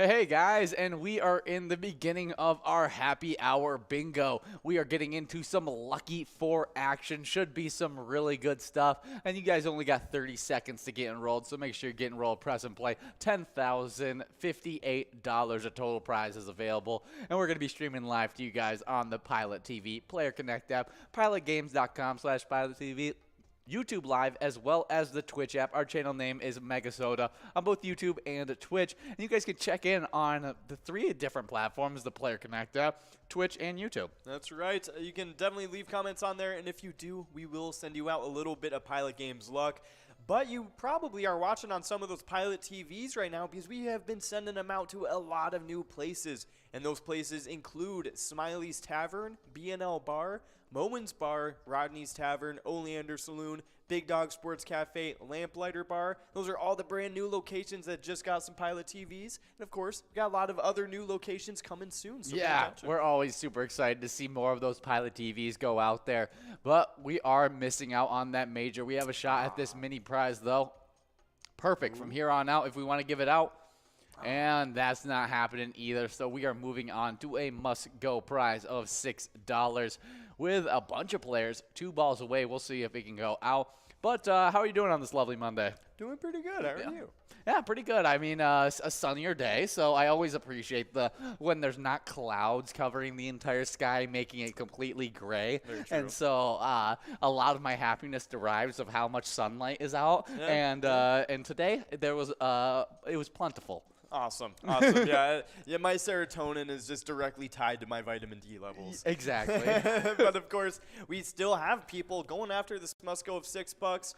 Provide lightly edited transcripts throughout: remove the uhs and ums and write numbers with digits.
Hey guys, and we are in the beginning of our happy hour bingo. We are getting into some Lucky 4 action. Should be some really good stuff. And you guys only got 30 seconds to get enrolled, so make sure you get enrolled, press and play. $10,058 of total prizes available. And we're going to be streaming live to you guys on the Pilot TV Player Connect app, pilotgames.com/PilotTV. YouTube Live, as well as the Twitch app. Our channel name is MegaSota on both YouTube and Twitch. And you guys can check in on the 3 different platforms, the Player Connect app, Twitch, and YouTube. That's right. You can definitely leave comments on there, and if you do, we will send you out a little bit of Pilot Games luck. But you probably are watching on some of those Pilot TVs right now because we have been sending them out to a lot of new places. And those places include Smiley's Tavern, B&L Bar, Moen's Bar, Rodney's Tavern, Oleander Saloon, Big Dog Sports Cafe, Lamplighter Bar. Those are all the brand new locations that just got some Pilot TVs. And of course, we got a lot of other new locations coming soon. So yeah, we're always super excited to see more of those Pilot TVs go out there. But we are missing out on that major. We have a shot at this mini prize, though. Perfect from here on out if we want to give it out. And that's not happening either. So we are moving on to a must-go prize of $6 with a bunch of players. 2 balls away. We'll see if it can go out. But how are you doing on this lovely Monday? Doing pretty good. How are you? Yeah, pretty good. I mean, a sunnier day, so I always appreciate when there's not clouds covering the entire sky, making it completely gray. Very true. And so a lot of my happiness derives of how much sunlight is out. Yeah. And today it was plentiful. Awesome. Awesome. Yeah, my serotonin is just directly tied to my vitamin D levels. Exactly. But of course, we still have people going after this must-go of $6.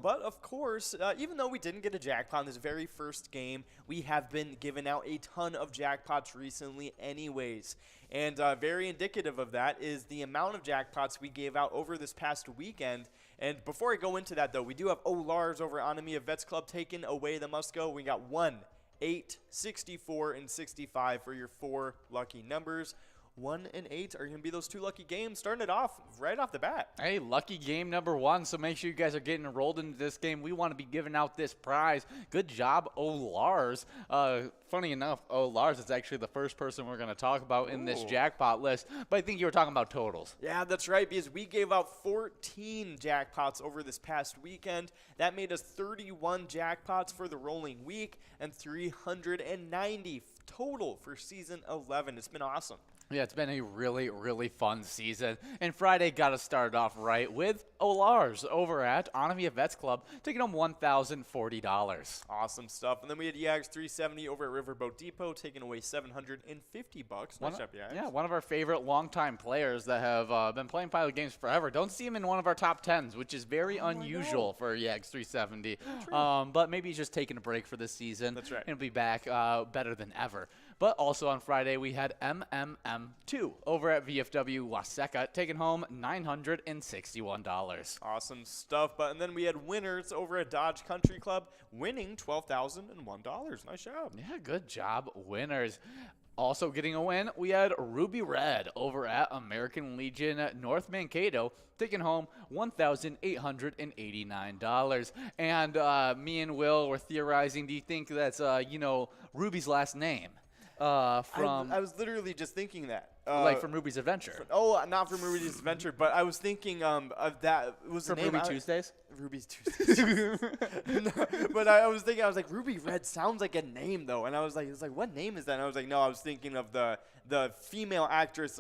But of course, even though we didn't get a jackpot in this very first game, we have been giving out a ton of jackpots recently anyways. And very indicative of that is the amount of jackpots we gave out over this past weekend. And before I go into that, though, we do have Lars over at Enemy of Vets Club taking away the must-go. We got 1, 8, 64, and 65 for your 4 lucky numbers. 1 and 8 are going to be those 2 lucky games, starting it off right off the bat. Hey, lucky game number 1, so make sure you guys are getting enrolled into this game. We want to be giving out this prize. Good job, Lars. Funny enough, Lars is actually the first person we're going to talk about in this jackpot list, but I think you were talking about totals. Yeah, that's right, because we gave out 14 jackpots over this past weekend. That made us 31 jackpots for the rolling week and 390 total for Season 11. It's been awesome. Yeah, it's been a really, really fun season. And Friday got us started off right with Lars over at Enemy of Vets Club, taking home $1,040. Awesome stuff. And then we had Yags 370 over at Riverboat Depot, taking away $750. Nice job, Yags. Yeah, one of our favorite longtime players that have been playing Pilot games forever. Don't see him in one of our top 10s, which is very unusual for Yags 370. But maybe he's just taking a break for this season. That's right. And he'll be back better than ever. But also on Friday, we had MMM2 over at VFW Waseca, taking home $961. Awesome stuff. And then we had winners over at Dodge Country Club, winning $12,001. Nice job. Yeah, good job, winners. Also getting a win, we had Ruby Red over at American Legion North Mankato, taking home $1,889. And me and Will were theorizing, do you think that's, Ruby's last name? I was literally just thinking that. Like from Ruby's Adventure. Not from Ruby's Adventure, but I was thinking of that. Was from the name Ruby Tuesdays? Ruby's Tuesdays. But I was like, Ruby Red sounds like a name, though. And I was like, what name is that? And I was like, no, I was thinking of the female actress,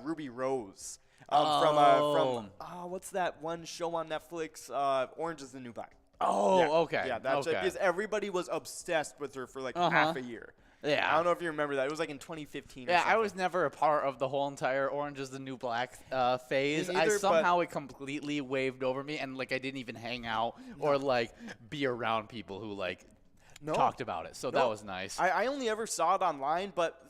Ruby Rose. From what's that one show on Netflix? Orange is the New Black. Okay. Yeah, that's it. Because everybody was obsessed with her for like half a year. Yeah. I don't know if you remember that. It was like in 2015 Yeah, I was never a part of the whole entire Orange is the New Black phase. Somehow it completely waved over me, and like I didn't even hang out or like be around people who talked about it. So that was nice. I only ever saw it online, but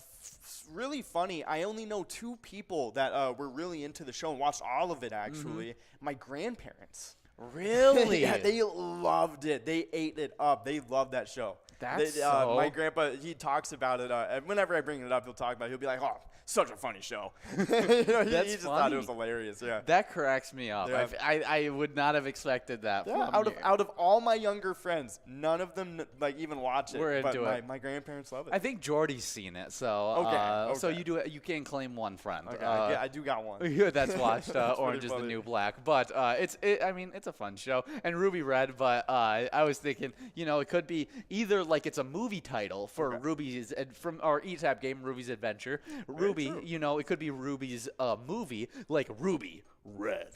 really funny. I only know 2 people that were really into the show and watched all of it, actually. My grandparents. Really? Yeah, they loved it. They ate it up. They loved that show. That's my grandpa, he talks about it. Whenever I bring it up, he'll talk about it. He'll be like, oh, such a funny show. You know, he just thought funny. it was hilarious. Yeah. That cracks me up. Yeah. I would not have expected that. Yeah, from out of all my younger friends, none of them like even watch it. We're but into it. My grandparents love it. I think Jordy's seen it, so Okay, so okay. you can claim one friend. Okay, yeah, I do got one. Yeah, that's watched That's Orange pretty is the funny. New Black, but I mean, it's a fun show. And Ruby Red, but I was thinking, you know, it could be either like it's a movie title for Ruby's from our E-Tap game, Ruby's Adventure. Ruby, true. you know, it could be Ruby's movie, like Ruby Red.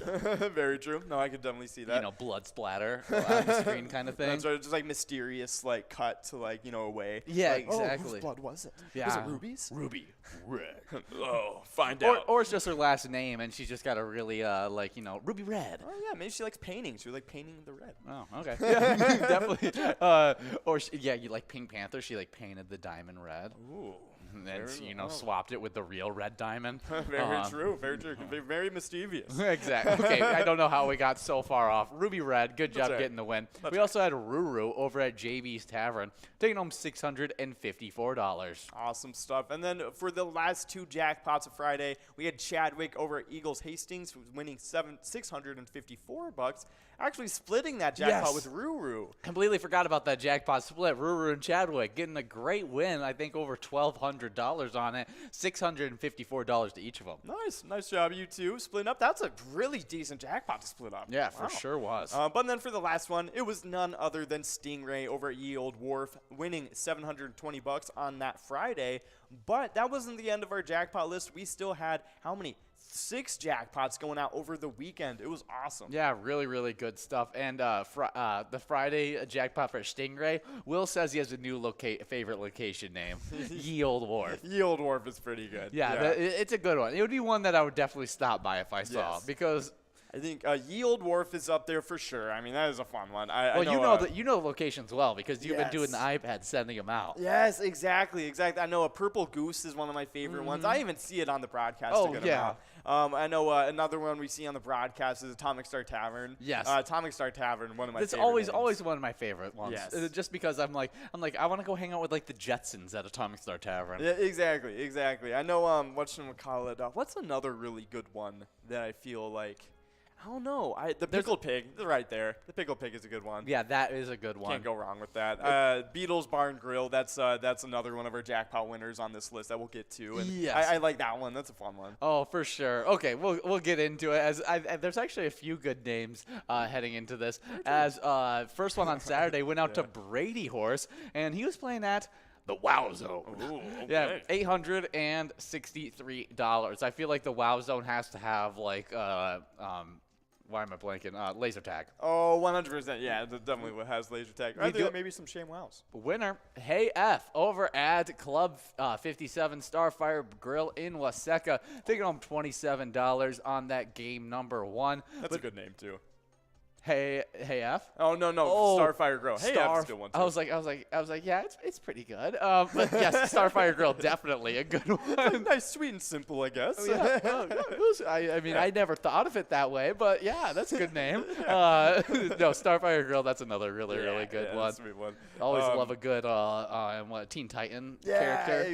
Very true. No, I could definitely see that. You know, blood splatter on the screen kind of thing. That's right, just like mysterious, like cut to like away. Yeah, Like, oh, exactly. whose blood was it? Yeah. Was it Ruby's? Ruby Red. Oh, find Or, out. or it's just her last name, and she's just got a really, like, you know, Ruby Red. Oh yeah, maybe she likes painting. She was like painting the red. Oh, okay. Yeah, definitely. Or, you like Pink Panther, she, like, painted the diamond red. Ooh. And then, Very you know, well. swapped it with the real red diamond. Very true. Very true. Very mischievous. Exactly. Okay, I don't know how we got so far off. Ruby Red, good job right. getting the win. That's We also had Ruru over at JB's Tavern, taking home $654. Awesome stuff. And then for the last two jackpots of Friday, we had Chadwick over at Eagles Hastings, who was winning $654. Actually splitting that jackpot Yes. with Ruru. Completely forgot about that jackpot split. Ruru and Chadwick getting a great win. I think over $1,200 on it. $654 to each of them. Nice job, you two, splitting up. That's a really decent jackpot to split up. Yeah, for Wow. sure was. But then for the last one, it was none other than Stingray over at Ye Old Wharf, winning $720 on that Friday. But that wasn't the end of our jackpot list. We still had how many? 6 jackpots going out over the weekend. It was awesome. Yeah, really, really good stuff. And the Friday jackpot for Stingray, Will says he has a new favorite location name, Ye Old Wharf. Ye Old Wharf is pretty good. Yeah, it's a good one. It would be one that I would definitely stop by if I saw, Yes. because I think Ye Old Wharf is up there for sure. I mean, that is a fun one. well, you know the locations well because you've been Yes. doing the iPad sending them out. Yes, exactly. I know a Purple Goose is one of my favorite ones. I even see it on the broadcast. Oh, a good yeah. amount. I know another one we see on the broadcast is Atomic Star Tavern. Yes. Atomic Star Tavern, one of my It's favorite always names. one of my favorite ones. Yes. Just because I'm like I want to go hang out with like the Jetsons at Atomic Star Tavern. Yeah, exactly. I know whatchamacallit, what's another really good one that I feel like, I don't know. The Pickled Pig is right there. The Pickled Pig is a good one. Yeah, that is a good one. Can't go wrong with that. Beatles Barn Grill, that's another one of our jackpot winners on this list that we'll get to. And Yes. I like that one. That's a fun one. Oh, for sure. Okay, we'll get into it. As there's actually a few good names heading into this. As first one on Saturday went out to Brady Horse, and he was playing at the Wow Zone. Ooh, Yeah, okay. $863. I feel like the Wow Zone has to have like why am I blanking? Laser tag. Oh, 100%. Yeah, that definitely has laser tag. I do- think maybe some shame wows. Winner, Hey F, over at Club 57 Starfire Grill in Waseca, taking home $27 on that game number 1. That's a good name too. Hey F. Oh no, Starfire Grill. Hey, that's a good one too. I was like, yeah, it's pretty good. But yes, Starfire Grill, definitely a good one. Nice, sweet and simple, I guess. Yeah, I mean, I never thought of it that way, but yeah, that's a good name. No, Starfire Grill, that's another really good one. Sweet one. Always love a good Teen Titan Yeah, character.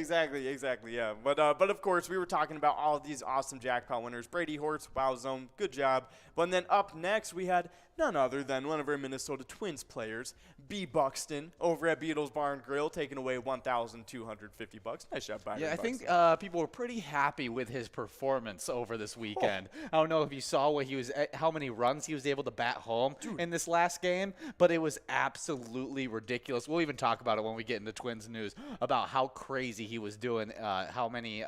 exactly. Yeah, but of course we were talking about all of these awesome jackpot winners. Brady Horse, Wow Zone, good job. But then up next we had none other than one of our Minnesota Twins players, B. Buxton, over at Beatles Barn Grill, taking away $1,250. Nice job, Byron. Yeah, I Buxton. think people were pretty happy with his performance over this weekend. I don't know if you saw how many runs he was able to bat home in this last game, but it was absolutely ridiculous. We'll even talk about it when we get into Twins news about how crazy he was doing, how many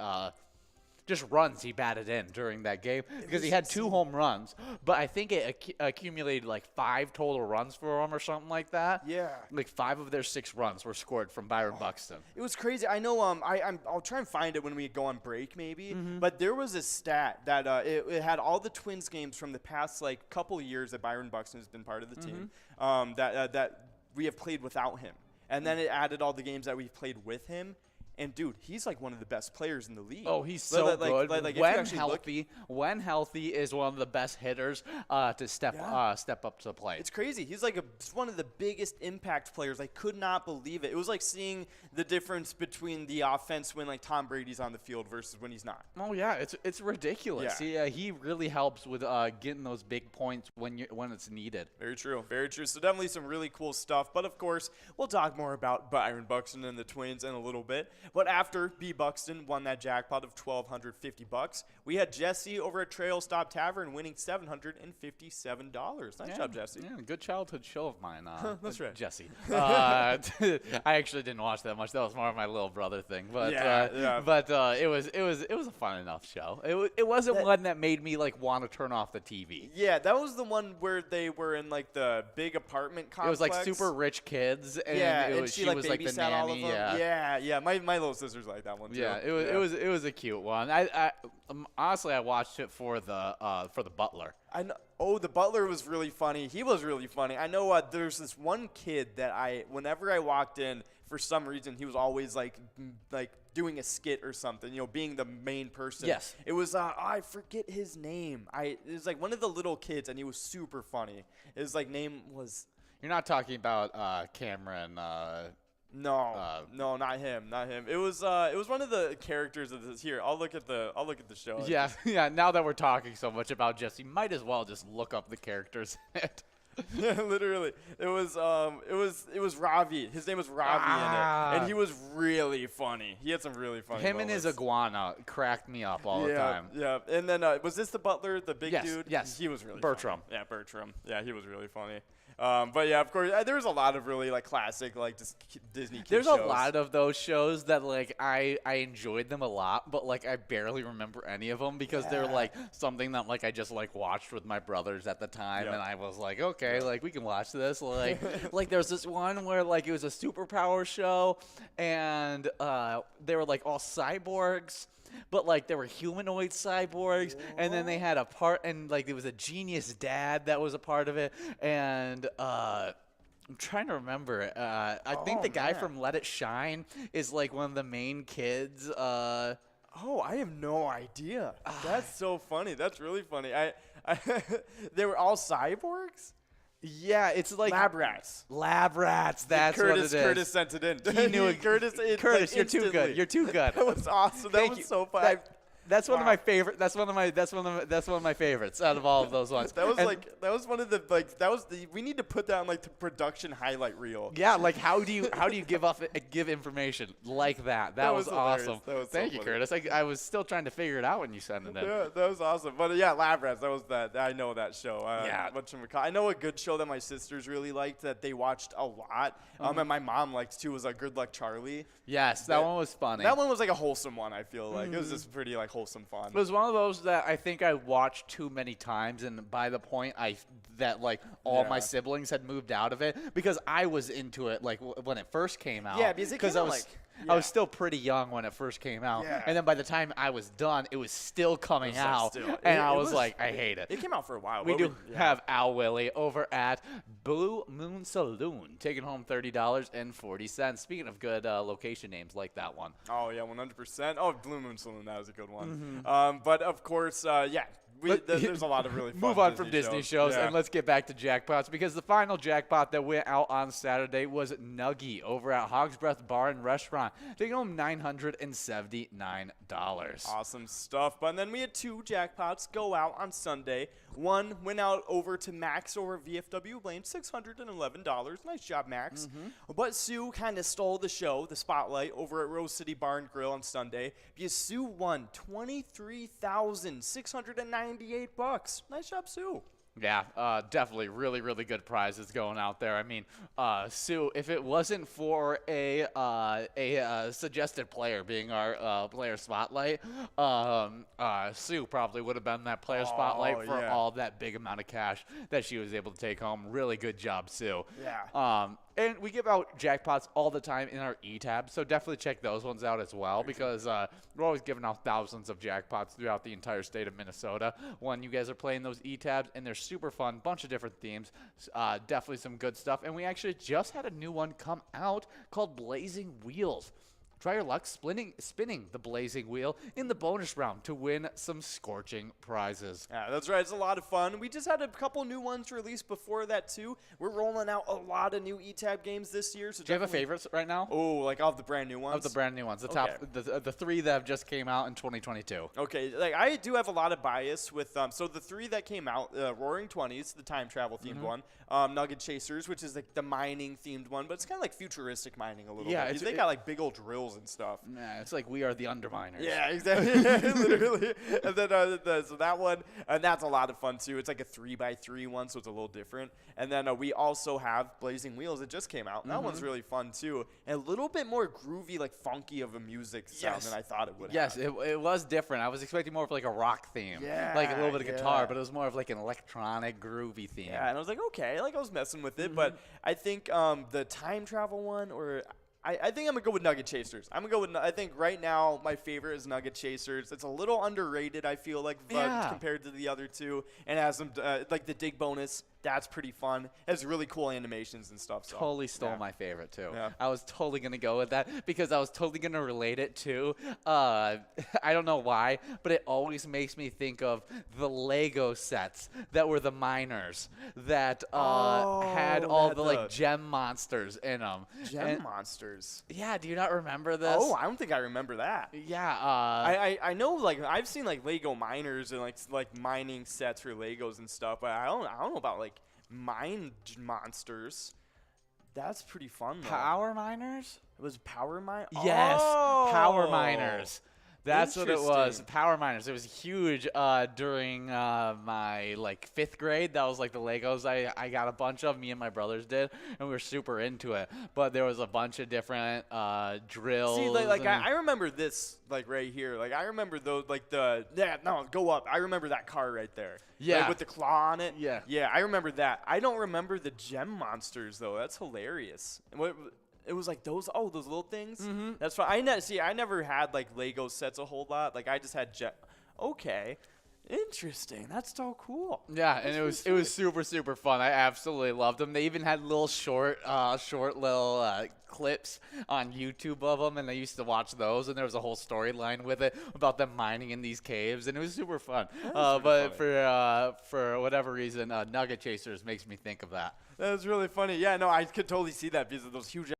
just runs he batted in during that game because he had 2 home runs, but I think it accumulated like 5 total runs for him or something like that. Yeah. Like 5 of their 6 runs were scored from Byron Buxton. It was crazy. I know. I'll try and find it when we go on break, maybe. But there was a stat that it had all the Twins games from the past like couple of years that Byron Buxton has been part of the team. That we have played without him, and then it added all the games that we've played with him. And dude, he's like one of the best players in the league. Oh, he's so good. If you When actually healthy, is one of the best hitters to step up to the plate. It's crazy. He's like one of the biggest impact players. I could not believe it. It was like seeing the difference between the offense when like Tom Brady's on the field versus when he's not. Oh yeah, it's ridiculous. Yeah. He really helps with getting those big points when it's needed. Very true. Very true. So definitely some really cool stuff. But of course, we'll talk more about Byron Buxton and the Twins in a little bit. But after B. Buxton won that jackpot of $1,250, we had Jesse over at Trail Stop Tavern winning $757. Nice job, Jesse. Yeah, good childhood show of mine. That's right. Jesse. I actually didn't watch that much. That was more of my little brother thing. But it was a fun enough show. It wasn't one that made me like want to turn off the TV. Yeah, that was the one where they were in like the big apartment complex. It was like super rich kids, and she was like the nanny. All of them. Yeah. My little sister's like that one too. Yeah, it was a cute one. Honestly, I watched it for the butler. I know. Oh, the butler was really funny. He was really funny. I know there's this one kid that whenever I walked in, for some reason, he was always like doing a skit or something, being the main person. Yes. It was, I forget his name. It was like one of the little kids, and he was super funny. His name was. You're not talking about Cameron. No, not him. It was one of the characters of this. Here, I'll look at the show. Yeah. Now that we're talking so much about Jesse, might as well just look up the characters. Yeah, literally. It was Ravi. His name was Ravi in it, and he was really funny. He had some really funny. Him moments. and his iguana cracked me up all the time. Yeah, and then was this the butler, the big dude? Yes, he was really Bertram. Funny. Yeah, Bertram. Yeah, he was really funny. But yeah, of course, there's a lot of really classic just Disney kids There's shows. a lot of those shows that I enjoyed them a lot, but I barely remember any of them because they're something that I just watched with my brothers at the time, and I was like, okay, we can watch this. There's this one where it was a superpower show, and they were all cyborgs. But they were humanoid cyborgs, and then they had a part, and there was a genius dad that was a part of it, and I'm trying to remember. I think the guy from Let It Shine is one of the main kids. Oh, I have no idea. That's so funny. That's really funny. They were all cyborgs? Yeah, it's lab rats. Lab rats. That's what it is. Curtis sent it in. He knew it. Curtis, you're too good. You're too good. That was awesome. That was so fun. That's one of my favorite. That's one of my favorites out of all of those ones. That was one of the we need to put that on the production highlight reel. Yeah, how do you give information like that? That was awesome. Thank you, Curtis. I was still trying to figure it out when you sent it in. Yeah, that was awesome. But yeah, Lab Rats. That was that. I know that show. Yeah. I know a good show that my sisters really liked that they watched a lot. And my mom liked too was Good Luck Charlie. Yes, that one was funny. That one was a wholesome one. I feel like it was just pretty wholesome fun. It was one of those that I think I watched too many times, and by the point all my siblings had moved out of it because I was into it when it first came out. Yeah, because I was still pretty young when it first came out, and then by the time I was done, it was still coming out, and I was I hate it. It came out for a while. We have Al Willie over at Blue Moon Saloon taking home $30.40. Speaking of good location names like that one. Oh yeah, 100%. Oh, Blue Moon Saloon, that was a good one. But of course, there's a lot of really fun move on from Disney shows and let's get back to jackpots because the final jackpot that went out on Saturday was Nuggy over at Hog's Breath Bar and Restaurant, taking home $979. Awesome stuff. But then we had two jackpots go out on Sunday. One went out over to Max over VFW Lane, $611. Nice job, Max. But Sue kind of stole the show, the spotlight, over at Rose City Bar and Grill on Sunday because Sue won $23,698. Nice job, Sue. Yeah, definitely really, really good prizes going out there. I mean, Sue, if it wasn't for a suggested player being our player spotlight, Sue probably would have been that player spotlight for all that big amount of cash that she was able to take home. Really good job, Sue. Yeah. And we give out jackpots all the time in our e-tab, so definitely check those ones out as well because we're always giving out thousands of jackpots throughout the entire state of Minnesota when you guys are playing those e-tabs, and they're super fun, bunch of different themes, definitely some good stuff. And we actually just had a new one come out called Blazing Wheels. Try your luck spinning the blazing wheel in the bonus round to win some scorching prizes. Yeah, that's right. It's a lot of fun. We just had a couple new ones released before that, too. We're rolling out a lot of new eTab games this year. So do you have a favorite right now? Oh, like of the brand new ones? Of the brand new ones. The top, the three that have just came out in 2022. Okay, like I do have a lot of bias with so the three that came out, Roaring Twenties, the time travel themed one, Nugget Chasers, which is like the mining themed one, but it's kind of like futuristic mining a little bit. Because they got like big old drills and stuff. Yeah, it's like We Are the Underminers. Yeah, exactly. Literally. And then so that one, and that's a lot of fun too. It's like a 3x3 one, so it's a little different. And then we also have Blazing Wheels. It just came out. And that one's really fun too, and a little bit more groovy, like funky of a music sound than I thought it would. Yes, it was different. I was expecting more of like a rock theme, like a little bit of guitar, but it was more of like an electronic groovy theme. Yeah, and I was like, okay, like I was messing with it, but I think the time travel one, or I think I'm gonna go with Nugget Chasers. I think right now my favorite is Nugget Chasers. It's a little underrated, I feel like, compared to the other two, and has some like the dig bonus. That's pretty fun. It has really cool animations and stuff. So. Totally stole my favorite, too. Yeah. I was totally going to go with that because I was totally going to relate it to, I don't know why, but it always makes me think of the Lego sets that were the miners that had all the like gem monsters in them. Gem monsters? Yeah, do you not remember this? Oh, I don't think I remember that. Yeah. I know, like, I've seen like Lego miners and like mining sets for Legos and stuff, but I don't know about like mine monsters. That's pretty fun though. Power miners? It was power mine? Yes, power miners. That's what it was. Power miners. It was huge during my like 5th grade. That was like the Legos I got a bunch of. Me and my brothers did, and we were super into it. But there was a bunch of different drills. See, like I remember this like right here. Like I remember those like go up. I remember that car right there. Yeah, like, with the claw on it. Yeah, yeah. I remember that. I don't remember the gem monsters though. That's hilarious. It was like those little things. That's fine. I never had like Lego sets a whole lot. Like I just had Okay, interesting. That's so cool. Yeah, and it was super fun. I absolutely loved them. They even had little short little clips on YouTube of them, and I used to watch those. And there was a whole storyline with it about them mining in these caves, and it was super fun. But for whatever reason, Nugget Chasers makes me think of that. That was really funny. Yeah, no, I could totally see that because of those huge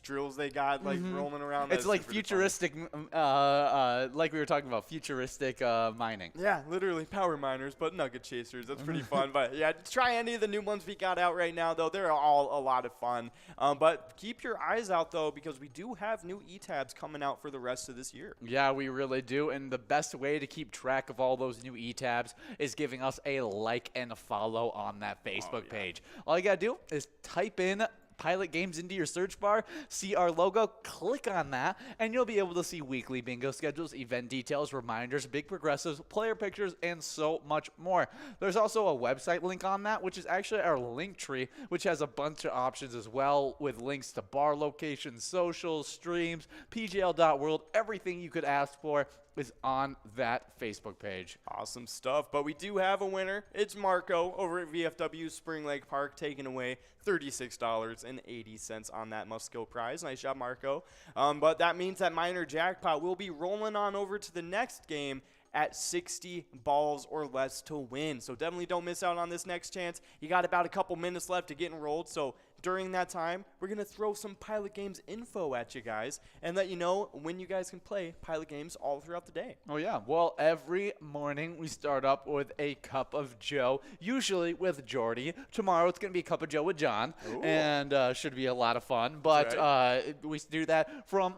drills they got like rolling around. It's like futuristic, like we were talking about, futuristic mining. Yeah, literally power miners, but Nugget Chasers. That's pretty fun. But yeah, try any of the new ones we got out right now, though. They're all a lot of fun. But keep your eyes out, though, because we do have new eTabs coming out for the rest of this year. Yeah, we really do. And the best way to keep track of all those new eTabs is giving us a like and a follow on that Facebook page. All you got to do is type in Pilot Games into your search bar, see our logo, click on that, and you'll be able to see weekly bingo schedules, event details, reminders, big progressives, player pictures, and so much more. There's also a website link on that, which is actually our link tree, which has a bunch of options as well, with links to bar locations, socials, streams, pgl.world, everything you could ask for is on that Facebook page. Awesome stuff. But we do have a winner. It's Marco over at VFW Spring Lake Park, taking away $36.80 on that must-go prize. Nice job, Marco. But that means that Minor Jackpot will be rolling on over to the next game at 60 balls or less to win. So definitely don't miss out on this next chance. You got about a couple minutes left to get enrolled, so during that time, we're going to throw some Pilot Games info at you guys and let you know when you guys can play Pilot Games all throughout the day. Oh, yeah. Well, every morning we start up with a cup of Joe, usually with Jordy. Tomorrow it's going to be a cup of Joe with John, and should be a lot of fun. But we do that from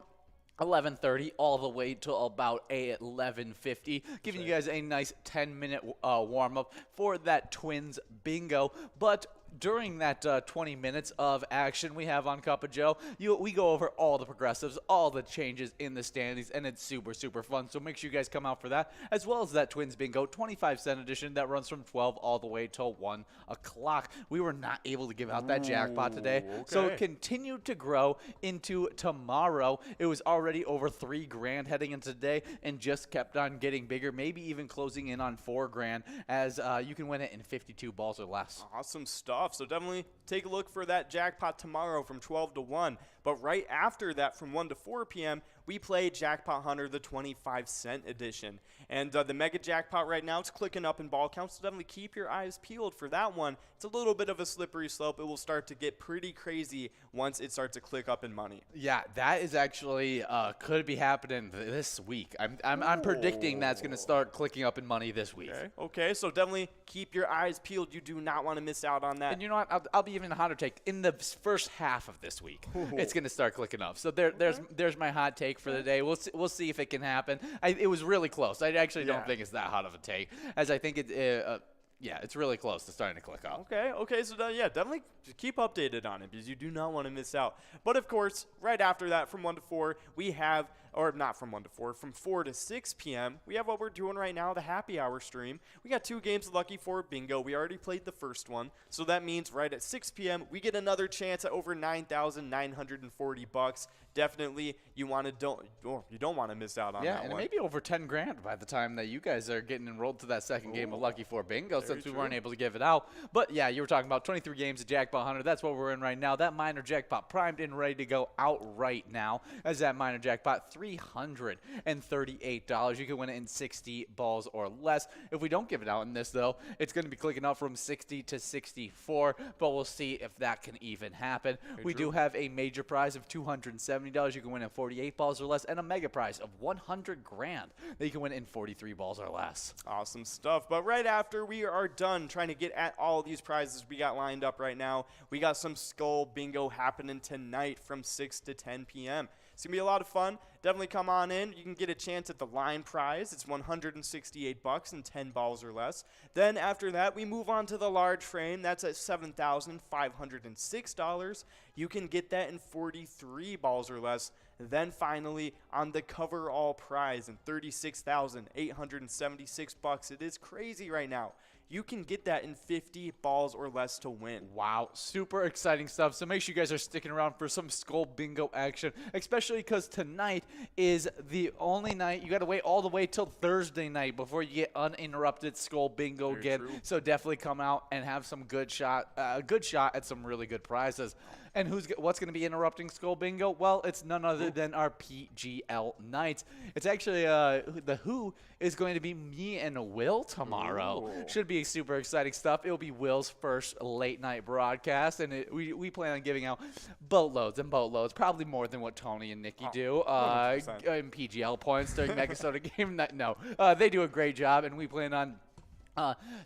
11:30 all the way till about 11:50, giving you guys a nice 10-minute warm-up for that Twins bingo. But during that 20 minutes of action we have on Cup of Joe, we go over all the progressives, all the changes in the standings, and it's super fun. So make sure you guys come out for that, as well as that Twins Bingo 25-cent edition that runs from 12 all the way till 1 o'clock. We were not able to give out that jackpot today, so it continued to grow into tomorrow. It was already over $3 grand heading into today and just kept on getting bigger, maybe even closing in on $4 grand, as you can win it in 52 balls or less. Awesome stuff. So definitely take a look for that jackpot tomorrow from 12 to 1. But right after that, from 1 to 4 p.m., we play Jackpot Hunter, the 25-cent edition. And the Mega Jackpot right now, it's clicking up in ball counts, so definitely keep your eyes peeled for that one. It's a little bit of a slippery slope. It will start to get pretty crazy once it starts to click up in money. Yeah, that is actually could be happening this week. I'm predicting that's going to start clicking up in money this week. Okay, so definitely keep your eyes peeled. You do not want to miss out on that. And you know what? I'll be even a hotter take. In the first half of this week, it's going to start clicking up. So there's my hot take for the day. We'll see if it can happen. It was really close. I actually don't think it's that hot of a take, as I think it's really close to starting to click up. Okay, so definitely just keep updated on it because you do not want to miss out. But of course, right after that, from 1 to 4, we have, or not from 1 to 4, from 4 to 6 p.m., we have what we're doing right now, the happy hour stream. We got 2 games of Lucky 4 bingo. We already played the first one, so that means right at 6 p.m., we get another chance at over $9,940. Definitely, you don't want to miss out on that one. Yeah, and maybe over 10 grand by the time that you guys are getting enrolled to that second game of Lucky 4 bingo, since we weren't able to give it out. But yeah, you were talking about 23 games of Jackpot Hunter. That's what we're in right now. That minor jackpot primed and ready to go out right now. As that minor jackpot, $338. You can win it in 60 balls or less. If we don't give it out in this, though, it's going to be clicking up from 60 to 64, but we'll see if that can even happen. We do have a major prize of $270 you can win in 48 balls or less, and a mega prize of 100 grand that you can win in 43 balls or less. Awesome stuff. But right after we are done trying to get at all these prizes we got lined up right now, we got some Skull Bingo happening tonight from 6 to 10 p.m. It's going to be a lot of fun. Definitely come on in. You can get a chance at the line prize. It's $168 and 10 balls or less. Then after that, we move on to the large frame. That's at $7,506. You can get that in 43 balls or less. Then finally, on the cover-all prize in $36,876. It is crazy right now. You can get that in 50 balls or less to win. Wow, super exciting stuff. So make sure you guys are sticking around for some Skull Bingo action, especially because tonight is the only night. You got to wait all the way till Thursday night before you get uninterrupted Skull Bingo again. True. So definitely come out and have some good shot at some really good prizes. And what's going to be interrupting Skull Bingo? Well, it's none other than our PGL Knights. It's actually the Who is going to be me and Will tomorrow. Should be super exciting stuff. It'll be Will's first late night broadcast, and we plan on giving out boatloads and boatloads, probably more than what Tony and Nikki do in PGL points during MegaSota game night. No, they do a great job, and we plan on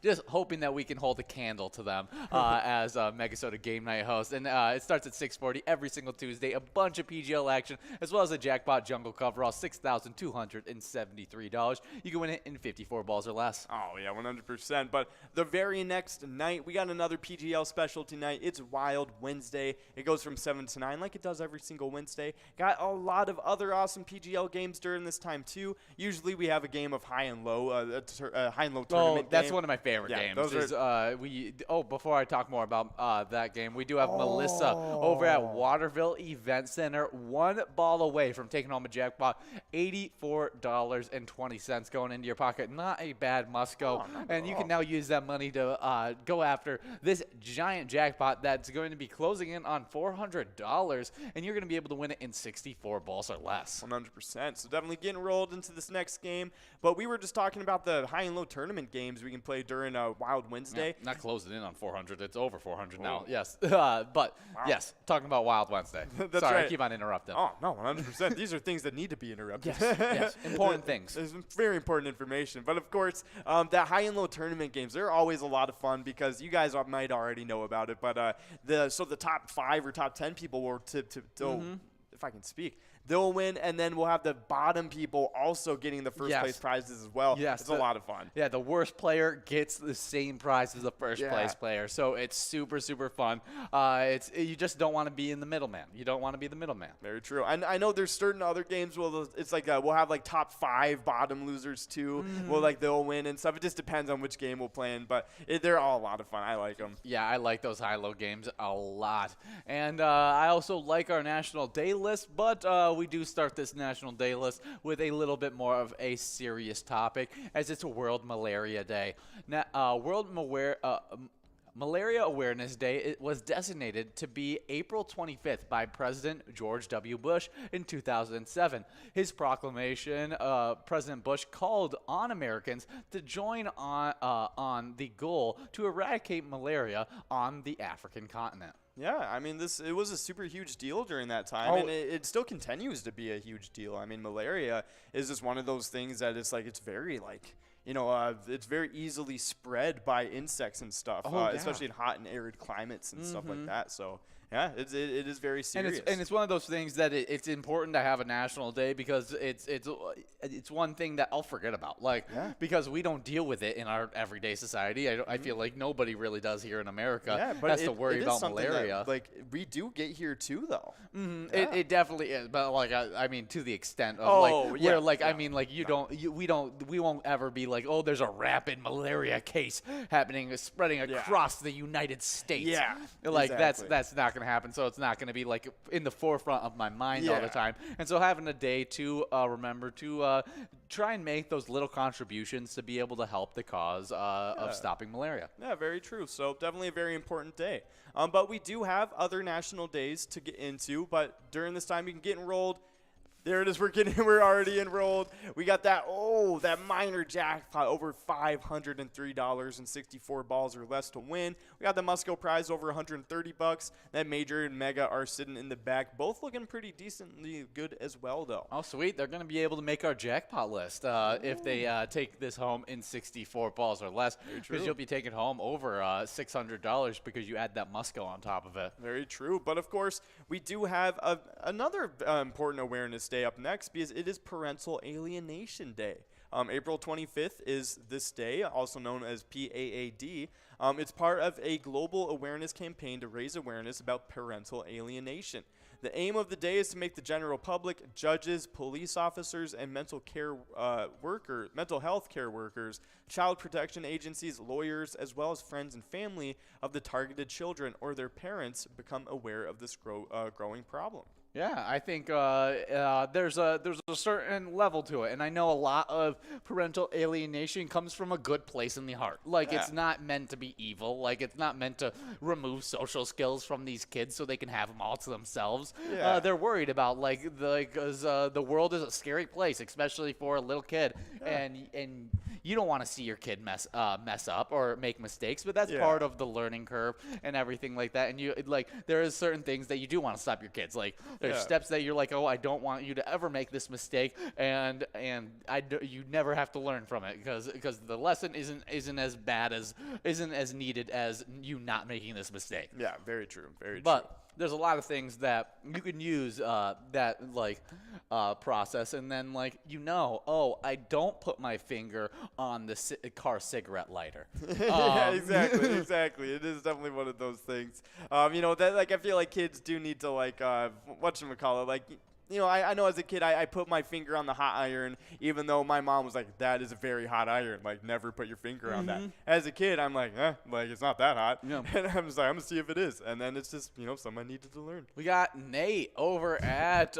just hoping that we can hold a candle to them as MegaSota game night host. And it starts at 6:40 every single Tuesday. A bunch of PGL action, as well as a jackpot jungle coverall, $6,273. You can win it in 54 balls or less. Oh, yeah, 100%. But the very next night, we got another PGL specialty night. It's Wild Wednesday. It goes from 7 to 9 like it does every single Wednesday. Got a lot of other awesome PGL games during this time, too. Usually we have a game of high and low tournament. That's one of my favorite games. Before I talk more about that game, we do have Melissa over at Waterville Event Center, 1 ball away from taking home a jackpot, $84.20 going into your pocket. Not a bad must-go. And you can now use that money to go after this giant jackpot that's going to be closing in on $400, and you're going to be able to win it in 64 balls or less. 100%. So definitely get enrolled into this next game. But we were just talking about the high and low tournament games we can play during Wild Wednesday. Yeah, not closing in on 400. It's over 400 now. Yes. Yes, talking about Wild Wednesday. That's Sorry, right. I keep on interrupting. Oh, no, 100%. These are things that need to be interrupted. Yes, important things. It's very important information. But, of course, the high and low tournament games, they're always a lot of fun because you guys might already know about it. But the top 5 or top 10 people will, if I can speak, they'll win, and then we'll have the bottom people also getting the first place prizes as well. Yes, it's a lot of fun. Yeah, the worst player gets the same prize as the first place player, so it's super, super fun. You just don't want to be in the middleman. You don't want to be the middleman. Very true. And I know there's certain other games where it's like we'll have like top 5 bottom losers too. They'll win and stuff. It just depends on which game we'll play in, but they're all a lot of fun. I like them. Yeah, I like those high-low games a lot. And I also like our National Day list, but we do start this National Day list with a little bit more of a serious topic, as it's a World Malaria Day. Now, Malaria Awareness Day it was designated to be April 25th by President George W. Bush in 2007. His proclamation, President Bush called on Americans to join on the goal to eradicate malaria on the African continent. Yeah, I mean, it was a super huge deal during that time, and it still continues to be a huge deal. I mean, malaria is just one of those things that it's very it's very easily spread by insects and stuff, especially in hot and arid climates and stuff like that. So yeah, it is very serious. And it's one of those things that it's important to have a national day because it's one thing that I'll forget about, because we don't deal with it in our everyday society. I feel like nobody really does here in America. Yeah, but has to worry about malaria. That, we do get here too, though. It definitely is, but I mean, to the extent of we won't ever be like, oh, there's a rapid malaria case spreading across the United States. Yeah, that's not going to happen. So it's not going to be like in the forefront of my mind all the time. And so having a day to remember to try and make those little contributions to be able to help the cause of stopping malaria. Yeah, very true. So definitely a very important day. But we do have other national days to get into. But during this time, you can get enrolled. There it is. We're already enrolled. We got that minor jackpot, over $503.64 or less to win. We got the Musco prize, over $130. That major and mega are sitting in the back, both looking pretty decently good as well, though. Oh, sweet. They're going to be able to make our jackpot list if they take this home in 64 balls or less, because you'll be taking home over $600 because you add that Musco on top of it. Very true. But, of course, we do have another important awareness day up next, because it is Parental Alienation Day. April 25th is this day, also known as PAAD. It's part of a global awareness campaign to raise awareness about parental alienation. The aim of the day is to make the general public, judges, police officers, and mental health care workers, child protection agencies, lawyers, as well as friends and family of the targeted children or their parents become aware of this growing problem. Yeah, I think there's a certain level to it, and I know a lot of parental alienation comes from a good place in the heart. It's not meant to be evil. It's not meant to remove social skills from these kids so they can have them all to themselves. Yeah. They're worried about because the world is a scary place, especially for a little kid, and you don't want to see your kid mess up or make mistakes, but that's part of the learning curve and everything like that. And there is certain things that you do want to stop your kids. There's steps that you're like, oh, I don't want you to ever make this mistake, and you never have to learn from it because the lesson isn't as needed as you not making this mistake. Yeah, very true. Very true. But there's a lot of things that you can use process, and then I don't put my finger on the car cigarette lighter. Yeah, exactly. It is definitely one of those things. I feel like kids do need to whatchamacallit, I know as a kid I put my finger on the hot iron, even though my mom was like, that is a very hot iron. Never put your finger on that. As a kid, I'm like, it's not that hot. Yeah. And I'm just like, I'm going to see if it is. And then it's just, something I needed to learn. We got Nate over at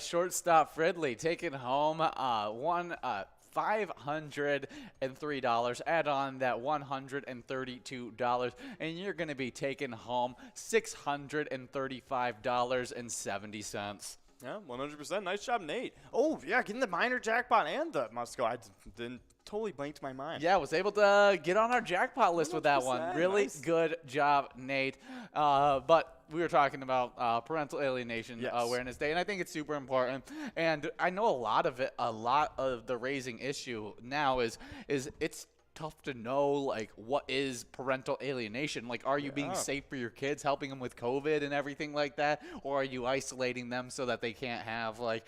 Shortstop Fridley taking home $503. Add on that $132, and you're going to be taking home $635.70. Yeah, 100%. Nice job, Nate. Oh, yeah, getting the minor jackpot and the Musco. I didn't totally blanked my mind. Yeah, was able to get on our jackpot list with that one. Really nice. Good job, Nate. But we were talking about Parental Alienation Awareness Day, and I think it's super important. And I know a lot of the raising issue now is it's tough to know what is parental alienation. Are you being safe for your kids, helping them with COVID and everything like that, or are you isolating them so that they can't have a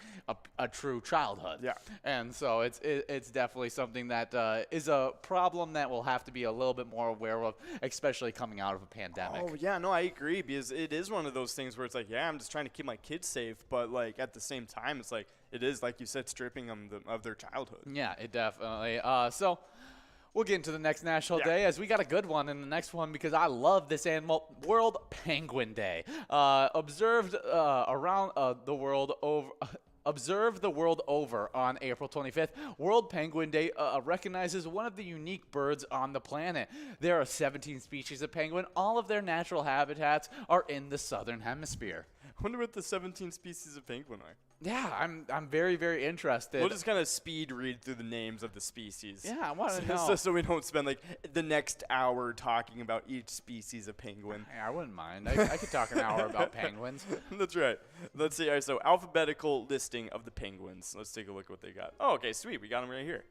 true childhood? Yeah. And so it's definitely something that is a problem that we'll have to be a little bit more aware of, especially coming out of a pandemic. Oh yeah, no, I agree, because it is one of those things where it's I'm just trying to keep my kids safe, but at the same time it's it is, like you said, stripping them of their childhood. Yeah, it definitely. So we'll get into the next national day, as we got a good one in the next one, because I love this animal. World Penguin Day. Observed around the world Observed the world over on April 25th, World Penguin Day recognizes one of the unique birds on the planet. There are 17 species of penguin. All of their natural habitats are in the southern hemisphere. I wonder what the 17 species of penguin are. Yeah, I'm very, very interested. We'll just kind of speed read through the names of the species. Yeah, I want to know. So we don't spend like the next hour talking about each species of penguin. Yeah, I wouldn't mind. I could talk an hour about penguins. That's right. Let's see. All right, so alphabetical listing of the penguins. Let's take a look at what they got. Oh, okay, sweet. We got them right here.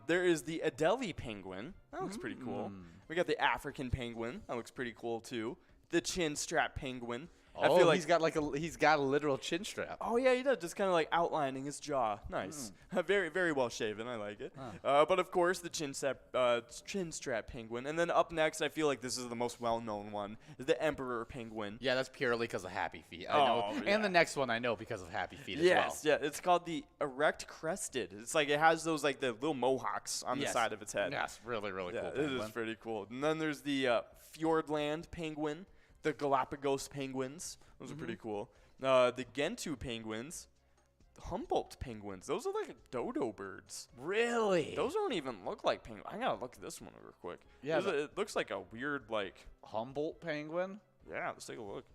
There is the Adelie penguin. That looks pretty cool. We got the African penguin. That looks pretty cool too. The chin strap penguin. I feel like he's got a literal chin strap. Oh yeah, he does. Just kind of like outlining his jaw. Nice. Very, very well shaven. I like it. But of course, the chin strap penguin. And then up next, I feel like this is the most well-known one, is the emperor penguin. Yeah, that's purely because of Happy Feet. I know. Yeah. And the next one I know because of Happy Feet as well. Yes, yeah. It's called the erect crested. It's like it has those like the little mohawks on the side of its head. Yes, really, really cool. It is pretty cool. And then there's the Fjordland penguin, the Galapagos penguins. Those are pretty cool. The Gentoo penguins, the Humboldt penguins. Those are like dodo birds. Really? Those don't even look like penguins. I gotta look at this one real quick. Yeah, it looks like a weird like. Humboldt penguin? Yeah, let's take a look.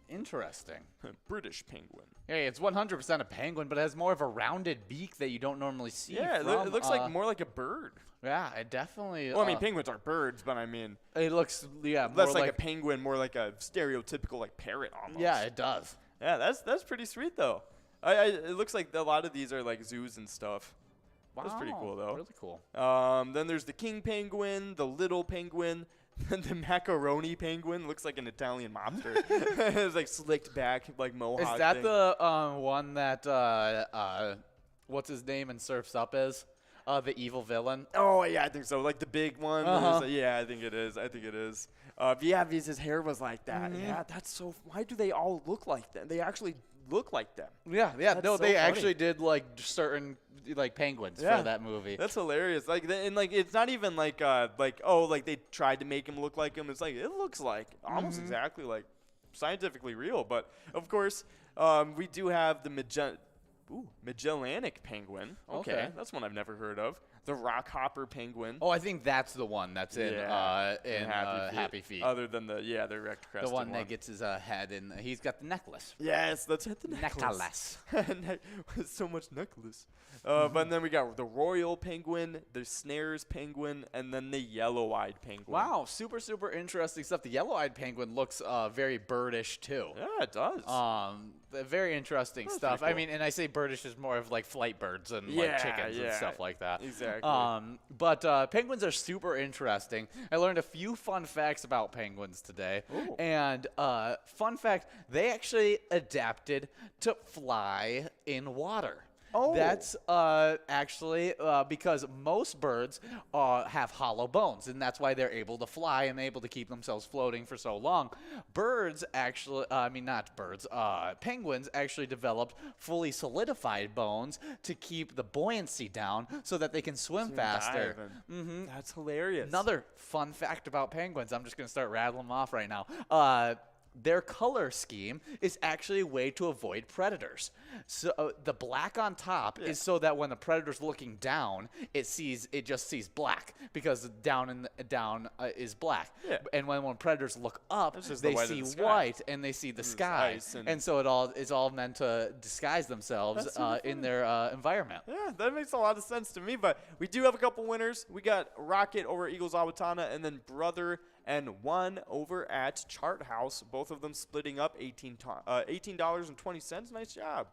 Interesting. British penguin. Hey, it's 100% a penguin, but it has more of a rounded beak that you don't normally see. Yeah, it looks like more like a bird. Yeah, it definitely. Well, I mean, penguins are birds, but I mean, it looks more less like a penguin, more like a stereotypical like parrot almost. Yeah, it does. Yeah, that's pretty sweet though. It looks like a lot of these are like zoos and stuff. Wow, that's pretty cool though. Really cool. Then there's the king penguin, the little penguin. The macaroni penguin looks like an Italian mobster. It's like slicked back, like mohawk. Is that thing. the one that what's his name in Surf's Up is? The evil villain. Oh yeah, I think so. Like the big one. Yeah, I think it is. Yeah, because his hair was like that. Yeah, that's so. Why do they all look like that? They actually look like them. Yeah. That's No, so they funny. actually did like certain like penguins for that movie. That's hilarious. Like, and like it's not even like they tried to make him look like him. It's like it looks like almost exactly like scientifically real. But of course, we do have the Magellanic penguin. Okay, that's one I've never heard of. The rockhopper penguin. Oh, I think that's the one that's in Happy Feet. Other than the erect crested the one that gets his head in. He's got the necklace. Yes, that's it. The necklace. So much necklace. But then we got the royal penguin, the snares penguin, and then the yellow-eyed penguin. Wow, super, super interesting stuff. The yellow-eyed penguin looks very birdish too. Yeah, it does. Very interesting stuff. Cool. I mean, and I say birdish is more of like flight birds and like chickens and stuff like that. Exactly. But penguins are super interesting. I learned a few fun facts about penguins today. Ooh. And fun fact, they actually adapted to fly in water. Oh. That's actually because most birds have hollow bones, and that's why they're able to fly and able to keep themselves floating for so long. Penguins actually developed fully solidified bones to keep the buoyancy down so that they can swim faster. That's hilarious. Another fun fact about penguins, I'm just going to start rattling them off right now. Their color scheme is actually a way to avoid predators. So the black on top is so that when the predator's looking down, it just sees black because down is black. Yeah. And when predators look up, they see white and they see the sky. And so it's all meant to disguise themselves in their environment. Yeah, that makes a lot of sense to me. But we do have a couple winners. We got Rocket over Eagles Awatana, and then Brother and one over at Chart House. Both of them splitting up $18.20. Nice job.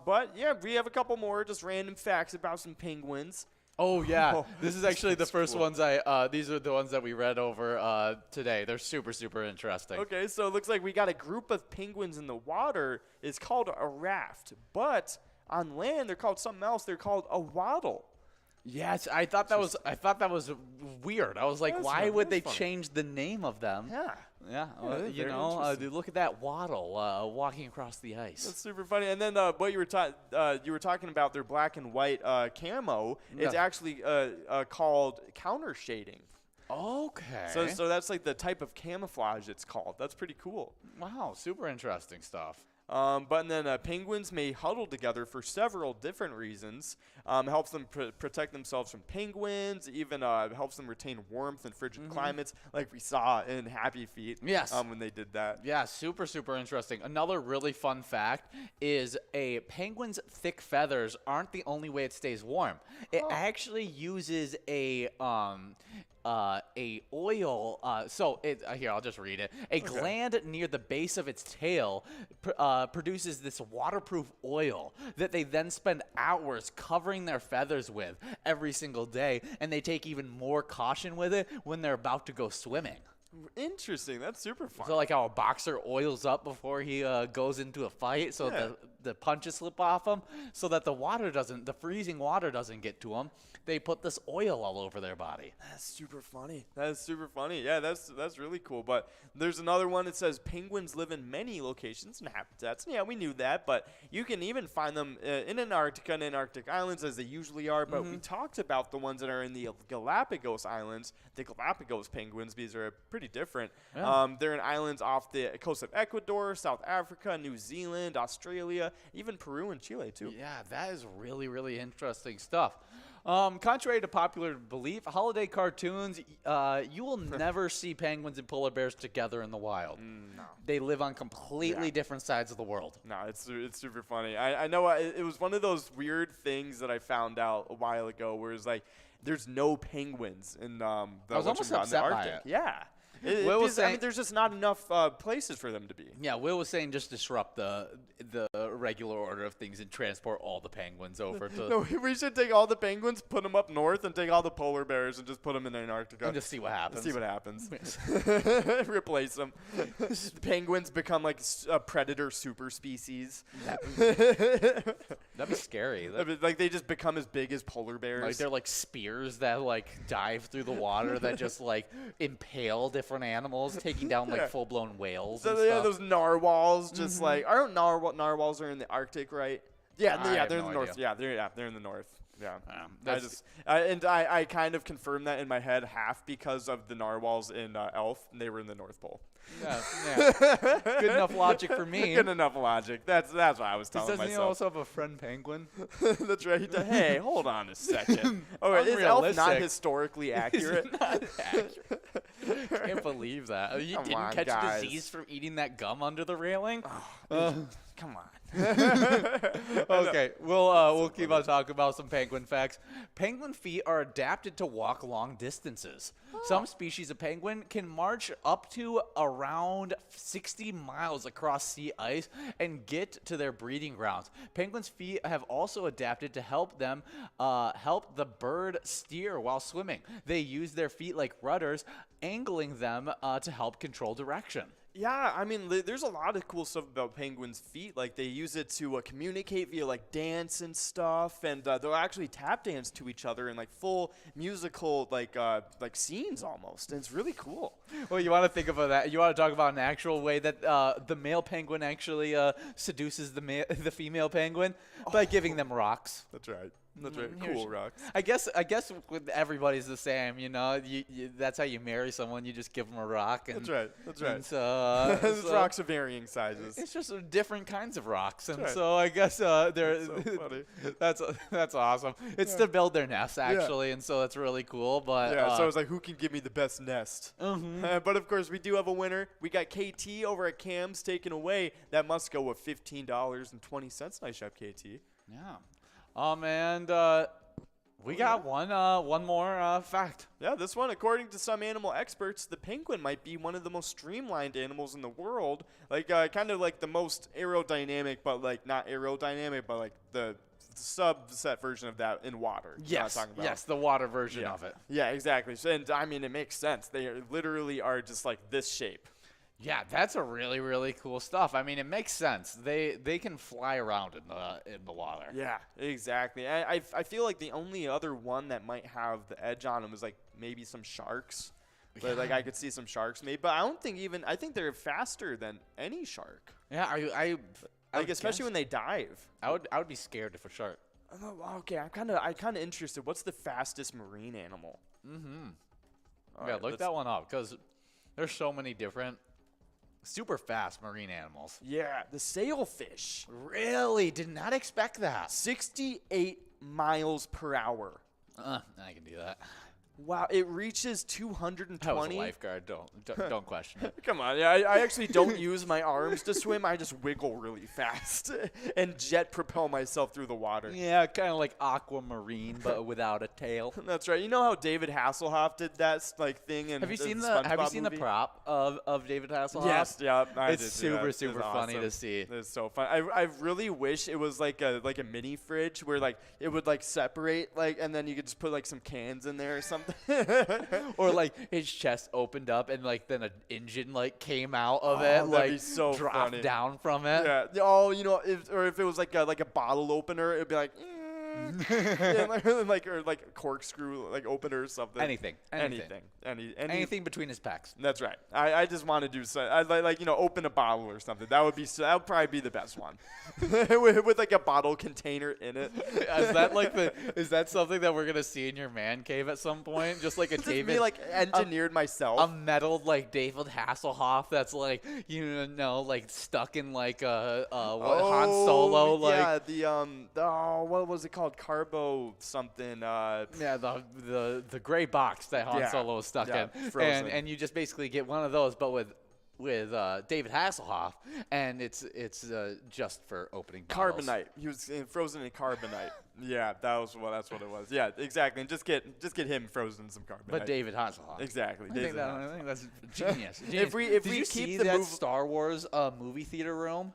But yeah, we have a couple more just random facts about some penguins. Oh yeah, this is actually the first ones these are the ones that we read over today. They're super, super interesting. Okay, so it looks like we got a group of penguins in the water. It's called a raft, but on land they're called something else. They're called a waddle. Yes, I thought that was weird. I was like, why would they change the name of them? Yeah. Look at that waddle walking across the ice. That's super funny. And then what you were talking about their black and white camo. It's actually called counter shading. Okay. So that's like the type of camouflage it's called. That's pretty cool. Wow, super interesting stuff. But then penguins may huddle together for several different reasons. Helps them protect themselves from penguins, even helps them retain warmth in frigid climates, like we saw in Happy Feet. Yes. When they did that. Yeah, super, super interesting. Another really fun fact is a penguin's thick feathers aren't the only way it stays warm. It actually uses a oil. Here, I'll just read it. A gland near the base of its tail produces this waterproof oil that they then spend hours covering their feathers with every single day, and they take even more caution with it when they're about to go swimming. Interesting. That's super fun. So like how a boxer oils up before he goes into a fight, so the punches slip off him, so that the freezing water doesn't get to him. They put this oil all over their body. That's super funny. Yeah, that's really cool. But there's another one that says penguins live in many locations and habitats. Yeah, we knew that, but you can even find them in Antarctica and Antarctic islands, as they usually are. But we talked about the ones that are in the Galapagos Islands, the Galapagos penguins, because they're pretty different. Yeah. They're in islands off the coast of Ecuador, South Africa, New Zealand, Australia, even Peru and Chile too. Yeah, that is really, really interesting stuff. Contrary to popular belief, holiday cartoons, you will never see penguins and polar bears together in the wild. No. They live on completely different sides of the world. No, it's super funny. I know it was one of those weird things that I found out a while ago, where it's like there's no penguins in I was almost upset the by Arctic. it. Yeah. Will was saying, there's just not enough places for them to be. Yeah, Will was saying just disrupt the regular order of things and transport all the penguins over to. No, we should take all the penguins, put them up north, and take all the polar bears and just put them in Antarctica. And just see what happens. Replace them. The penguins become like a predator super species. That'd be scary. Like they just become as big as polar bears. Like they're like spears that like dive through the water that just like impale different animals, taking down like full-blown whales. So and yeah, stuff. those narwhals, just like narwhals are in the Arctic, right? Yeah, they're in the north. Yeah, they're in the north. Yeah, I kind of confirmed that in my head, half because of the narwhals in Elf, and they were in the North Pole. Yeah. Good enough logic for me. Good enough logic. That's what I was telling myself. Doesn't he also have a friend penguin? That's right. Hey, hold on a second. Is Elf not historically accurate? Not accurate. Can't believe that. You didn't catch a disease from eating that gum under the railing? Come on. Okay, we'll keep on talking about some penguin facts. Penguin feet are adapted to walk long distances. Some species of penguin can march up to around 60 miles across sea ice and get to their breeding grounds. Penguins' feet have also adapted to help the bird steer while swimming. They use their feet like rudders, angling them to help control direction. Yeah, I mean, there's a lot of cool stuff about penguins' feet. Like, they use it to communicate via, like, dance and stuff. And they'll actually tap dance to each other in, like, full musical, like scenes almost. And it's really cool. Well, you want to think about that. You want to talk about an actual way that the male penguin actually seduces the female penguin by giving them rocks. That's right. That's right. Cool rocks. I guess with everybody's the same. You know, that's how you marry someone. You just give them a rock. And, That's right. And so, those rocks of varying sizes. It's just different kinds of rocks, and right. so I guess they're. That's so funny. That's awesome. It's to build their nest actually, and so that's really cool. But so it's like, who can give me the best nest? But of course, we do have a winner. We got KT over at Cam's taken away. That must go with $15.20. Nice job, KT. Yeah. And we got one more fact. Yeah, this one, according to some animal experts, the penguin might be one of the most streamlined animals in the world. Like, kind of like the most aerodynamic, but like not aerodynamic, but like the subset version of that in water. Yes, the water version of it. Yeah, exactly. So, and I mean, it makes sense. They literally are just like this shape. Yeah, that's a really, really cool stuff. I mean, it makes sense. They can fly around in the water. Yeah, exactly. I feel like the only other one that might have the edge on them is like maybe some sharks. But like I could see some sharks maybe, but I don't think I think they're faster than any shark. Yeah, especially when they dive. I would be scared if a shark. Okay, I'm kind of interested. What's the fastest marine animal? Look that one up because there's so many different Super fast marine animals. Yeah, the sailfish. Really? Did not expect that. 68 miles per hour. I can do that. Wow, it reaches 220. I was a lifeguard. Don't question it. Come on, yeah, I actually don't use my arms to swim. I just wiggle really fast and jet propel myself through the water. Yeah, kind of like aquamarine, but without a tail. That's right. You know how David Hasselhoff did that thing in Have you seen SpongeBob the movie? prop of David Hasselhoff? Yes, yeah. It's super funny to see. It's so fun. I really wish it was like a mini fridge where like it would like separate like, and then you could just put like some cans in there or something. Or like his chest opened up and like then an engine like came out of it, that'd like be so dropped funny. down from it. Yeah. Oh, you know, if it was like a bottle opener, it'd be like. Yeah, like or like a corkscrew like opener or something. Anything. Anything between his pecs. That's right. I just want to do so. I like open a bottle or something. That would probably be the best one, with like a bottle container in it. Is that something that we're gonna see in your man cave at some point? Just like a David, me like engineered myself. a metal like David Hasselhoff that's like like stuck in like Han Solo like what was it called? Carbo something. Yeah, the gray box that Han Solo was stuck in, frozen. and you just basically get one of those, but with David Hasselhoff, and it's just for opening bottles. Carbonite. He was frozen in carbonite. Yeah, that's what it was. Yeah, exactly. And just get him frozen in some carbonite. But David Hasselhoff. Exactly. I think that's genius. If we Did you keep see the that Star Wars movie theater room?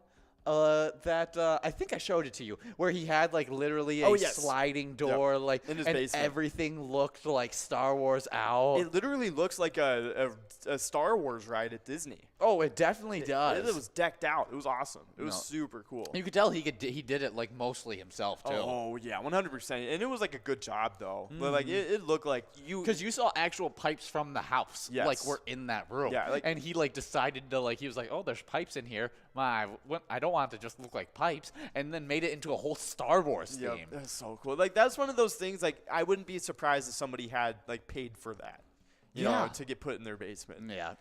I think I showed it to you, where he had like literally a sliding door, like in his and basement. Everything looked like Star Wars out. It literally looks like a Star Wars ride at Disney. Oh, it definitely does. It was decked out. It was awesome. It was super cool. You could tell he did it like mostly himself too. Oh yeah, 100%. And it was like a good job though. But like it looked like because you saw actual pipes from the house, like were in that room. Yeah, like, and he like decided to he was like, oh, there's pipes in here. I don't want it to just look like pipes, and then made it into a whole Star Wars theme. Yeah, that's so cool. Like that's one of those things. Like I wouldn't be surprised if somebody had like paid for that. You know, to get put in their basement. Yeah,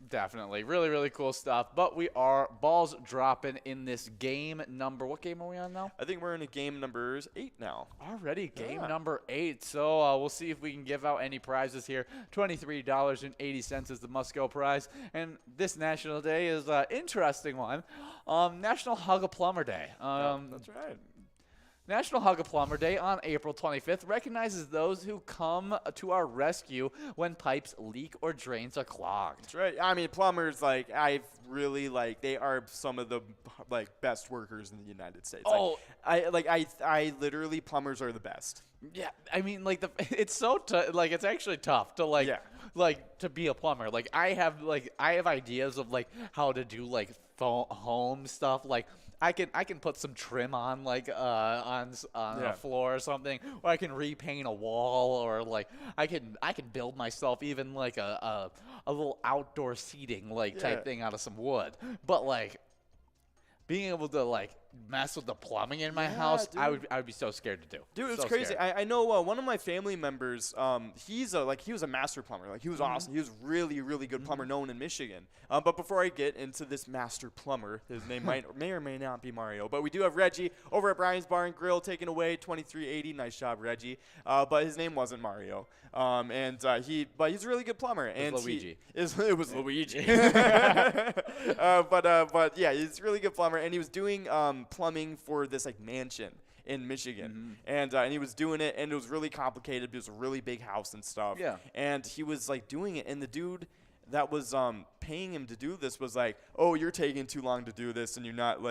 definitely. Really, really cool stuff. But we are balls dropping in this game number. What game are we on now? I think we're in a game number 8 now. Already game number 8. So we'll see if we can give out any prizes here. $23.80 is the must-go prize. And this National Day is an interesting one. National Hug a Plumber Day. That's right. National Hug a Plumber Day on April 25th recognizes those who come to our rescue when pipes leak or drains are clogged. That's right. I mean, plumbers, they are some of the best workers in the United States. Oh, I literally, plumbers are the best. Yeah, I mean, it's so it's actually tough to to be a plumber. Like I have ideas of how to do home stuff. Like I can put some trim on on a floor or something, or I can repaint a wall, or I can build myself even a little outdoor seating type thing out of some wood. But being able to mess with the plumbing in my house, dude. I would be so scared to do. Dude, it's crazy. I know one of my family members. He was a master plumber. He was awesome. He was really, really good plumber, known in Michigan. But before I get into this master plumber, his name may or may not be Mario. But we do have Reggie over at Brian's Bar and Grill taking away $23.80. Nice job, Reggie. But his name wasn't Mario. But he's a really good plumber. And Luigi. It was Luigi. But yeah, he's a really good plumber, and he was doing plumbing for this mansion in Michigan, and he was doing it, and it was really complicated. It was a really big house and stuff. Yeah. And he was doing it, and the dude that was paying him to do this was like, "Oh, you're taking too long to do this, and you're not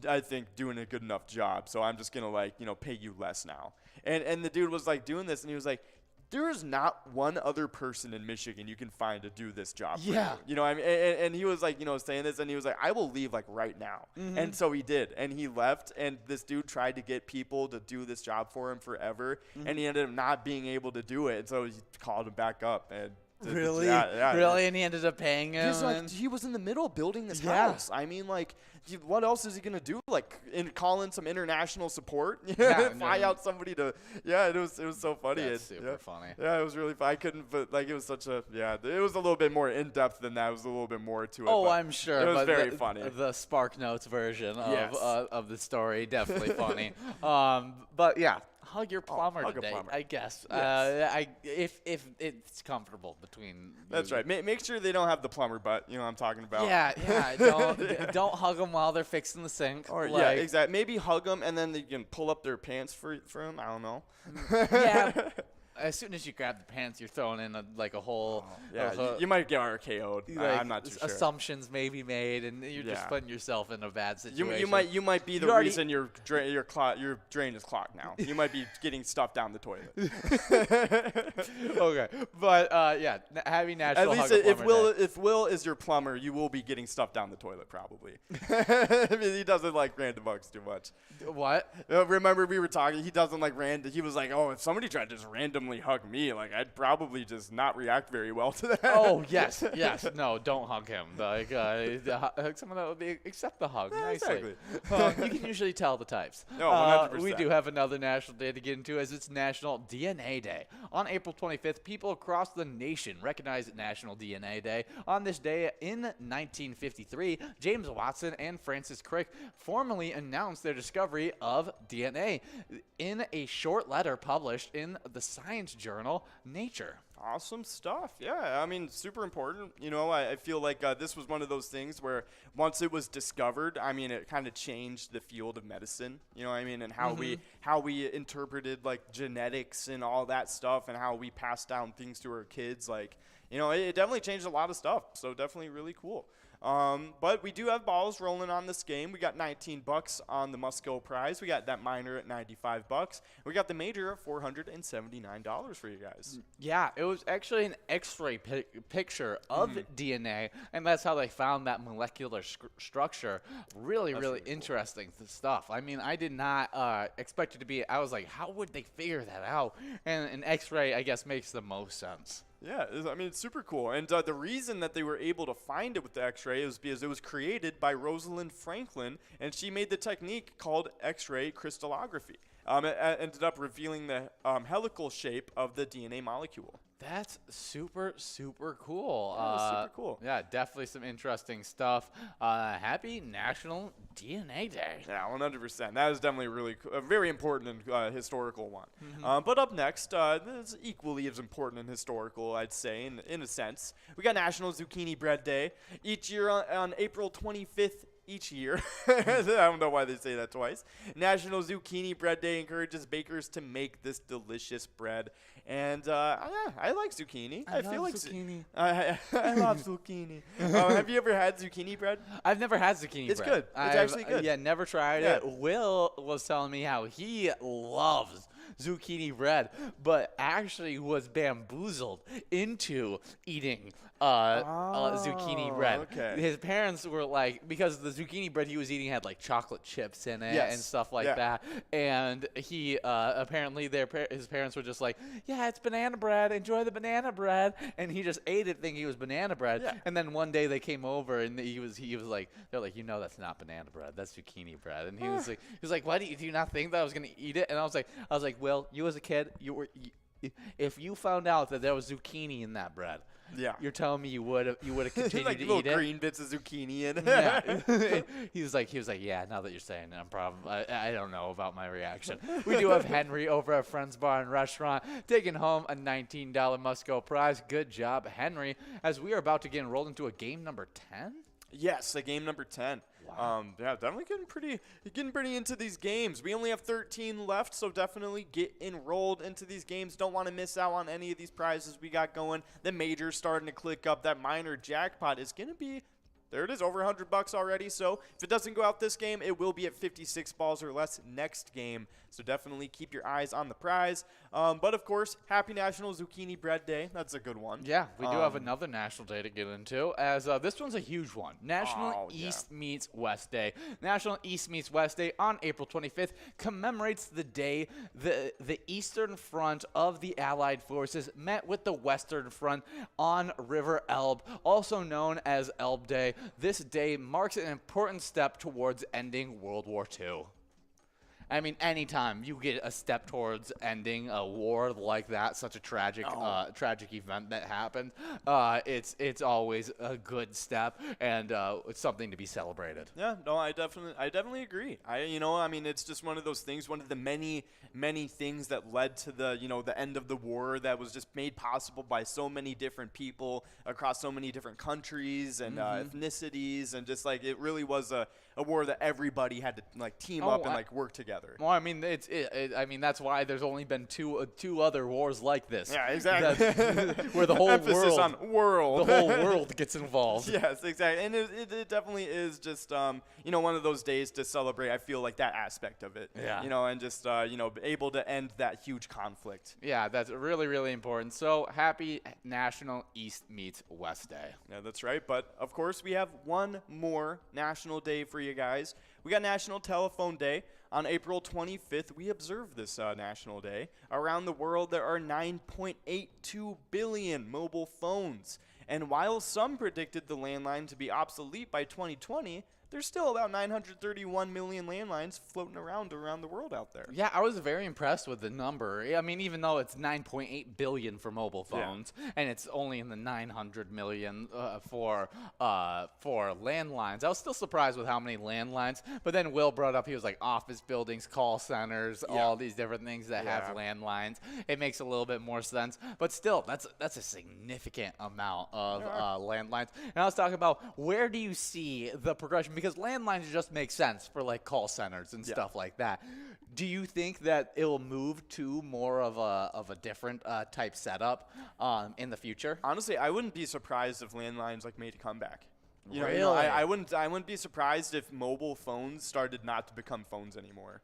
I think doing a good enough job. So I'm just gonna pay you less now." And the dude was doing this, and he was like, there is not one other person in Michigan you can find to do this job for you. You know what I mean? And he was saying this, and he was like, I will leave right now. And so he did. And he left, and this dude tried to get people to do this job for him forever, and he ended up not being able to do it. And so he called him back up, and Really? Yeah. Really? And he ended up paying him? He was in the middle building this Yeah. house. I mean, like, what else is he gonna do? Like, call in some international support? Yeah, Fly out somebody to? Yeah, it was so funny. That's super funny. Yeah, it was really fun. I couldn't, but like, it was such a it was a little bit more in depth than that. It was a little bit more to it. Oh, but I'm sure. it was but very funny. The Spark Notes version Yes. of the story, definitely funny. But yeah. Hug your plumber hug a today, plumber. I guess. Yes. If it's comfortable between. That's you. right. Make sure they don't have the plumber butt. You know what I'm talking about. Yeah. Don't hug them while they're fixing the sink. Or like, yeah, exactly. Maybe hug them and then they can pull up their pants for them. I don't know. Yeah. As soon as you grab the pants, you're throwing in a whole. Yeah, you might get RKO'd. Like, I'm not too sure. Assumptions may be made, and you're just putting yourself in a bad situation. You might be the reason your drain is clogged now. You might be getting stuff down the toilet. Okay, but yeah, having National At least Hug a Plumber Day. if Will is your plumber, you will be getting stuff down the toilet probably. I mean, he doesn't like random bugs too much. What? Remember we were talking. He doesn't like random. He was like, oh, if somebody tried to just randomly hug me, like I'd probably just not react very well to that. Oh yes. No, don't hug him. Like someone that would be accept the hug nicely. Exactly. You can usually tell the types. No, 100%. We do have another national day to get into, as it's National DNA Day. On April 25th, people across the nation recognize National DNA Day. On this day in 1953, James Watson and Francis Crick formally announced their discovery of DNA in a short letter published in the science journal Nature. Awesome stuff. Yeah, I mean, super important. You know, I feel like this was one of those things where once it was discovered, I mean, it kind of changed the field of medicine. You know what I mean? And how we interpreted like genetics and all that stuff, and how we pass down things to our kids. Like, you know, it definitely changed a lot of stuff. So definitely really cool. But we do have balls rolling on this game. We got $19 on the Must-Go prize. We got that minor at $95. We got the major at $479 for you guys. Yeah, it was actually an X-ray picture of DNA, and that's how they found that molecular structure. Really interesting stuff. I mean, I did not expect it to be. I was like, how would they figure that out? And an X-ray, I guess, makes the most sense. Yeah, I mean, it's super cool. And the reason that they were able to find it with the X-ray is because it was created by Rosalind Franklin, and she made the technique called X-ray crystallography. It ended up revealing the helical shape of the DNA molecule. That's super, super cool. Yeah, super cool. Yeah, definitely some interesting stuff. Happy National DNA Day. Yeah, 100%. That is definitely really a very important and historical one. But up next, this is equally as important and historical, I'd say, in a sense. We got National Zucchini Bread Day. Each year on April 25th, each year. I don't know why they say that twice. National Zucchini Bread Day encourages bakers to make this delicious bread. And I like zucchini. I feel like zucchini. I love zucchini. Have you ever had zucchini bread? I've never had zucchini bread. It's good. It's actually good. Yeah, never tried it. Will was telling me how he loves zucchini bread, but actually was bamboozled into eating zucchini bread. Okay. His parents were like, because the zucchini bread he was eating had like chocolate chips in it and stuff like that, and he apparently his parents were just like, yeah, it's banana bread, enjoy the banana bread, and he just ate it thinking it was banana bread. And then one day they came over and he was like, they're like, you know, that's not banana bread, that's zucchini bread. And he was like, what, do you not think that I was gonna eat it? And I was like, Will, you as a kid, if you found out that there was zucchini in that bread, you're telling me you would have continued like to little eat it? green bits of zucchini in it. Yeah. he was like, yeah, now that you're saying it, I don't know about my reaction. We do have Henry over at Friends Bar and Restaurant taking home a $19 Must-Go prize. Good job, Henry, as we are about to get enrolled into a game number 10. Yes, a game number 10. Wow. Yeah, definitely getting pretty into these games. We only have 13 left, so definitely get enrolled into these games. Don't want to miss out on any of these prizes we got going. The major's starting to click up. That minor jackpot is going to be there it is, over $100 already. So if it doesn't go out this game, it will be at 56 balls or less next game. So definitely keep your eyes on the prize. But of course, happy National Zucchini Bread Day. That's a good one. Yeah, we do have another national day to get into, as this one's a huge one. National East meets West Day. National East meets West Day on April 25th commemorates the day the Eastern Front of the Allied forces met with the Western Front on River Elbe, also known as Elbe Day. This day marks an important step towards ending World War II. I mean, anytime you get a step towards ending a war like that, such a tragic event that happened, it's always a good step, and it's something to be celebrated. Yeah, no, I definitely agree. I mean, it's just one of those things, one of the many things that led to the end of the war that was just made possible by so many different people across so many different countries and ethnicities, and just like it really was a war that everybody had to like team up and like work together. Well, I mean, I mean, that's why there's only been two other wars like this. Yeah, exactly. Where the whole emphasis on world. The whole world gets involved. Yes, exactly. And it definitely is just one of those days to celebrate. I feel like that aspect of it. Yeah. And just able to end that huge conflict. Yeah, that's really, really important. So happy National East meets West Day. Yeah, that's right. But of course, we have one more national day for you guys. We got National Telephone Day. On April 25th, we observe this national day. Around the world, there are 9.82 billion mobile phones. And while some predicted the landline to be obsolete by 2020, there's still about 931 million landlines floating around the world out there. Yeah, I was very impressed with the number. I mean, even though it's 9.8 billion for mobile phones, and it's only in the 900 million for landlines, I was still surprised with how many landlines. But then Will brought up, he was like office buildings, call centers, all these different things that have landlines. It makes a little bit more sense. But still, that's a significant amount of landlines. And I was talking about, where do you see the progression? Because landlines just make sense for like call centers and stuff like that. Do you think that it will move to more of a different type setup in the future? Honestly, I wouldn't be surprised if landlines like made a comeback. Really? I wouldn't be surprised if mobile phones started not to become phones anymore.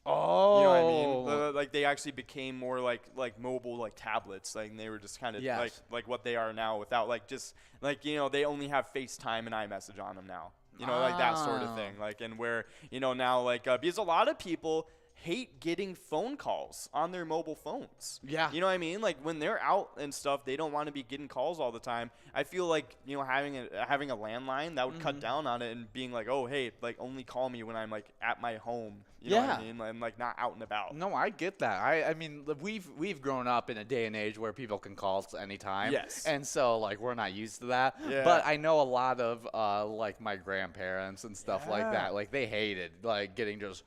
Oh, you know what I mean? Like they actually became more like mobile like tablets. Like they were just kind of like what they are now, without like just like they only have FaceTime and iMessage on them now. Like that sort of thing. Like, and where, now like, because a lot of people hate getting phone calls on their mobile phones. Yeah. You know what I mean? Like when they're out and stuff, they don't want to be getting calls all the time. I feel like, having a landline that would cut down on it, and being like, oh, hey, like only call me when I'm like at my home. You know what I mean? I'm like not out and about. No, I get that. I mean, we've grown up in a day and age where people can call us anytime. Yes. And so like we're not used to that. Yeah. But I know a lot of like my grandparents and stuff like that. Like they hated like getting just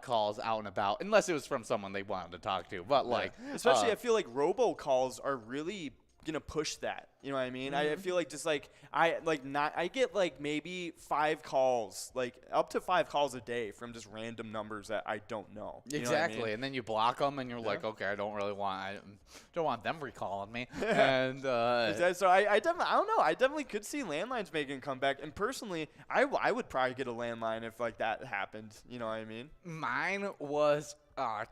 calls out and about, unless it was from someone they wanted to talk to. But like especially I feel like robocalls are really gonna push that. You know what I mean? I feel like just like I get like maybe 5 calls, like up to 5 calls a day from just random numbers that I don't know. You know what I mean? And then you block them, and you're like, okay, I don't want them recalling me. And so I don't know. I definitely could see landlines making a comeback. And personally, I would probably get a landline if like that happened. You know what I mean? Mine was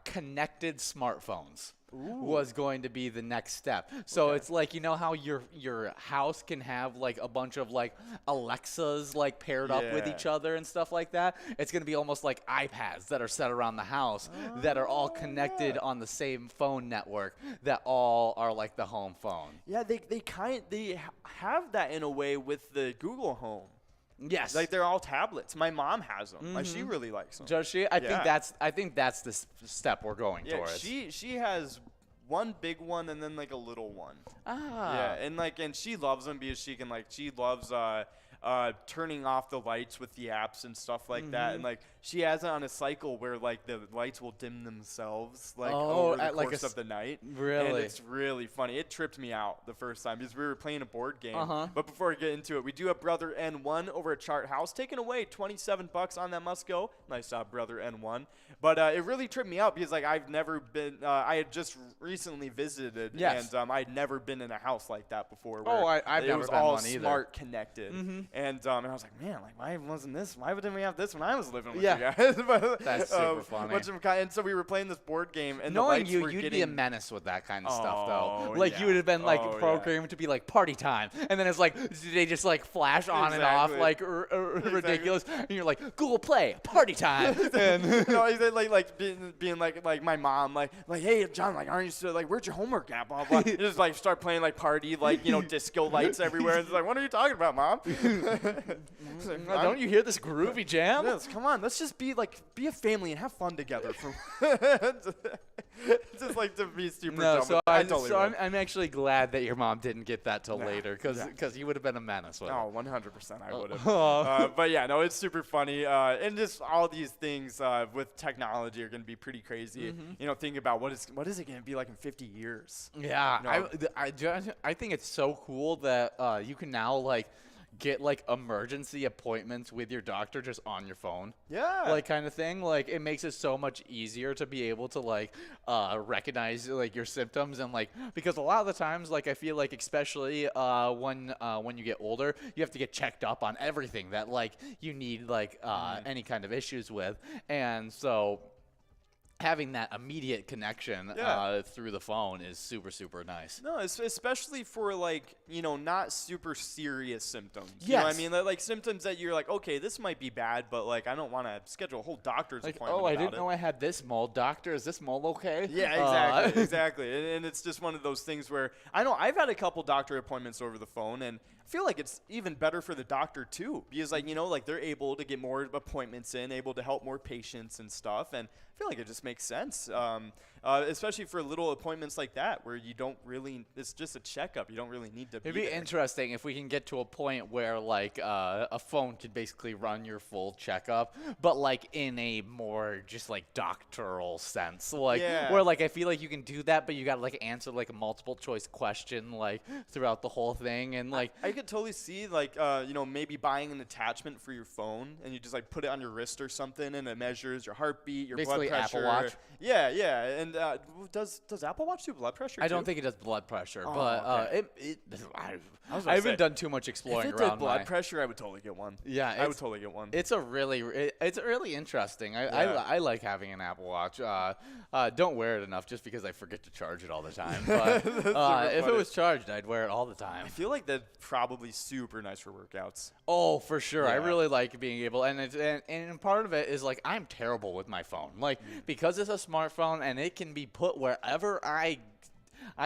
connected smartphones. Was going to be the next step. So it's like, how your house can have like a bunch of like Alexas like paired up with each other and stuff like that. It's going to be almost like iPads that are set around the house that are all connected on the same phone network, that all are like the home phone. Yeah, they have that in a way with the Google Home. Yes, like they're all tablets. My mom has them. Like she really likes them. Does she? I think that's the step we're going towards. She has one big one and then like a little one. Ah. Yeah, and she loves them because she loves turning off the lights with the apps and stuff like that, and like she has it on a cycle where like the lights will dim themselves over the course of the night. Really? And it's really funny. It tripped me out the first time because we were playing a board game. But before we get into it, we do have Brother N1 over at Chart House taking away $27 on that must go. Nice job, Brother N1. But it really tripped me out because like I've never been. I had just recently recently visited, Yes. and I'd never been in a house like that before. Oh, Where I've it never was been all one either. smart connected, and I was like, man, like why wasn't this? Why didn't we have this when I was living with you guys? But, That's super funny. And so we were playing this board game, and Knowing the lights you, were you'd getting, be a menace with that kind of stuff, though. Oh, Like, yeah. you would have been, like, Oh, yeah. programmed to be, like, party time. And then it's like, they just, like, flash on and off, Exactly. like, ridiculous. And you're like, Google Play, party time. And like being like my mom, like hey John, like aren't you still like where's your homework at? Blah blah. Just like start playing like party, like disco lights everywhere. And it's like, what are you talking about, Mom? Like, don't you hear this groovy jam? Yes, come on, let's just be a family and have fun together. Just like to be super No, dumb. so, I totally would. I'm actually glad that your mom didn't get that till Yeah, later, because you would have been a menace with it. Oh, 100% I would have. Oh. But yeah, no, it's super funny. And just all these things with technology are going to be pretty crazy. Think about what is it going to be like in 50 years? Yeah, No. I think it's so cool that you can now like get like emergency appointments with your doctor just on your phone. Yeah. Like kind of thing. Like it makes it so much easier to be able to like recognize like your symptoms and like because a lot of the times like I feel like especially when you get older you have to get checked up on everything that like you need like any kind of issues with, and so having that immediate connection through the phone is super, super nice. No, especially for like, not super serious symptoms. You know what I mean? Like symptoms that you're like, okay, this might be bad, but like I don't want to schedule a whole doctor's Like, appointment. oh, I about didn't it. know I had this mole. Doctor, is this mole okay? Yeah, exactly, exactly. And it's just one of those things where I know I've had a couple doctor appointments over the phone, and I feel like it's even better for the doctor too, because like like they're able to get more appointments in, able to help more patients and stuff, and I feel like it just makes sense, especially for little appointments like that where you don't really, it's just a checkup. You don't really need to. It'd be interesting if we can get to a point where like a phone could basically run your full checkup, but like in a more just like doctoral sense, like where like I feel like you can do that, but you gotta like answer like a multiple choice question like throughout the whole thing, and like I could totally see like maybe buying an attachment for your phone and you just like put it on your wrist or something and it measures your heartbeat, your basically blood pressure. Apple Watch. Yeah, and does Apple Watch do blood pressure? I don't too? think it does blood pressure, Oh, but okay. I haven't done too much exploring If it around did blood my- pressure, I would totally get one. Yeah, I would totally get one. It's really interesting. Yeah. I like having an Apple Watch. Don't wear it enough just because I forget to charge it all the time. But if it funny. was charged, I'd wear it all the time. I feel like that's probably super nice for workouts. Oh, for sure. I Yeah. really like being able, and part of it is like I'm terrible with my phone. Like because it's a smartphone and it can be put wherever I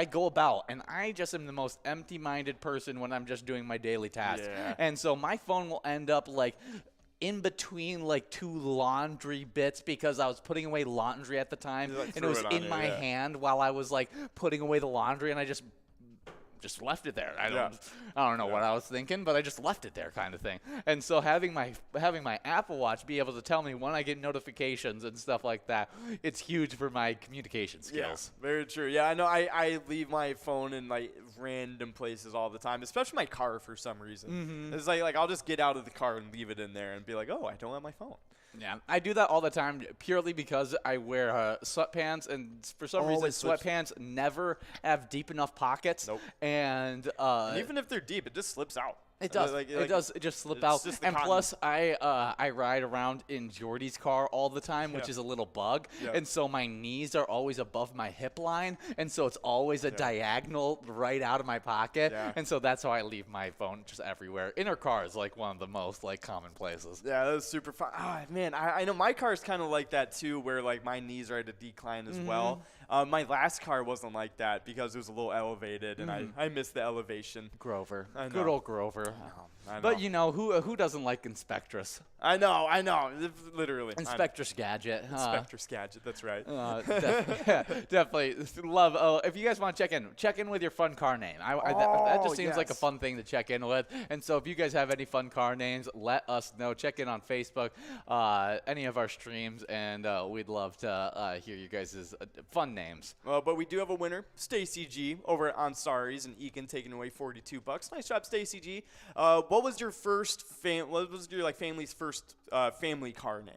go about, and I just am the most empty-minded person when I'm just doing my daily tasks. Yeah. And so my phone will end up like in between like two laundry bits because I was putting away laundry at the time, You, like, and it threw was it on in it, my yeah. hand while I was like putting away the laundry, and I just left it there. I don't know what I was thinking, but I just left it there, kind of thing. And so having my Apple Watch be able to tell me when I get notifications and stuff like that, it's huge for my communication skills. Yeah, very true. Yeah, I know. I leave my phone in like random places all the time, especially my car for some reason. It's like I'll just get out of the car and leave it in there and be like, oh, I don't have my phone. Yeah, I do that all the time purely because I wear sweatpants, and for some reason sweatpants never have deep enough pockets. Nope. And Even if they're deep, it just slips out. It does. Like, It does just slip it's out. just the And cotton. plus, I ride around in Jordy's car all the time, which is a little bug. Yeah. And so my knees are always above my hip line, and so it's always a diagonal right out of my pocket. Yeah. And so that's how I leave my phone just everywhere. In her car is like one of the most like common places. Yeah, that was super fun. Oh, man, I know my car is kind of like that too, where like my knees are at a decline as well. My last car wasn't like that because it was a little elevated, and I missed the elevation. Grover. I Good know. old Grover. I know. But you know, who doesn't like Inspectress? I know, literally. Inspectress Gadget. Inspector Skagit, that's right. Definitely love. Oh, if you guys want to check in with your fun car name. That just seems like a yes. fun thing to check in with. And so if you guys have any fun car names, let us know. Check in on Facebook, any of our streams, and we'd love to hear you guys' fun names. But we do have a winner, Stacy G, over at Ansari's and Eakin, taking away $42. Nice job, Stacy G. What was your family's first family car name?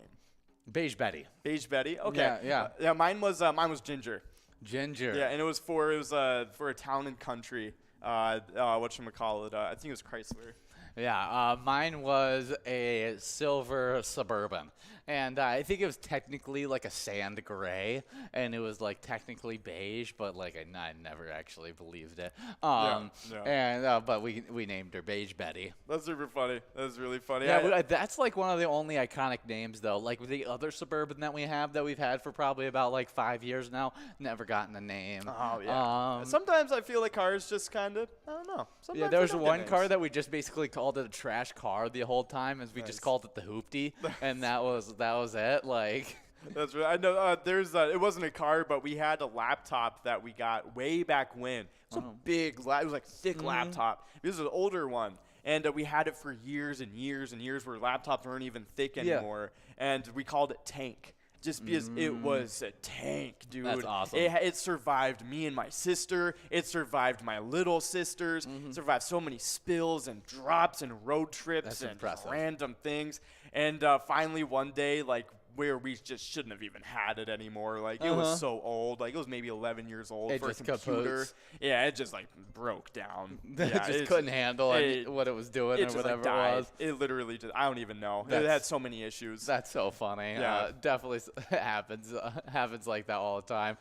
Beige Betty. Beige Betty. Okay. Yeah. Yeah. Mine was Ginger. Ginger. Yeah, and it was for a town and country. Whatchamacallit? I think it was Chrysler. Yeah, mine was a silver Suburban, and I think it was technically like a sand gray, and it was like technically beige, but like I never actually believed it. But we named her Beige Betty. That's super funny. That's really funny. Yeah, that's like one of the only iconic names though. Like the other Suburban that we've had for probably about like 5 years now, never gotten a name. Oh yeah. Sometimes I feel like cars just kind of, I don't know. Sometimes yeah, there was one car that we just basically called it a trash car the whole time, as we just called it the Hoopty, and that was it. Like, that's right. I know. It wasn't a car, but we had a laptop that we got way back when. It was a big, it was like thick laptop. This is an older one, and we had it for years and years and years, where laptops weren't even thick anymore, and we called it Tank. Just because it was a tank, dude. That's awesome. It survived me and my sister. It survived my little sisters. It survived so many spills and drops and road trips and random things. And finally one day, like, where we just shouldn't have even had it anymore. Like, it was so old. Like, it was maybe 11 years old for a computer. Kaputs. Yeah, it just, like, broke down. It just couldn't handle what it was doing or whatever it was. It literally just, I don't even know. It had so many issues. That's so funny. Yeah. Definitely happens like that all the time.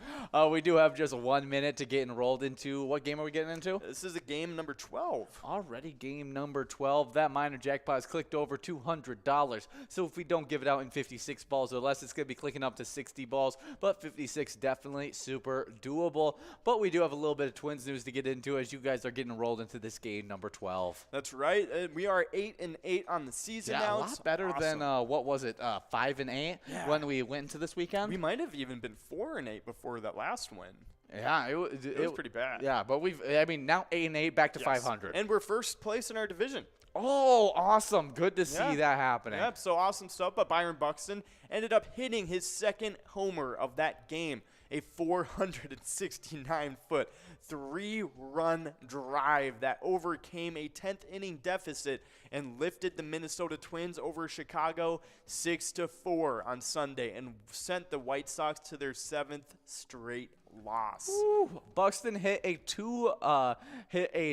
We do have just 1 minute to get enrolled into. What game are we getting into? This is a game number 12. Already game number 12. That minor jackpot has clicked over $200. So if we don't give it out in 56 balls or less, it's going to be clicking up to 60 balls, but 56 definitely super doable. But we do have a little bit of Twins news to get into as you guys are getting rolled into this game number 12. That's right. We are 8-8 on the season now. A lot better than what was it, 5-8 when we went into this weekend. We might have even been 4-8 before that last win. Yeah, it was pretty bad. Yeah, but now 8-8 back to 500, and we're first place in our division. Oh, awesome. Good to see that happening. Yep, so awesome stuff. But Byron Buxton ended up hitting his second homer of that game, a 469-foot, 3-run drive that overcame a 10th inning deficit and lifted the Minnesota Twins over Chicago 6-4 on Sunday and sent the White Sox to their 7th straight loss. Ooh, Buxton hit a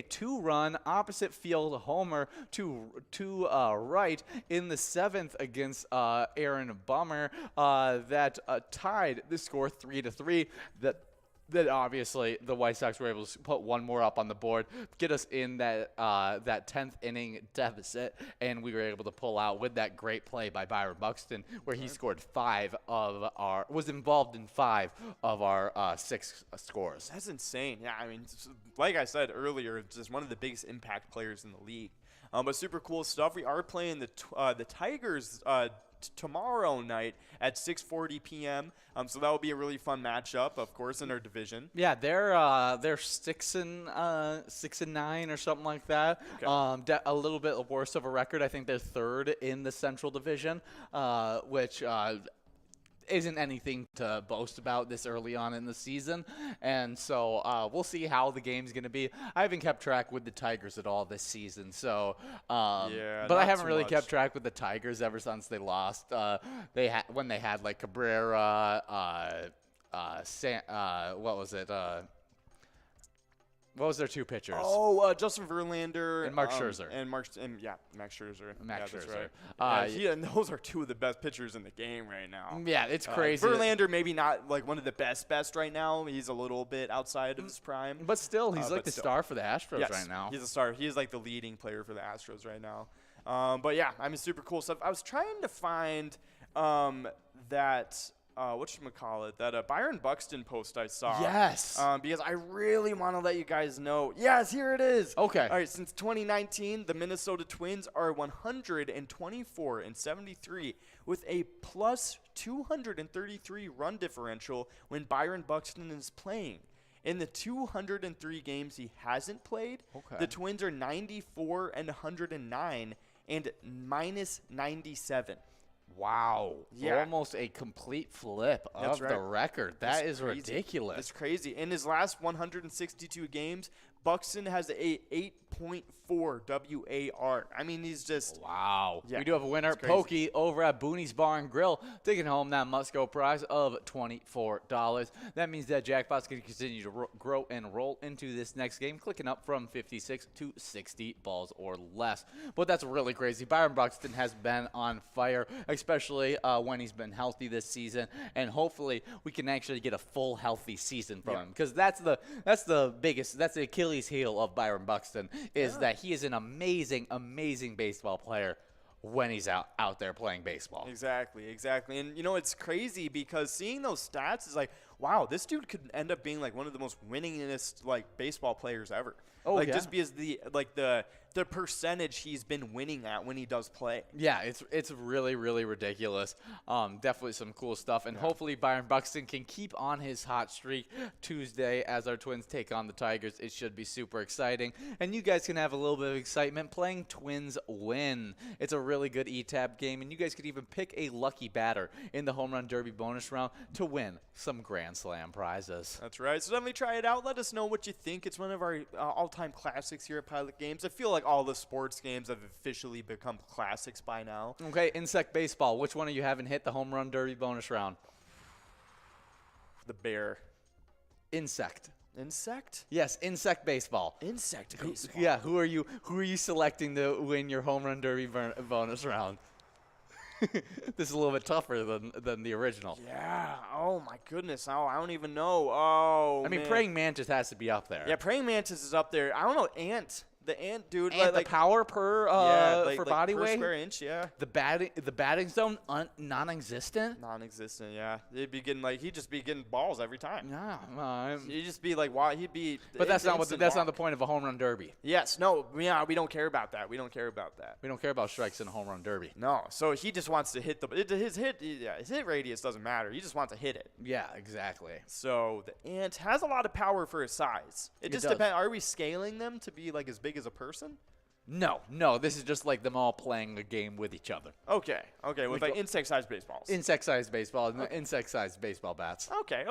two-run opposite field homer to right in the 7th against Aaron Bummer that tied the score 3-3. That obviously the White Sox were able to put one more up on the board, get us in that 10th inning deficit, and we were able to pull out with that great play by Byron Buxton, where he scored was involved in 5 of our 6 scores. That's insane. Yeah, I mean, like I said earlier, just one of the biggest impact players in the league. But super cool stuff. We are playing the Tigers tomorrow night at 6:40 p.m. So that will be a really fun matchup, of course, in our division. Yeah, they're 6-9 or something like that. Okay. A little bit worse of a record. I think they're 3rd in the Central Division, which isn't anything to boast about this early on in the season. And so we'll see how the game's going to be. I haven't kept track with the Tigers at all this season. So, but I haven't really kept track with the Tigers ever since they lost. When they had like Cabrera, what was it? What was their 2 pitchers? Oh, Justin Verlander and Mark Scherzer. Max Scherzer. Max Scherzer. Right. And those are 2 of the best pitchers in the game right now. Yeah, it's crazy. Verlander maybe not like one of the best right now. He's a little bit outside of his prime. But still, he's like the star for the Astros right now. He's a star. He's like the leading player for the Astros right now. But yeah, I mean, super cool stuff. I was trying to find that whatchamacallit, that Byron Buxton post I saw. Yes. Because I really want to let you guys know. Yes, here it is. Okay. All right, since 2019, the Minnesota Twins are 124-73 with a plus 233 run differential when Byron Buxton is playing. In the 203 games he hasn't played, the Twins are 94-109 and minus 97. Wow. Yeah. Almost a complete flip of the record. That is ridiculous. It's crazy. In his last 162 games, Buxton has a 8.4 WAR. I mean, he's just Wow. Yeah, We do have a winner, it's crazy. Pokey, over at Booney's Bar and Grill, taking home that must-go prize of $24. That means that jackpot's going to continue to grow and roll into this next game, clicking up from 56 to 60 balls or less. But that's really crazy. Byron Buxton has been on fire, especially when he's been healthy this season, and hopefully we can actually get a full healthy season from him, because that's the Achilles heel of Byron Buxton, is that he is an amazing baseball player when he's out there playing baseball. Exactly. And, it's crazy because seeing those stats is like, wow, this dude could end up being, like, one of the most winningest, like, baseball players ever. Oh, like, yeah. just because the percentage he's been winning at when he does play. Yeah, it's really ridiculous. Definitely some cool stuff, and hopefully Byron Buxton can keep on his hot streak Tuesday as our Twins take on the Tigers. It should be super exciting, and you guys can have a little bit of excitement playing Twins Win. It's a really good E-Tab game, and you guys could even pick a lucky batter in the Home Run Derby bonus round to win some Grand Slam prizes. That's right. So definitely try it out. Let us know what you think. It's one of our all-time classics here at Pilot Games. I feel like all the sports games have officially become classics by now. Okay, Insect Baseball. Which one of you haven't hit the Home Run Derby bonus round? The bear. Insect. Insect? Yes, Insect Baseball. Insect baseball. Yeah, who are you selecting to win your Home Run Derby bonus round? This is a little bit tougher than the original. Yeah. Oh, my goodness. Oh, I don't even know. Oh, I mean, man. Praying Mantis has to be up there. Yeah, praying mantis is up there. I don't know. Ant. The ant, dude. And like the power per for body per weight, square inch, yeah. the batting zone non-existent. Non-existent, yeah. He'd just be getting balls every time. Yeah, He'd just be like, wow, he'd be. but that's not instant the point of a home run derby. Yes, no, yeah, we don't care about that. We don't care about that. We don't care about strikes in a home run derby. No, so he just wants to hit his hit radius doesn't matter. He just wants to hit it. Yeah, exactly. So the ant has a lot of power for his size. It just does. depends. Are we scaling them to be like as big as a person? No, this is just like them all playing a game with each other. Okay, with like insect-sized baseballs. Insect-sized baseball and insect-sized baseball bats. Okay.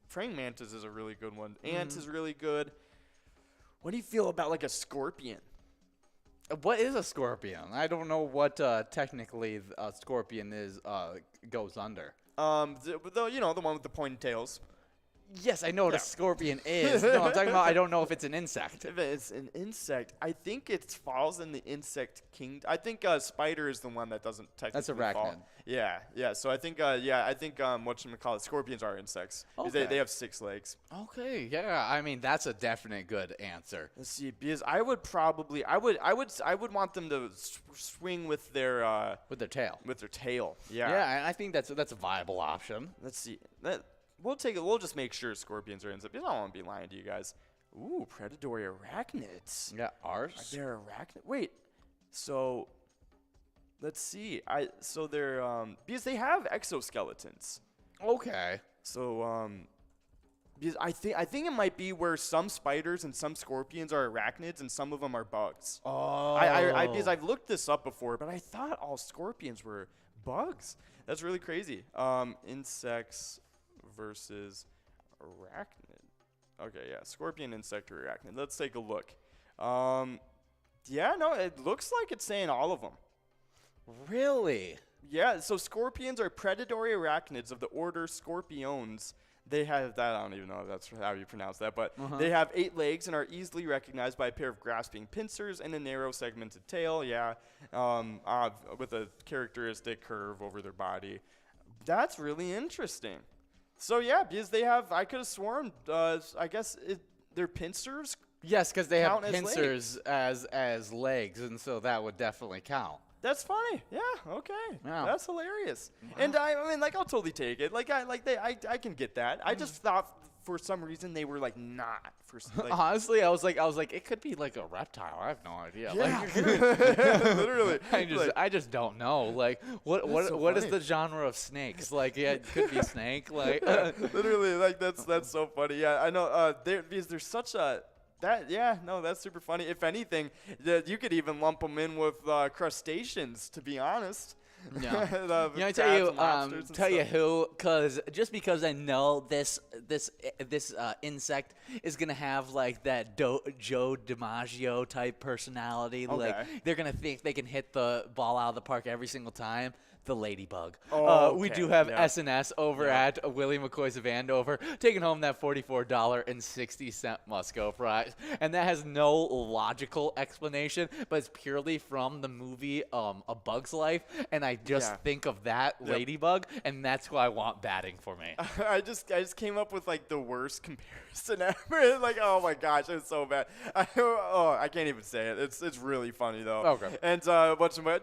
Praying mantis is a really good one. Ant is really good. What do you feel about like a scorpion? What is a scorpion? I don't know what technically a scorpion is goes under. The one with the pointed tails. Yes, I know what a scorpion is. No, I'm talking about I don't know if it's an insect. If it's an insect, I think it falls in the insect kingdom. I think spider is the one that doesn't technically That's arachnid. fall. Yeah. So I think whatchamacallit, scorpions are insects. Okay. They have 6 legs. Okay, yeah. I mean, that's a definite good answer. Let's see, because I would want them to swing with their tail. With their tail. Yeah. Yeah, and I think that's a viable option. Let's see. We'll just make sure scorpions are insects. I don't want to be lying to you guys. Ooh, predatory arachnids. Yeah, ours. They're arachnid. Wait. So let's see. So they're because they have exoskeletons. Okay. So because I think it might be where some spiders and some scorpions are arachnids and some of them are bugs. Oh. Because I've looked this up before, but I thought all scorpions were bugs. That's really crazy. Insects versus arachnid. Okay, yeah, scorpion, insect, or arachnid. Let's take a look. It looks like it's saying all of them. Really? Yeah, so scorpions are predatory arachnids of the order Scorpiones. They have that. I don't even know if that's how you pronounce that, but they have 8 legs and are easily recognized by a pair of grasping pincers and a narrow segmented tail. Yeah, with a characteristic curve over their body. That's really interesting. So yeah, because they have, I could have sworn, I guess they're pincers. Yes, because they have Count as pincers as legs, and so that would definitely count. That's funny. Yeah. Okay. Yeah. That's hilarious. And I mean, like, I'll totally take it. I can get that. I just thought for some reason they were like not. Honestly, I was like, it could be like a reptile. I have no idea. Yeah. Like, Literally. I just don't know. Like, what is the genre of snakes? Like, yeah, it could be snake. Like, literally, like that's so funny. Yeah, I know. Because there's such a. That's super funny. If anything, you could even lump them in with crustaceans, to be honest. Yeah. The I tell you who, just because I know this insect is gonna have like that Joe DiMaggio type personality. Okay. Like they're gonna think they can hit the ball out of the park every single time. The ladybug. We Okay, do have yeah. SNS over at Willie McCoy's of Andover, taking home that $44.60 Musco prize. And that has no logical explanation, but it's purely from the movie A Bug's Life. And I just think of that ladybug, and that's who I want batting for me. I just came up with like the worst comparison ever. Like, oh my gosh, it's so bad. I can't even say it. It's really funny though. Okay. And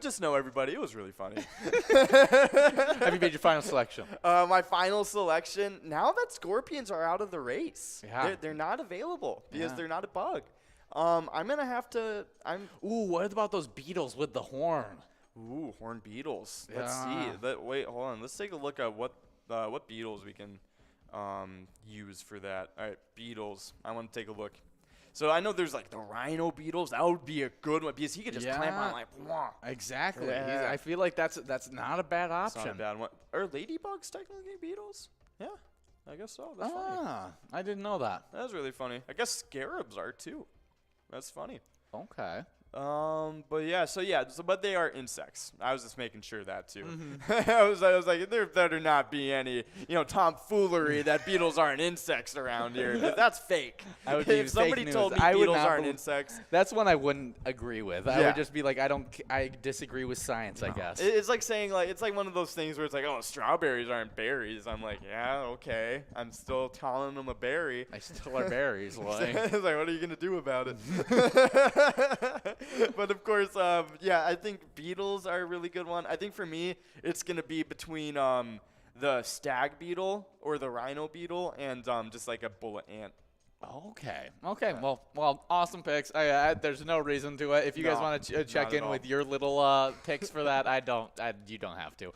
just know everybody, it was really funny. Have you made your final selection? My final selection, now that scorpions are out of the race, Yeah. they're not available because they're not a bug. I'm going to have to – Ooh, what about those beetles with the horn? Ooh, horned beetles. Let's Yeah. see. Wait, hold on. Let's take a look at what beetles we can use for that. All right, beetles. I want to take a look. So I know there's like the rhino beetles. That would be a good one because he could just clamp on like. Wah. Exactly. Yeah. I feel like that's not a bad It's option. not a bad one. Are ladybugs technically beetles? Yeah, I guess so. That's funny. I didn't know that. That's really funny. I guess scarabs are too. That's funny. Okay. But but they are insects. I was just making sure that too. Mm-hmm. I was like, there better not be any, tomfoolery that beetles aren't insects around here. 'Cause that's fake. I would be If somebody fake news. told me I would beetles not aren't believe- insects, That's one I wouldn't agree with. I Yeah. would just be like, I disagree with science, I guess. it's like saying it's like one of those things where it's like, oh, strawberries aren't berries. I'm like, yeah, okay. I'm still calling them a berry. I still are berries, like. It's like, what are you gonna do about it? But of course, I think beetles are a really good one. I think for me, it's gonna be between the stag beetle or the rhino beetle and just like a bullet ant. Okay. Well, awesome picks. There's no reason to it. If you guys No, want to check not at in all. with your little picks for that, you don't have to.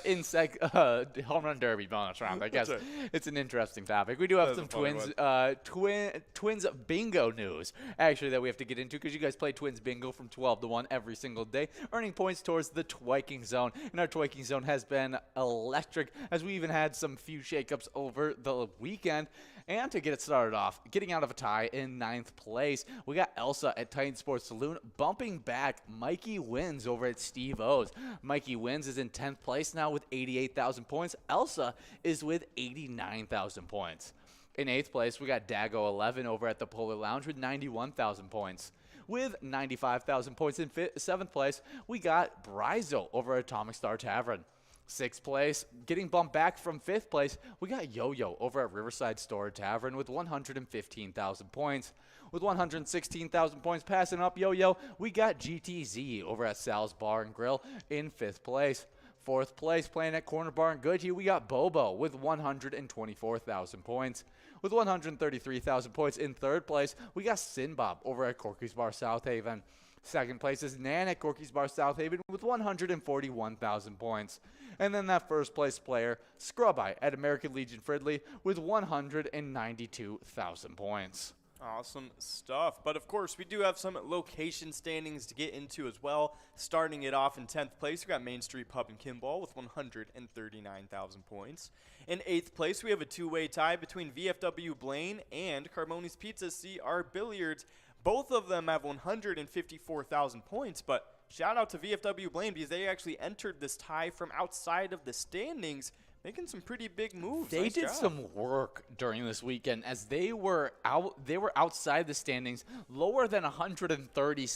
Insect home run derby bonus round. I guess That's it's an interesting topic. We do have That is some a funny Twins bingo news actually that we have to get into because you guys play Twins bingo from 12 to 1 every single day, earning points towards the Twiking zone. And our Twiking zone has been electric as we even had some few shakeups over the weekend. And to get it started off, getting out of a tie in 9th place, we got Elsa at Titan Sports Saloon bumping back Mikey Wins over at Steve O's. Mikey Wins is in 10th place now with 88,000 points. Elsa is with 89,000 points. In 8th place, we got Dago 11 over at the Polar Lounge with 91,000 points. With 95,000 points in 7th place, we got Bryzo over at Atomic Star Tavern. 6th place, getting bumped back from 5th place, we got Yo-Yo over at Riverside Store Tavern with 115,000 points. With 116,000 points passing up Yo-Yo, we got GTZ over at Sal's Bar and Grill in 5th place. 4th place, playing at Corner Bar and Goodhue, we got Bobo with 124,000 points. With 133,000 points in 3rd place, we got Sinbob over at Corky's Bar South Haven. 2nd place is Nan at Corky's Bar South Haven with 141,000 points. And then that 1st place player, Scrub-Eye at American Legion Fridley with 192,000 points. Awesome stuff. But of course, we do have some location standings to get into as well. Starting it off in 10th place, we got Main Street Pub and Kimball with 139,000 points. In 8th place, we have a two-way tie between VFW Blaine and Carboni's Pizza CR Billiards. Both of them have 154,000 points, but shout out to VFW Blaine because they actually entered this tie from outside of the standings, making some pretty big moves. They Nice did job. some work during this weekend as they were outside the standings, lower than 130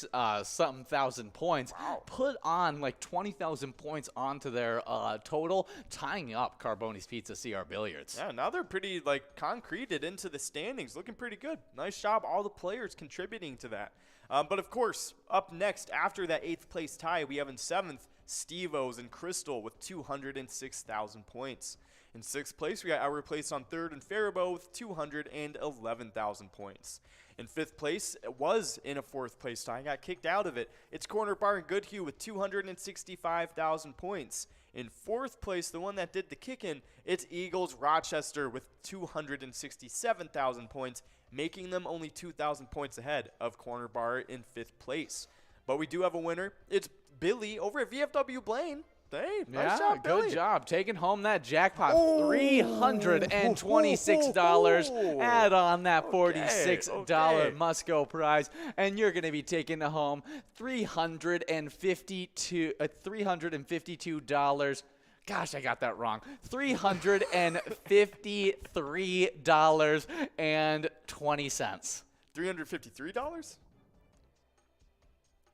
something thousand points. Wow. Put on like 20,000 points onto their total, tying up Carboni's Pizza CR Billiards. Yeah, now they're pretty concreted into the standings, looking pretty good. Nice job, all the players contributing to that. But of course, up next after that 8th place tie, we have in 7th Steve-O's and Crystal with 206,000 points. In 6th place, we got our place on 3rd and Faribault with 211,000 points. In 5th place, it was in a 4th place tie. Got kicked out of it. It's Corner Bar and Goodhue with 265,000 points. In 4th place, the one that did the kick-in, it's Eagles Rochester with 267,000 points, making them only 2,000 points ahead of Corner Bar in 5th place. But we do have a winner. It's Billy over at VFW Blaine. Hey, Yeah, nice job, Billy. good job. Taking home that jackpot, Oh. $326. Add on that $46 okay. Musco prize, and you're going to be taking home $352. Gosh, I got that wrong. $353.20. $353?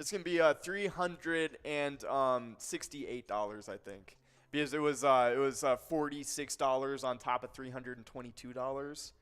It's gonna be $368, I think, because it was $46 on top of $322.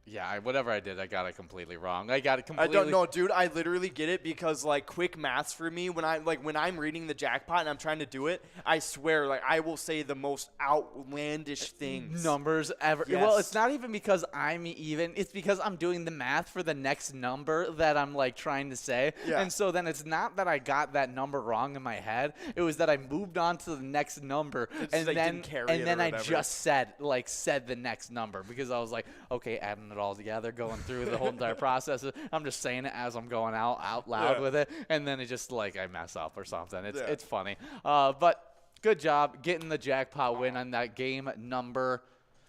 Yeah, whatever I did, I got it completely wrong. I got it I completely. don't know, dude. I literally get it because like quick maths for me when I'm reading the jackpot and I'm trying to do it, I swear like I will say the most outlandish things. Numbers ever. Yes. Well, it's not even because I'm even. It's because I'm doing the math for the next number that I'm like trying to say. Yeah. And so then it's not that I got that number wrong in my head. It was that I moved on to the next number and like, then didn't carry it or I whatever. just said the next number because I was like, okay, adding it all together, going through the whole entire process. I'm just saying it as I'm going out loud with it, and then it just like I mess up or something. It's funny. But good job getting the jackpot win on that game number.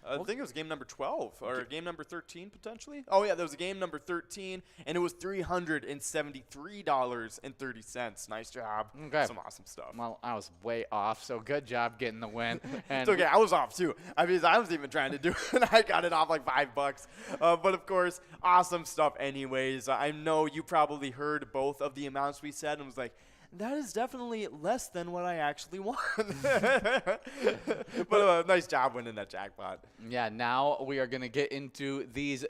I think it was game number 12 or game number 13 potentially. Oh yeah, there was a game number 13, and it was $373.30. Nice job. Okay. Some awesome stuff. Well, I was way off, so good job getting the win. And It's okay. I was off too. I mean, I was even trying to do it, and I got it off like $5. But of course, awesome stuff. Anyways, I know you probably heard both of the amounts we said, and was like, that is definitely less than what I actually won. But nice job winning that jackpot. yeah, now we are going to get into these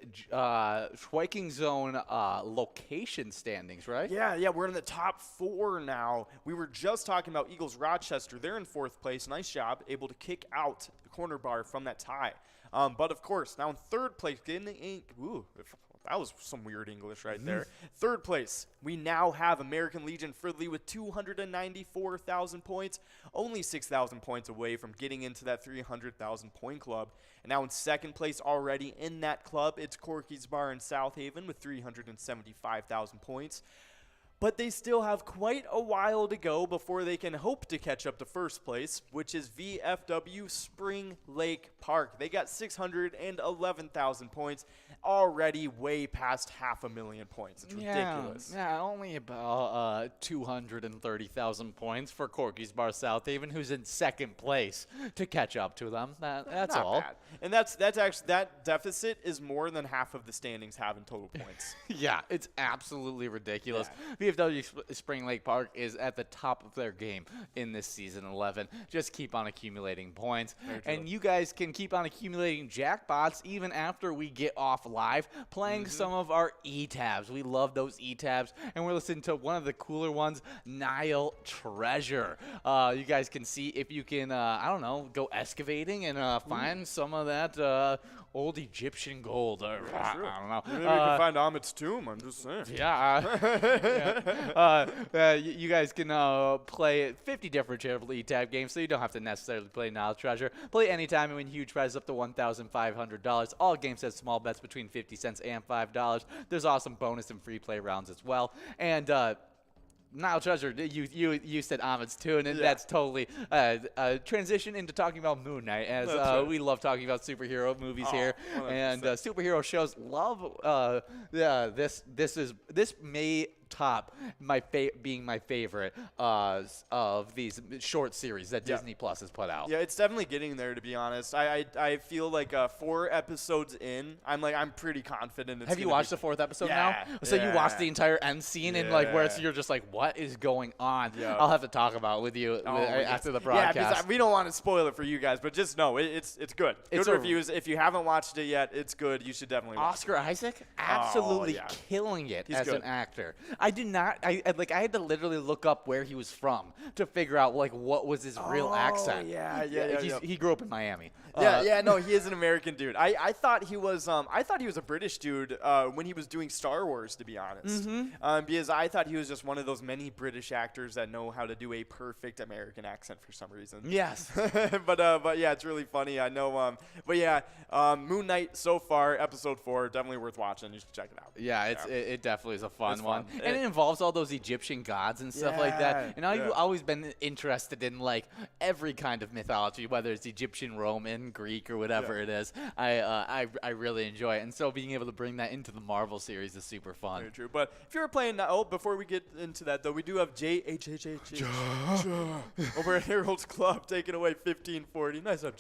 striking zone location standings, right? Yeah, we're in the top 4 now. We were just talking about Eagles Rochester. They're in 4th place. Nice job, able to kick out the corner bar from that tie. But of course, now in 3rd place, that was some weird English right there. 3rd place, we now have American Legion Fridley with 294,000 points, only 6,000 points away from getting into that 300,000 point club. And now in 2nd place already in that club, it's Corky's Bar in South Haven with 375,000 points. But they still have quite a while to go before they can hope to catch up to 1st place, which is VFW Spring Lake Park. They got 611,000 points, already way past 500,000 points. It's ridiculous. Yeah, only about 230,000 points for Corky's Bar South Haven, who's in 2nd place to catch up to them. That's Not all. bad. And that's actually, that deficit is more than half of the standings have in total points. Yeah, it's absolutely ridiculous. VFW Spring Lake Park is at the top of their game in this season 11. Just keep on accumulating points. And you guys can keep on accumulating jackpots even after we get off live playing some of our E-tabs. We love those E-tabs. And we're listening to one of the cooler ones, Nile Treasure. You guys can see if you can, I don't know, go excavating and find some of that old Egyptian gold. I don't know. Maybe we can find Ahmed's tomb. I'm just saying. You guys can play 50 different Charitable E-Tab games, so you don't have to necessarily play Nile Treasure. Play anytime and win huge prizes up to $1,500. All games have small bets between 50 cents and $5. There's awesome bonus and free play rounds as well. And Nile Treasure, you said Ahmed's tune, and that's totally a transition into talking about Moon Knight, as right. we love talking about superhero movies here, 100%. and superhero shows. Love this may top being my favorite of these short series that Disney Plus has put out. Yeah, it's definitely getting there, to be honest. I feel like 4 episodes in, I'm pretty confident. Have you watched the 4th episode now? So you watched the entire end scene and like where you're just like, what is going on? Yeah. I'll have to talk about it with you after the broadcast. Yeah, because we don't want to spoil it for you guys, but just know it's good. It's good reviews. If you haven't watched it yet, it's good. You should definitely watch Oscar Isaac absolutely yeah. killing it He's as good. an actor. I did not. I had to literally look up where he was from to figure out like what was his real accent. He grew up in Miami. No, he is an American dude. I thought he was a British dude when he was doing Star Wars, to be honest. Because I thought he was just one of those many British actors that know how to do a perfect American accent for some reason. Yes. but yeah, it's really funny. I know. But yeah, Moon Knight so far, episode 4, definitely worth watching. You should check it out. Yeah, it definitely is a fun one. And And it involves all those Egyptian gods and stuff like that. And I've always been interested in like every kind of mythology, whether it's Egyptian, Roman, Greek, or whatever it is. I really enjoy it. And so being able to bring that into the Marvel series is super fun. Very true. But if you're playing now, before we get into that though, we do have JHHH over at Harold's Club taking away 1540. Nice up,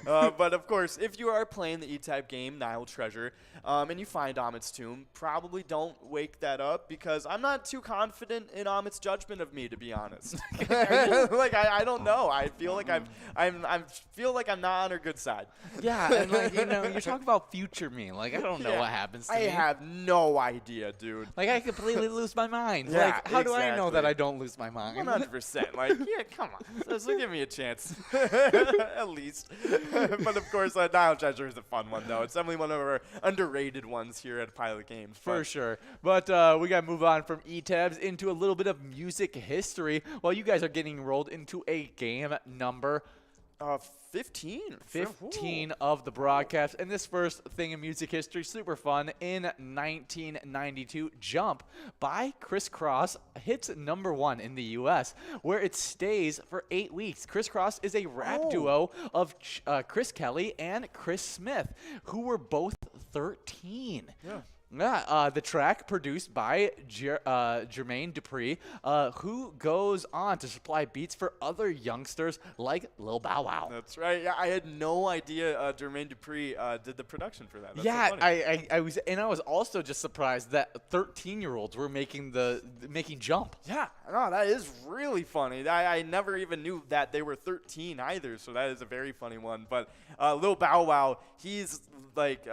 but of course, if you are playing the E-Type game, Nile Treasure, and you find Amit's tomb, probably don't wake that up because I'm not too confident in Amit's judgment of me, to be honest. Like I don't know. I feel like I'm not on her good side. Yeah, and like you're talking about future me. Like I don't know what happens to me. I have no idea, dude. Like I completely lose my mind. Yeah, like how do I know that I don't lose my mind? 100%. Like come on. So give me a chance, at least. But of course, Nile Treasure is a fun one though. It's definitely one of our underrated ones here at Pilot Games. For sure. But we got to move on from E-Tabs into a little bit of music history while you guys are getting rolled into a game number 15. 15 of the broadcast. And this first thing in music history, super fun. In 1992, Jump by Criss Cross hits #1 in the U.S., where it stays for 8 weeks. Criss Cross is a rap duo of Chris Kelly and Chris Smith, who were both 13. The track produced by Jermaine Dupri, who goes on to supply beats for other youngsters like Lil Bow Wow. That's right. Yeah, I had no idea Jermaine Dupri did the production for that. That's yeah, so funny. I was also just surprised that 13-year-olds were making Jump. Yeah, no, that is really funny. I never even knew that they were 13 either, so that is a very funny one. But Lil Bow Wow, he's like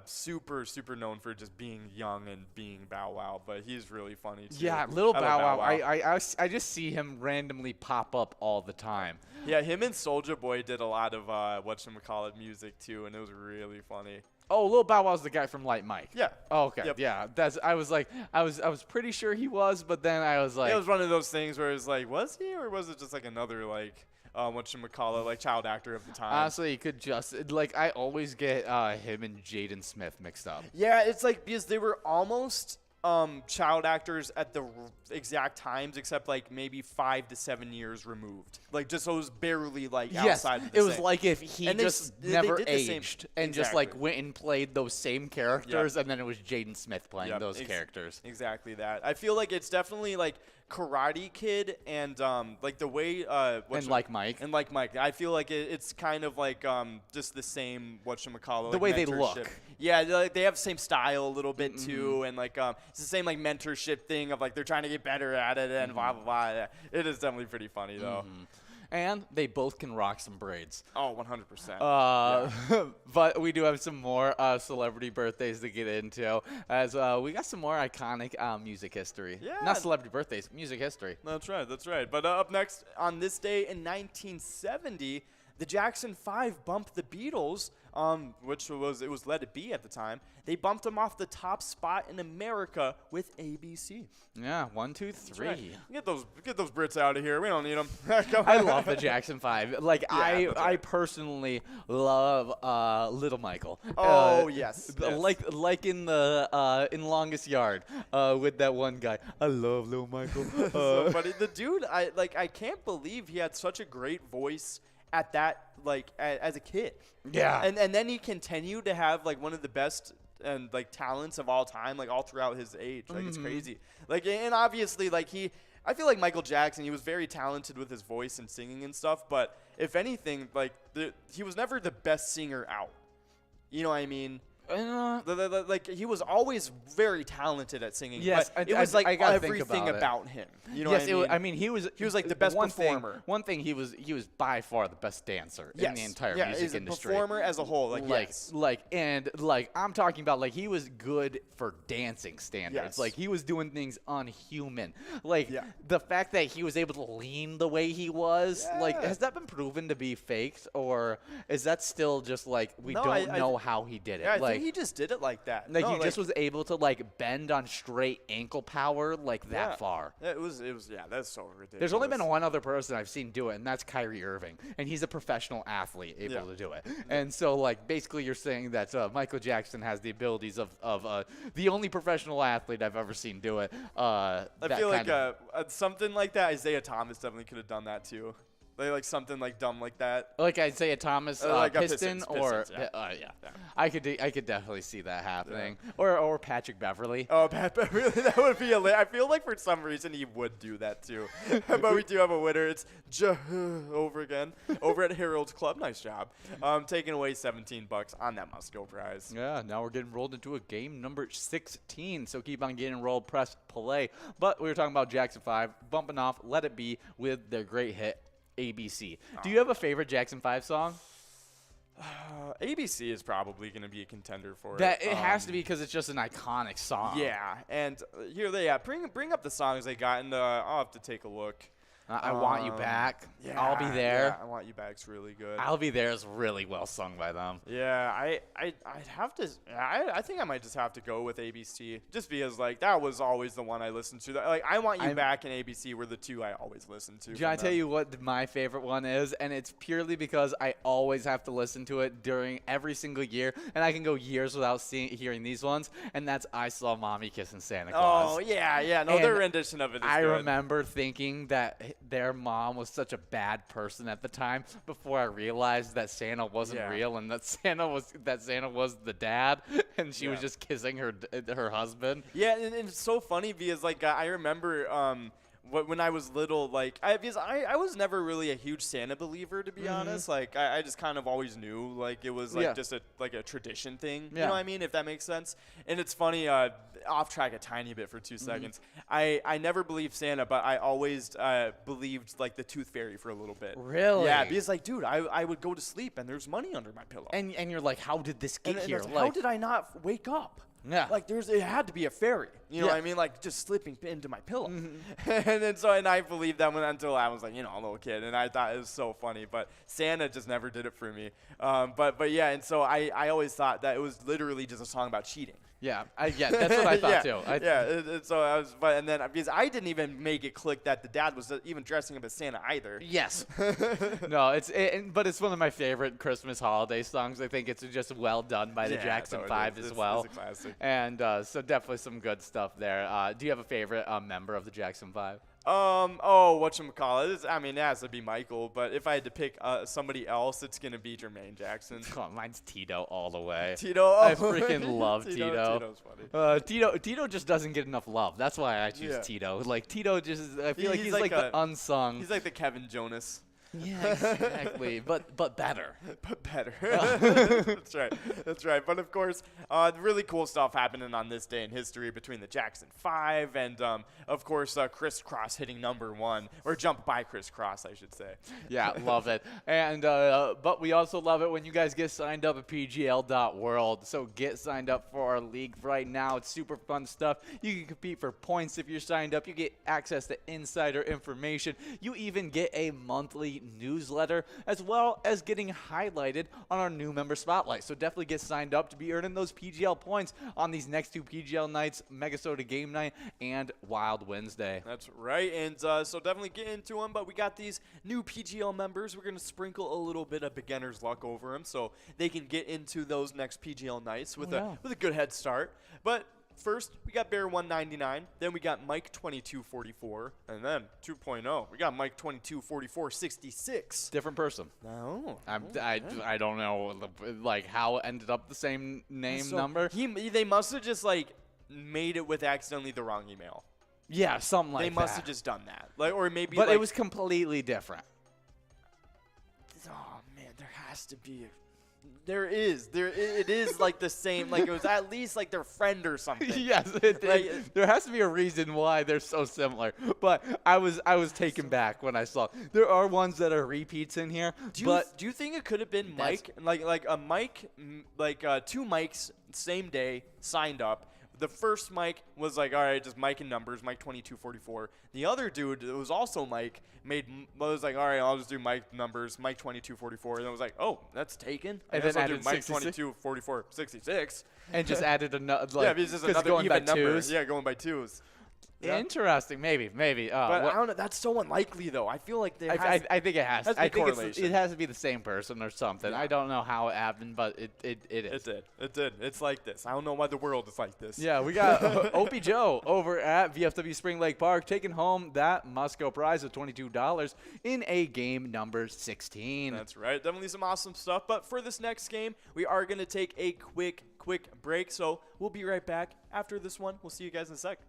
super known for just being young and being Bow Wow, but he's really funny too. Yeah, Lil Bow Wow. I just see him randomly pop up all the time. Yeah, him and Soulja Boy did a lot of music too, and it was really funny. Oh, Lil Bow Wow's the guy from Light Mike. Yeah. Oh, okay. Yep. Yeah. I was pretty sure he was, but then I was like, it was one of those things where it's like, was he, or was it just like another like child actor of the time? Honestly, you could just I always get him and Jaden Smith mixed up. Yeah, it's like because they were almost child actors at the exact times, except like maybe 5 to 7 years removed. Like just so it was barely like outside of the it was same. like if he and just they never did the same- aged and just Exactly. like went and played those same characters, and then it was Jaden Smith playing those characters. Exactly that. I feel like it's definitely like Karate Kid and like the way Like Mike. And like Mike, I feel like it's kind of like just the same the way they look. Yeah, like they have the same style a little bit too, and like it's the same like mentorship thing of like they're trying to get better at it and blah blah blah. Yeah. It is definitely pretty funny though. And they both can rock some braids. Oh, 100%. But we do have some more celebrity birthdays to get into, as we got some more iconic music history. Yeah. Not celebrity birthdays, music history. That's right. But up next on this day in 1970, the Jackson 5 bumped the Beatles, which was Let It Be at the time. They bumped them off the top spot in America with ABC. Yeah, 1, 2, 3. Right. Get those Brits out of here. We don't need them. I love the Jackson 5. Like I right. personally love Little Michael. Oh yes. Like in the in Longest Yard with that one guy. I love Little Michael. So funny. The dude, I can't believe he had such a great voice at that as a kid. Yeah. And then he continued to have like one of the best and like talents of all time, like all throughout his age. Like it's crazy. Like, and obviously like I feel like Michael Jackson, he was very talented with his voice and singing and stuff, but if anything, like he was never the best singer out. You know what I mean? Like he was always very talented at singing. Yes, but it was like everything about about him. You know yes, what I mean? he was like the best performer. One thing he was by far the best dancer in the entire music industry. Performer as a whole, I'm talking about like he was good for dancing standards. Yes. Like he was doing things unhuman. Like the fact that he was able to lean the way he was, like has that been proven to be faked, or is that still just like we don't know how he did it? Yeah, I think like he just did it like that. Like he just was able to like bend on straight ankle power like that far. It was yeah, that's so ridiculous. There's only been one other person I've seen do it, and that's Kyrie Irving, and he's a professional athlete able to do it. And so like basically you're saying that Michael Jackson has the abilities of the only professional athlete I've ever seen do it. I feel like something like that. Isaiah Thomas definitely could have done that too. Like something like dumb like that. Like Isaiah Thomas, like Piston, Pistons, yeah. I could definitely see that happening. Or Patrick Beverly. Oh, Pat Beverly, that would be I feel like for some reason he would do that too. But we do have a winner. It's over again over at Harold's Club. Nice job. Taking away $17 on that must-go prize. Yeah, now we're getting rolled into a game number 16. So keep on getting rolled, press play. But we were talking about Jackson 5 bumping off Let It Be with their great hit ABC. Do you have a favorite Jackson 5 song? ABC is probably going to be a contender for it. It has to be because it's just an iconic song. Yeah, and here they bring up the songs they got, and I'll have to take a look. I Want You Back. Yeah, I'll Be There. Yeah, I Want You Back's really good. I'll Be There is really well sung by them. Yeah, I'd have to. I think I might just have to go with ABC, just because like that was always the one I listened to. Like I Want You Back and ABC were the two I always listened to. Can I tell you what my favorite one is? And it's purely because I always have to listen to it during every single year, and I can go years without hearing these ones. And that's I Saw Mommy Kissing Santa Claus. Oh yeah. No, their rendition of it is I good. remember thinking that their mom was such a bad person at the time before I realized that Santa wasn't real and that Santa was the dad and she was just kissing her husband. Yeah, and it's so funny because like I remember when I was little, like I was never really a huge Santa believer, to be honest. Like I just kind of always knew like it was like just a tradition thing. You know what I mean? If that makes sense. And it's funny, off track a tiny bit for 2 seconds. I never believed Santa, but I always believed like the Tooth Fairy for a little bit. Really? Yeah, because like, dude, I would go to sleep and there's money under my pillow. And you're like, how did this get here? Like, how did I not wake up? Yeah. Like it had to be a fairy. You know what I mean? Like just slipping into my pillow. And I believed that until I was like, a little kid, and I thought it was so funny. But Santa just never did it for me. But yeah, and so I always thought that it was literally just a song about cheating. Yeah, that's what I thought too. So I was, and then because I didn't even make it click that the dad was even dressing up as Santa either. Yes. No, but it's one of my favorite Christmas holiday songs. I think it's just well done by the Jackson 5 as well. It's a classic. And so definitely some good stuff there. Do you have a favorite member of the Jackson 5? Whatchamacallit? I mean, it has to be Michael, but if I had to pick somebody else, it's going to be Jermaine Jackson. Come on, mine's Tito all the way. Tito? I freaking love Tito. Tito's funny. Tito just doesn't get enough love. That's why I choose Tito. Like, Tito just, I feel like he's like the unsung. He's like the Kevin Jonas. Yeah, exactly. but better. But better. That's right. But of course, really cool stuff happening on this day in history between the Jackson 5 and, of course, Criss Cross hitting #1, or jump by Criss Cross, I should say. Yeah, love it. And but we also love it when you guys get signed up at PGL.world. So get signed up for our league right now. It's super fun stuff. You can compete for points if you're signed up. You get access to insider information. You even get a monthly newsletter, as well as getting highlighted on our new member spotlight. So definitely get signed up to be earning those PGL points on these next 2 PGL nights, MegaSota Game Night and Wild Wednesday. That's right, and so definitely get into them. But we got these new PGL members. We're going to sprinkle a little bit of beginner's luck over them so they can get into those next PGL nights with a good head start. But first, we got Bear 199, then we got Mike 2244, and then 2.0, we got Mike 224466. Different person. No. I don't know like how it ended up the same name number. They must have just like made it with accidentally the wrong email. Yeah, something like that. They must have just done that. Or maybe But it was completely different. Oh man, there has to be it is like the same, like it was at least like their friend or something. Yes, there has to be a reason why they're so similar. But I was taken back when I saw. There are ones that are repeats in here. Do you think it could have been Mike, like a Mike, like 2 Mikes same day signed up? The first Mike was like, all right, just Mike and numbers, Mike 2244. The other dude, it was also Mike, was like, all right, I'll just do Mike numbers, Mike 2244. And I was like, oh, that's taken. And I guess then I'll do added Mike 66. 2244 66. And just added another, Yeah, it's just another going even by number. twos. Yeah, going by twos. Yeah. Interesting. Maybe. But I don't know. That's so unlikely, though. I feel like I think it has. Has to be I think correlation. it has to be the same person or something. Yeah. I don't know how it happened, but it is. It did. It's like this. I don't know why the world is like this. Yeah, we got Opie Joe over at VFW Spring Lake Park taking home that Musco prize of $22 in a game number 16. That's right. Definitely some awesome stuff. But for this next game, we are going to take a quick break. So we'll be right back after this one. We'll see you guys in a sec.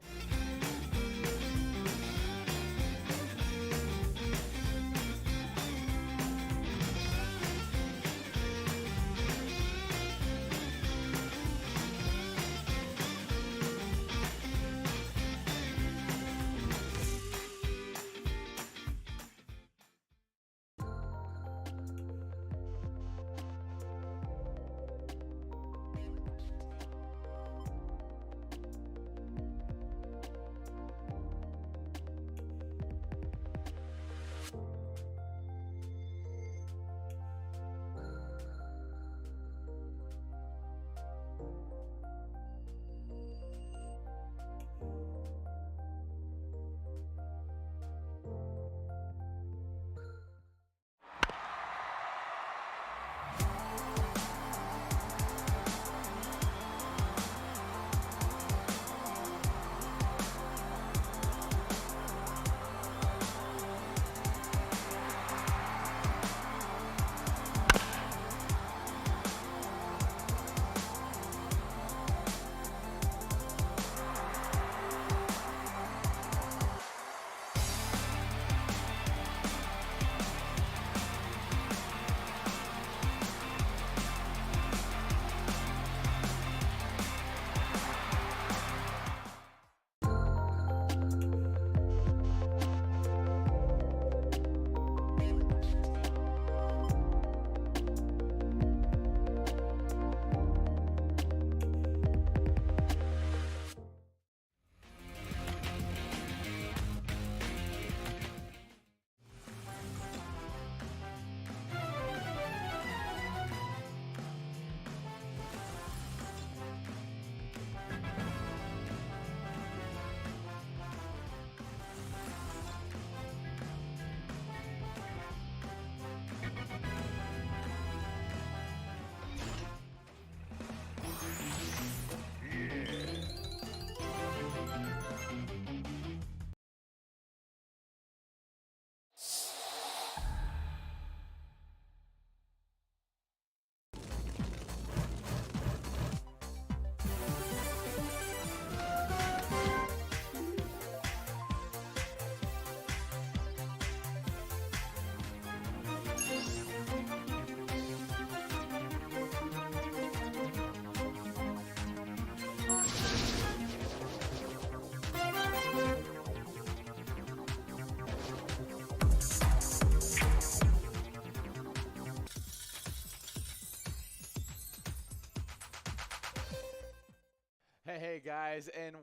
Hey guys, and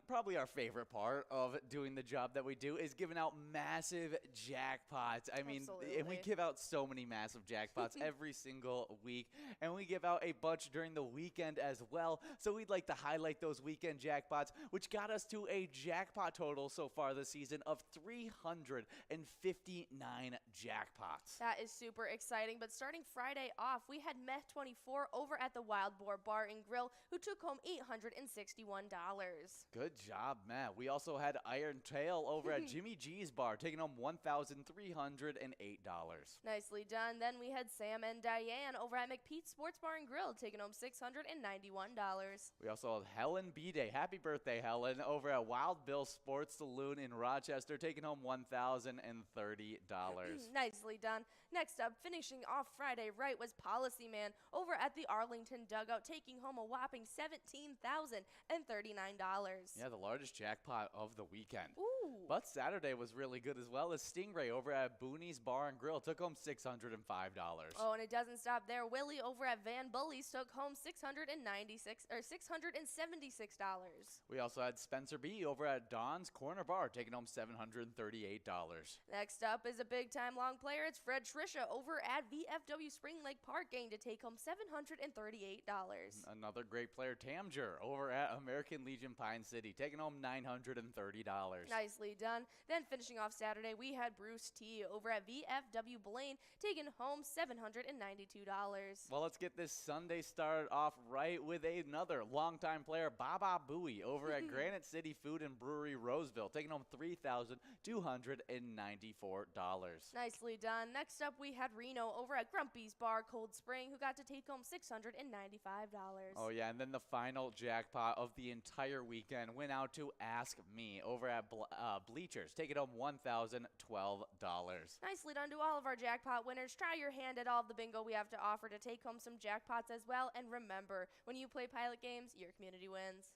probably our favorite part of doing the job that we do is giving out massive jackpots. And we Absolutely. give out so many massive jackpots every single week, and we give out a bunch during the weekend as well. So we'd like to highlight those weekend jackpots, which got us to a jackpot total so far this season of 359 jackpots. That is super exciting. But starting Friday off, we had Meh24 over at the Wild Boar Bar and Grill, who took home $861. Good job, Matt. We also had Iron Tail over at Jimmy G's Bar, taking home $1,308. Nicely done. Then we had Sam and Diane over at McPete's Sports Bar and Grill, taking home $691. We also had Helen B-Day. Happy birthday, Helen, over at Wild Bill Sports Saloon in Rochester, taking home $1,030. Nicely done. Next up, finishing off Friday right, was Policy Man over at the Arlington Dugout, taking home a whopping $17,039. Yeah, the largest jackpot of the weekend. Ooh, Ooh. But Saturday was really good as well, as Stingray over at Booney's Bar and Grill took home $605. Oh, and it doesn't stop there. Willie over at Van Bullies took home $676. We also had Spencer B over at Don's Corner Bar taking home $738. Next up is a big-time long player. It's Fred Trisha over at VFW Spring Lake Park game to take home $738. Another great player, Tamjer, over at American Legion Pine City, taking home $930. Nicely done. Then finishing off Saturday, we had Bruce T over at VFW Blaine taking home $792. Well, let's get this Sunday started off right with another longtime player, Baba Booey, over at Granite City Food and Brewery Roseville, taking home $3,294. Nicely done. Next up, we had Reno over at Grumpy's Bar Cold Spring, who got to take home $695. Oh, yeah, and then the final jackpot of the entire weekend went out to Ask Me over at Bleachers, taking home $1,012. Nicely done to all of our jackpot winners. Try your hand at all of the bingo we have to offer to take home some jackpots as well. And remember, when you play Pilot games, your community wins.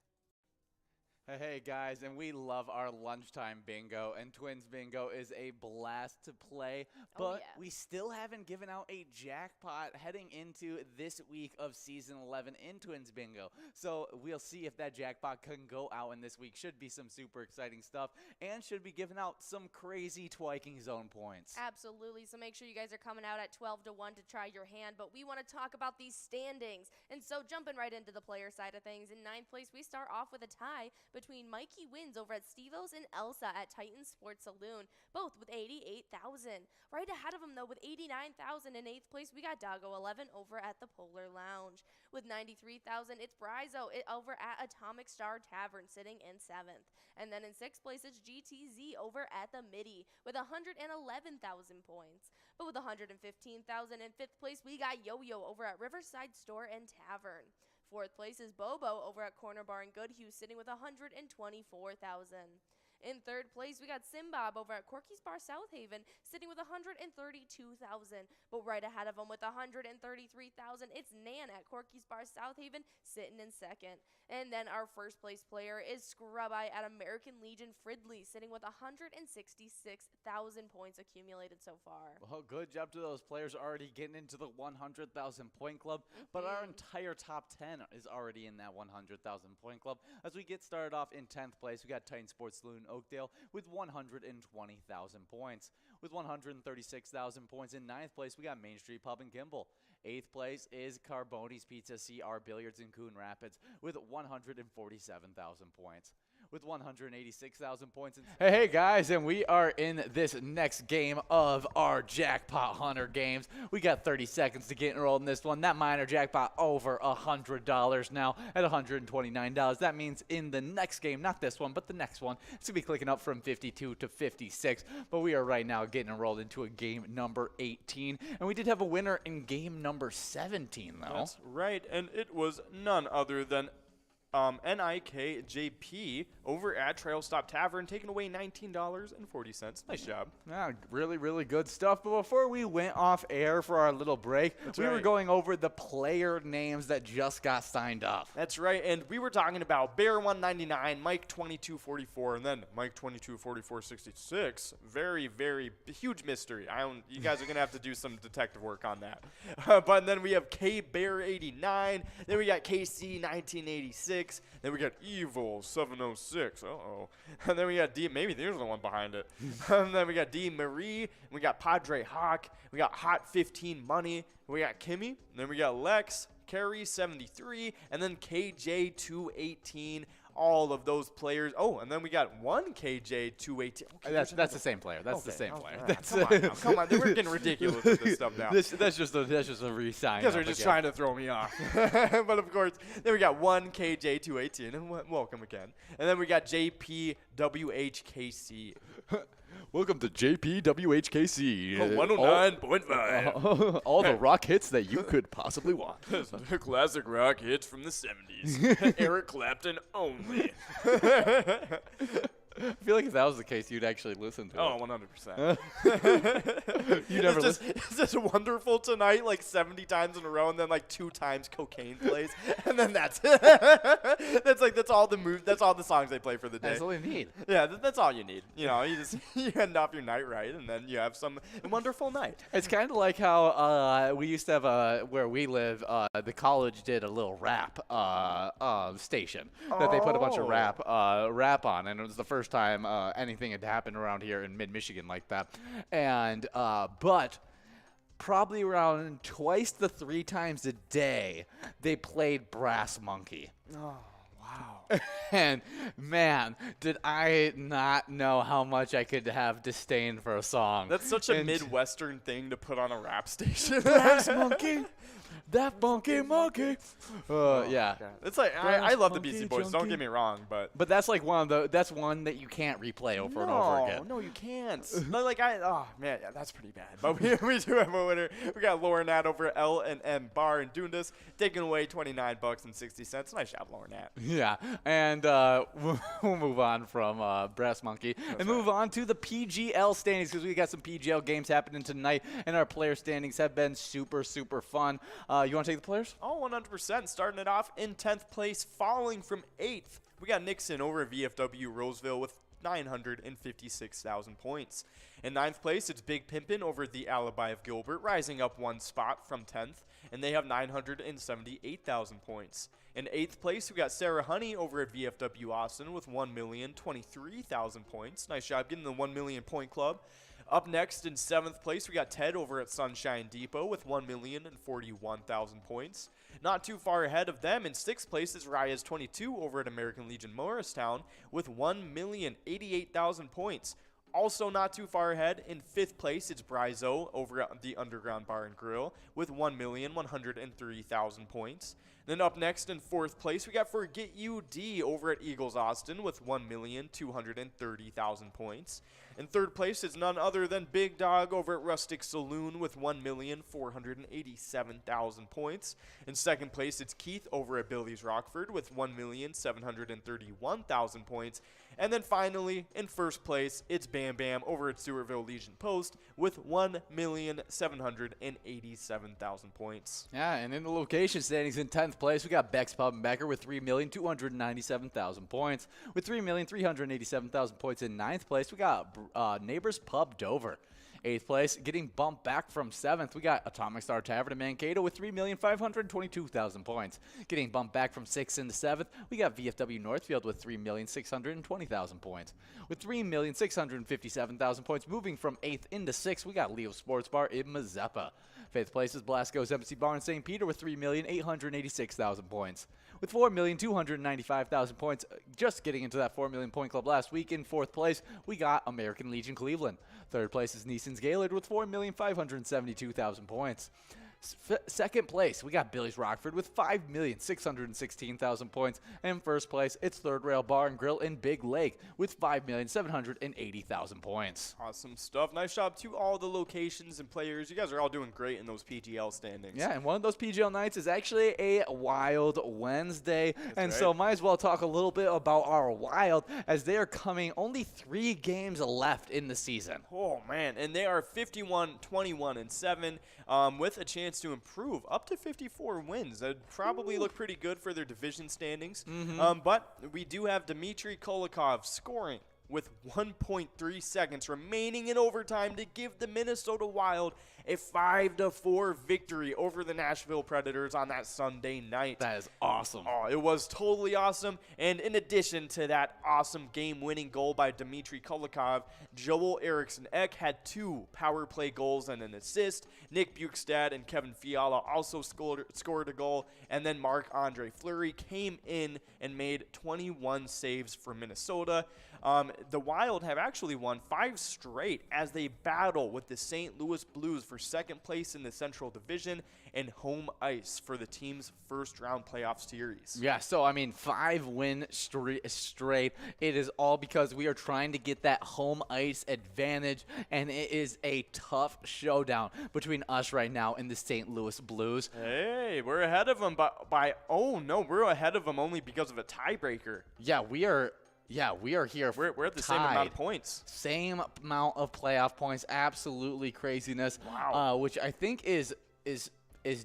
Hey guys, and we love our lunchtime bingo, and Twins bingo is a blast to play, but we still haven't given out a jackpot heading into this week of season 11 in Twins bingo. So we'll see if that jackpot can go out in this week. Should be some super exciting stuff, and should be giving out some crazy Twiking zone points. Absolutely. So make sure you guys are coming out at 12 to 1 to try your hand, but we want to talk about these standings. And so jumping right into the player side of things, in 9th place we start off with a tie between Mikey Wins over at Stevos and Elsa at Titan Sports Saloon, both with 88,000. Right ahead of them, though, with 89,000 in 8th place, we got Doggo 11 over at the Polar Lounge. With 93,000, it's Brizo over at Atomic Star Tavern, sitting in 7th. And then in 6th place, it's GTZ over at the Midi with 111,000 points. But with 115,000 in 5th place, we got Yo-Yo over at Riverside Store and Tavern. 4th place is Bobo over at Corner Bar in Goodhue, sitting with 124,000. In 3rd place, we got Simbob over at Corky's Bar South Haven, sitting with 132,000. But right ahead of him with 133,000, it's Nan at Corky's Bar South Haven, sitting in 2nd. And then our 1st place player is Scrub-Eye at American Legion Fridley, sitting with 166,000 points accumulated so far. Well, good job to those players already getting into the 100,000 point club, but our entire top 10 is already in that 100,000 point club. As we get started off in 10th place, we got Titan Sports Saloon Oakdale with 120,000 points. With 136,000 points in 9th place, we got Main Street Pub in Kimball. 8th place is Carboni's Pizza CR Billiards in Coon Rapids with 147,000 points. With 186,000 points. Hey guys, and we are in this next game of our Jackpot Hunter games. We got 30 seconds to get enrolled in this one. That minor jackpot over $100 now at $129. That means in the next game, not this one, but the next one, it's going to be clicking up from 52 to 56. But we are right now getting enrolled into a game number 18. And we did have a winner in game number 17, though. That's right, and it was none other than NIKJP over at Trail Stop Tavern, taking away $19.40. Nice job. Yeah, really, really good stuff. But before we went off air for our little break, we were going over the player names that just got signed up. That's right, and we were talking about Bear 199, Mike 2244, and then Mike 224466. Very, very huge mystery. You guys are gonna have to do some detective work on that. But then we have K Bear 89. Then we got KC 1986. Then we got Evil 706. And then we got D. Maybe there's the one behind it. And then we got D. Marie. We got Padre Hawk. We got Hot 15 Money. We got Kimmy. And then we got Lex, Carrie 73, and then KJ 218. All of those players. Oh, and then we got one KJ 218. Okay, that's the same player. That's the same player. Right. Come on. We're getting ridiculous with this stuff now. That's just a re-sign. You guys are just trying to throw me off. But of course, then we got one KJ 218, and welcome again. And then we got JPWHKC. Welcome to JPWHKC. 109.5. All the rock hits that you could possibly want. The classic rock hits from the 70s. Eric Clapton only. I feel like if that was the case, you'd actually listen to Oh, it. 100%. You never It's just wonderful tonight, like 70 times in a row, and then like 2 times cocaine plays, and then that's it. That's all the songs they play for the day. That's all you need. Yeah, that's all you need. You know, you end off your night right, and then you have some wonderful night. It's kind of like how we used to have where we live, the college did a little rap station that they put a bunch of rap on, and it was the first time anything had happened around here in mid-Michigan like that. And but probably around twice to 3 times a day, they played Brass Monkey. Oh, wow. And man, did I not know how much I could have disdain for a song. That's such a Midwestern thing to put on a rap station. Brass Monkey, that funky monkey. Yeah. It's like I love the Beastie Boys. Don't get me wrong, but that's like that's one that you can't replay over and over again. No, you can't. Oh man, yeah, that's pretty bad. But we do have a winner. We got Lauren at over L&M Bar in Dundas, taking away $29.60. Nice job, Lauren at. Yeah, and we'll move on from Brass Monkey and move on to the PGL standings, because we got some PGL games happening tonight, and our player standings have been super fun. You want to take the players? Oh, 100%. Starting it off in 10th place, falling from 8th. We got Nixon over at VFW Roseville with 956,000 points. In 9th place, it's Big Pimpin' over the Alibi of Gilbert, rising up 1 spot from 10th, and they have 978,000 points. In 8th place, we got Sarah Honey over at VFW Austin with 1,023,000 points. Nice job getting the 1 million point club. Up next in 7th place, we got Ted over at Sunshine Depot with 1,041,000 points. Not too far ahead of them in 6th place is Raya's 22 over at American Legion Morristown with 1,088,000 points. Also not too far ahead in 5th place, it's Brizo over at the Underground Bar and Grill with 1,103,000 points. Then up next in 4th place, we got Forget You D over at Eagles Austin with 1,230,000 points. In 3rd place is none other than Big Dog over at Rustic Saloon with 1,487,000 points. In 2nd place, it's Keith over at Billy's Rockford with 1,731,000 points. And then finally, in 1st place, it's Bam Bam over at Stewartville Legion Post with 1,787,000 points. Yeah, and in the location standings in 10th place, we got Bex Pub and Becker with 3,297,000 points. With 3,387,000 points in 9th place, we got Neighbors Pub Dover. 8th place, getting bumped back from 7th, we got Atomic Star Tavern in Mankato with 3,522,000 points. Getting bumped back from 6th into 7th, we got VFW Northfield with 3,620,000 points. With 3,657,000 points, moving from 8th into 6th, we got Leo Sports Bar in Mazeppa. 5th place is Blasco's Embassy Bar in St. Peter with 3,886,000 points. With 4,295,000 points, just getting into that 4 million point club last week. In 4th place, we got American Legion Cleveland. 3rd place is Neeson's Gaylord with 4,572,000 points. 2nd place, we got Billy's Rockford with 5,616,000 points. And in 1st place, it's Third Rail Bar and Grill in Big Lake with 5,780,000 points. Awesome stuff. Nice job to all the locations and players. You guys are all doing great in those PGL standings. Yeah, and one of those PGL nights is actually a Wild Wednesday. That's so right. might as well talk a little bit about our Wild, as they are coming only 3 games left in the season. Oh, man. And they are 51-21-7 with a chance to improve up to 54 wins. That'd probably look pretty good for their division standings. But we do have Dmitry Kolikov scoring with 1.3 seconds remaining in overtime to give the Minnesota Wild a 5-4 victory over the Nashville Predators on that Sunday night. That is awesome. Oh, it was totally awesome. And in addition to that awesome game-winning goal by Dmitry Kolikov, Joel Eriksson-Ek had 2 power play goals and an assist. Nick Bukestad and Kevin Fiala also scored a goal. And then Marc-Andre Fleury came in and made 21 saves for Minnesota. The Wild have actually won 5 straight as they battle with the St. Louis Blues for 2nd place in the Central Division and home ice for the team's first-round playoff series. Yeah, so, I mean, 5 win straight. It is all because we are trying to get that home ice advantage, and it is a tough showdown between us right now and the St. Louis Blues. Hey, we're ahead of them we're ahead of them only because of a tiebreaker. Yeah, we are Yeah, we are here. We're at the same amount of points. Same amount of playoff points. Absolutely craziness. Wow. Which I think is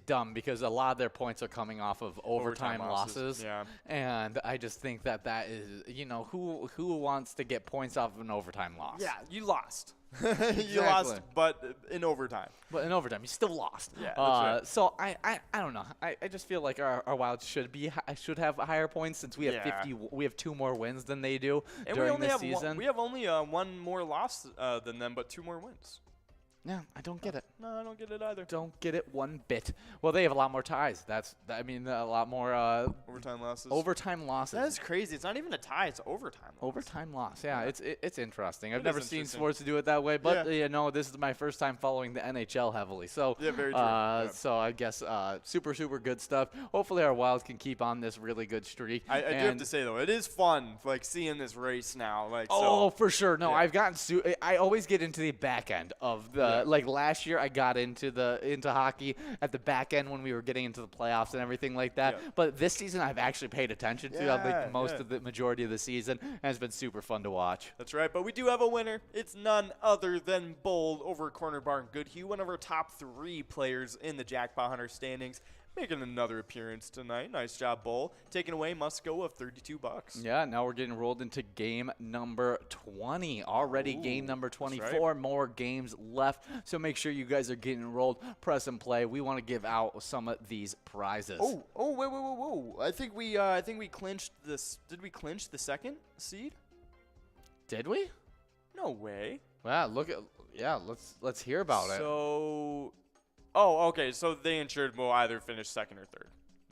dumb because a lot of their points are coming off of overtime losses. Yeah. And I just think that is, who wants to get points off of an overtime loss? Yeah, you lost. You lost, but in overtime. But in overtime, you still lost. Yeah, that's right. So I don't know. I just feel like our Wild should have higher points since we have 50. We have 2 more wins than they do during this season. We have only 1 more loss than them, but 2 more wins. Yeah, I don't get it. No, I don't get it either. Don't get it one bit. Well, they have a lot more ties. A lot more overtime losses. Overtime losses. That's crazy. It's not even a tie. It's overtime. Overtime loss. Yeah, it's interesting. I've never seen sports do it that way, but this is my first time following the NHL heavily. So yeah, very true. So I guess super good stuff. Hopefully our Wilds can keep on this really good streak. I do have to say though, it is fun like seeing this race now. For sure. No, I've gotten. I always get into the back end of the. Like last year, I got into hockey at the back end when we were getting into the playoffs and everything like that. Yeah. But this season, I've actually paid attention to most of the majority of the season, and it's been super fun to watch. That's right. But we do have a winner. It's none other than Bold over Corner Bar and Goodhue, one of our top 3 players in the Jackpot Hunter standings. Making another appearance tonight. Nice job, Bull. Taking away must go of $32. Yeah, now we're getting rolled into game number 20. Already game number 24. Right. More games left. So make sure you guys are getting rolled. Press and play. We want to give out some of these prizes. Whoa. I think we clinched this. Did we clinch the 2nd seed? Did we? No way. Wow, let's hear about it. So okay. So they ensured we'll either finish 2nd or 3rd.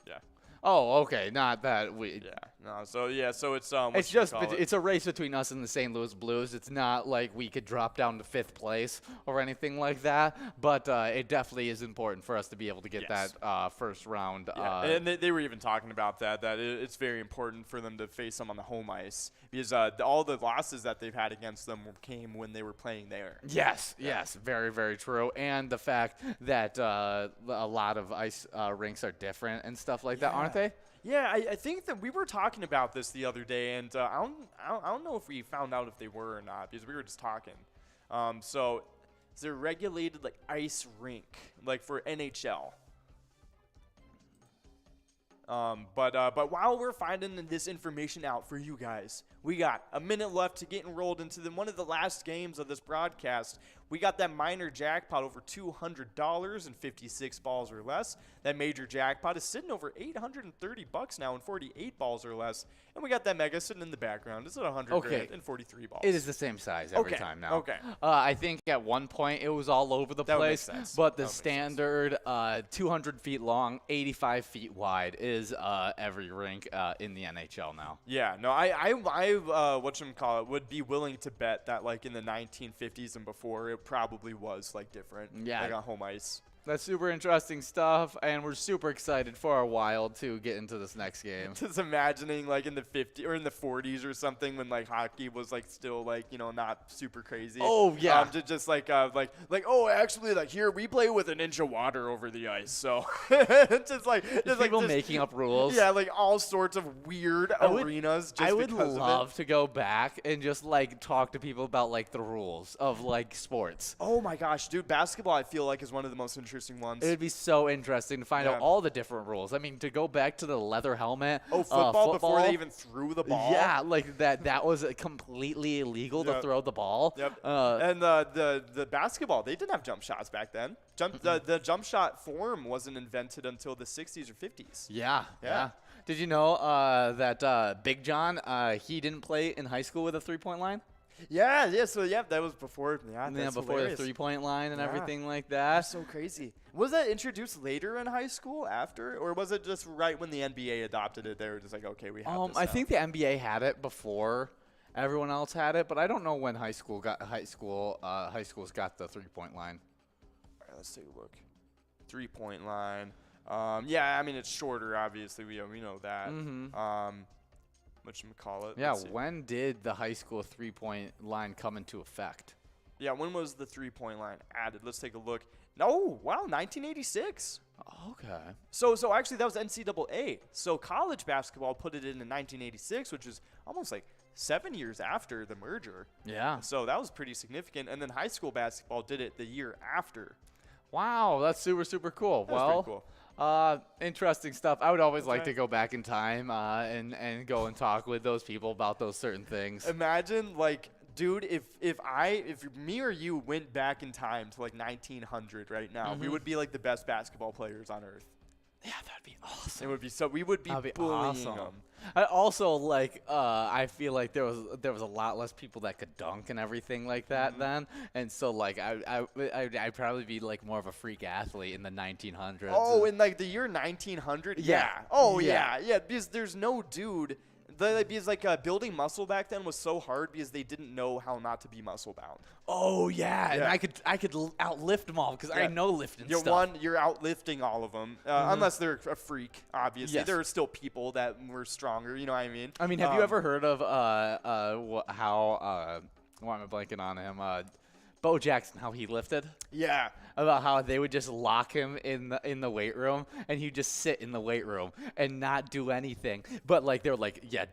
Yeah. Oh, okay. Not that we. Yeah. No. So it's It's just it's a race between us and the St. Louis Blues. It's not like we could drop down to 5th place or anything like that. But it definitely is important for us to be able to get that first round. Yeah. And they were even talking about that it's very important for them to face them on the home ice because all the losses that they've had against them came when they were playing there. Yes. Very, very true. And the fact that a lot of ice rinks are different and stuff like that, aren't they? Yeah, I think that we were talking about this the other day, and I don't know if we found out if they were or not because we were just talking. So is there regulated like ice rink like for NHL? But while we're finding this information out for you guys, we got a minute left to get enrolled into one of the last games of this broadcast. We got that minor jackpot over $200 and 56 balls or less. That major jackpot is sitting over $830 now and 48 balls or less. And we got that mega sitting in the background. It's at 100 grand and 43 balls. It is the same size every time now. Okay. I think at one point it was all over the place. Would make sense. But the standard 200 feet long, 85 feet wide is every rink in the NHL now. Yeah. No, I whatchamacallit would be willing to bet that like in the 1950s and before it probably was like different. Yeah. Like on home ice. That's super interesting stuff, and we're super excited for our Wild to get into this next game. Just imagining like in the 50s or in the 40s or something when like hockey was like still like not super crazy. Oh yeah. Just like actually like here we play with an inch of water over the ice. So just people making up rules. Yeah, like all sorts of weird arenas. I would love to go back and just like talk to people about like the rules of like sports. Oh my gosh, dude, basketball I feel like is one of the most interesting ones. It would be so interesting to find out all the different rules. I mean, to go back to the leather helmet. Oh, football before they even threw the ball. Yeah, like that was completely illegal to throw the ball. Yep. And the basketball, they didn't have jump shots back then. The jump shot form wasn't invented until the 60s or 50s. Yeah. Did you know that Big John, he didn't play in high school with a three-point line? Yeah. So that was before. Before the 3-point line and everything like that. That's so crazy. Was that introduced later in high school, after, or was it just right when the NBA adopted it? They were just like, okay, we have this I now. think the NBA had it before everyone else had it, but I don't know when high schools got the 3-point line. All right, let's take a look. 3-point line. Yeah, I mean it's shorter. Obviously, we know that. Mm-hmm. Whatchamacallit? Yeah, when did the high school 3-point line come into effect? Yeah, when was the 3-point line added? Let's take a look. No, wow, 1986. Okay. So actually that was NCAA. So college basketball put it in 1986, which is almost like 7 years after the merger. Yeah. So that was pretty significant. And then high school basketball did it the year after. Wow, that's super, super cool. That was Well, pretty cool. interesting stuff. I would always like Okay. to go back in time and go and talk with those people about those certain things. Imagine, like, dude, if me or you went back in time to like 1900 right now, we would be like the best basketball players on earth. Yeah, that'd be awesome. It would be so we would be That'd be bullying awesome. them. I also like. I feel like there was a lot less people that could dunk and everything like that then, and so like I'd probably be like more of a freak athlete in the 1900s. Oh, in like the year 1900? Yeah. Oh, Yeah. yeah. Because there's no dude. Because like building muscle back then was so hard because they didn't know how not to be muscle bound. Oh yeah, and Yeah. I could outlift them all because I Yeah. know lifting You're stuff. you're outlifting all of them, unless they're a freak. Obviously, Yes. there are still people that were stronger. You know what I mean? I mean, have you ever heard of how why am I blanking on him? Bo Jackson, how he lifted? Yeah. About how they would just lock him in the weight room and he'd just sit in the weight room and not do anything. But like they were like, yeah,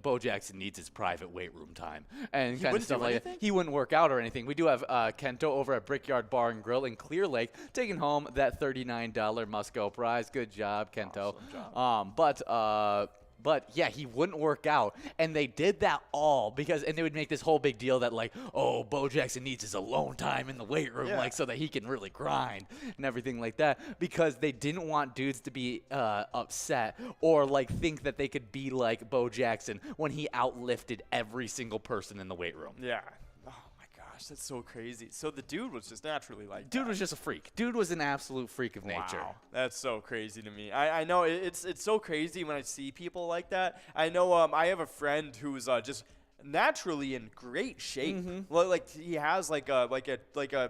Bo Jackson needs his private weight room time and kind of wouldn't stuff do like that. anything? He wouldn't work out or anything. We do have Kento over at Brickyard Bar and Grill in Clear Lake taking home that $39 Musco prize. Good job, Kento. Awesome job. But yeah, he wouldn't work out, and they did that all because, and they would make this whole big deal that like, oh, Bo Jackson needs his alone time in the weight room, Yeah. like so that he can really grind and everything like that, because they didn't want dudes to be upset or like think that they could be like Bo Jackson when he outlifted every single person in the weight room. Yeah. Oh my gosh, that's so crazy. So the dude was just naturally like Dude that. was just a freak. Dude was an absolute freak of nature. Wow, that's so crazy to me. I know it's so crazy when I see people like that. I know I have a friend who's just naturally in great shape. Well, like he has like a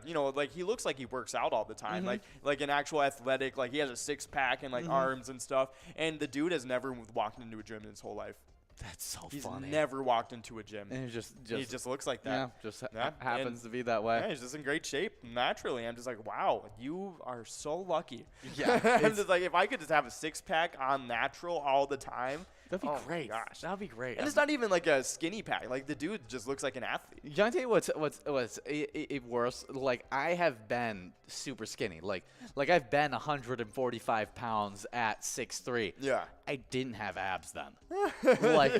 you know, like he looks like he works out all the time. Like an actual athletic, like he has a six pack and like arms and stuff. And the dude has never walked into a gym in his whole life. That's so He's funny. never walked into a gym. And He just looks like yeah, that. just Yeah, happens and- to be that way. Yeah, he's just in great shape naturally. I'm just like, wow, you are so lucky. Yeah, I'm it's- just like, if I could just have a six pack on natural all the time, That'd be oh my great. gosh. That'd be great. And it's not even like a skinny pack. Like the dude just looks like an athlete. You want to tell you what's worse? Like I have been super skinny. Like I've been 145 pounds at 6'3". Yeah. I didn't have abs then.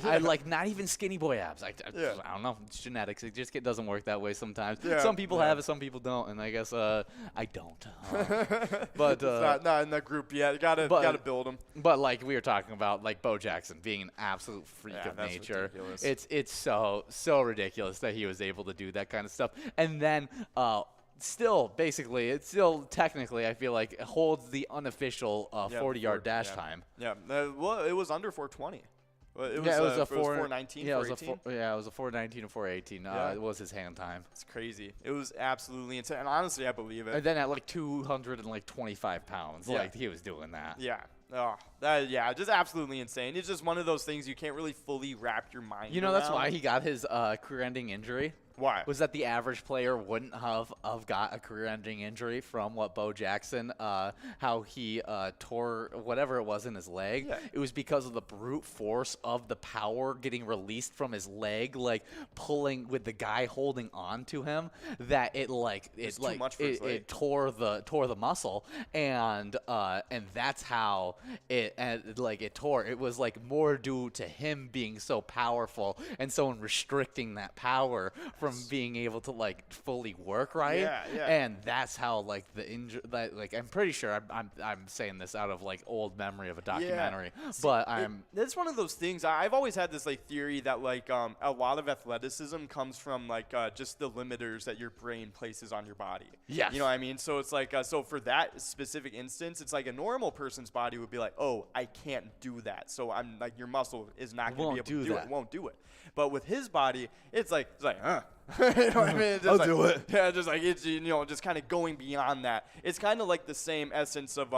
I like not even skinny boy abs. I don't know. It's genetics. It just doesn't work that way sometimes. Yeah, Some people yeah. have it, some people don't, and I guess I don't. But It's not in that group yet. Gotta build them. But like we were talking about, like Bo Jackson being an absolute freak Yeah, of that's nature. ridiculous. It's so ridiculous that he was able to do that kind of stuff. And then still technically I feel like it holds the unofficial 40-yard dash time. Yeah. Well, it was under 420. Well, it was, Yeah, it was a 419, Yeah, it was 418. it was a 419 or 418. It was his hand time. It's crazy. It was absolutely insane. And honestly, I believe it. And then at like 225 pounds, Yeah. like he was doing that. Yeah. Oh, just absolutely insane. It's just one of those things you can't really fully wrap your mind You know, that's around. why he got his career-ending injury. Why? Was that the average player wouldn't have got a career-ending injury from what Bo Jackson, how he tore whatever it was in his leg. Yeah. It was because of the brute force of the power getting released from his leg, like pulling with the guy holding on to him, that it too much for his leg. it tore the muscle, and that's how it tore. It was like more due to him being so powerful and someone restricting that power from being able to like fully work right. Yeah. And that's how like the injury, like I'm pretty sure I'm saying this out of like old memory of a documentary, but That's one of those things. I've always had this like theory that like a lot of athleticism comes from like just the limiters that your brain places on your body. Yes. You know what I mean? So it's like so for that specific instance, it's like a normal person's body would be like, oh, I can't do that. So I'm like your muscle is not going to be able to do it. Won't do it. But with his body, it's like huh. You know what I mean? It's I'll like, do it. Yeah, just like it's just kind of going beyond that. It's kind of like the same essence of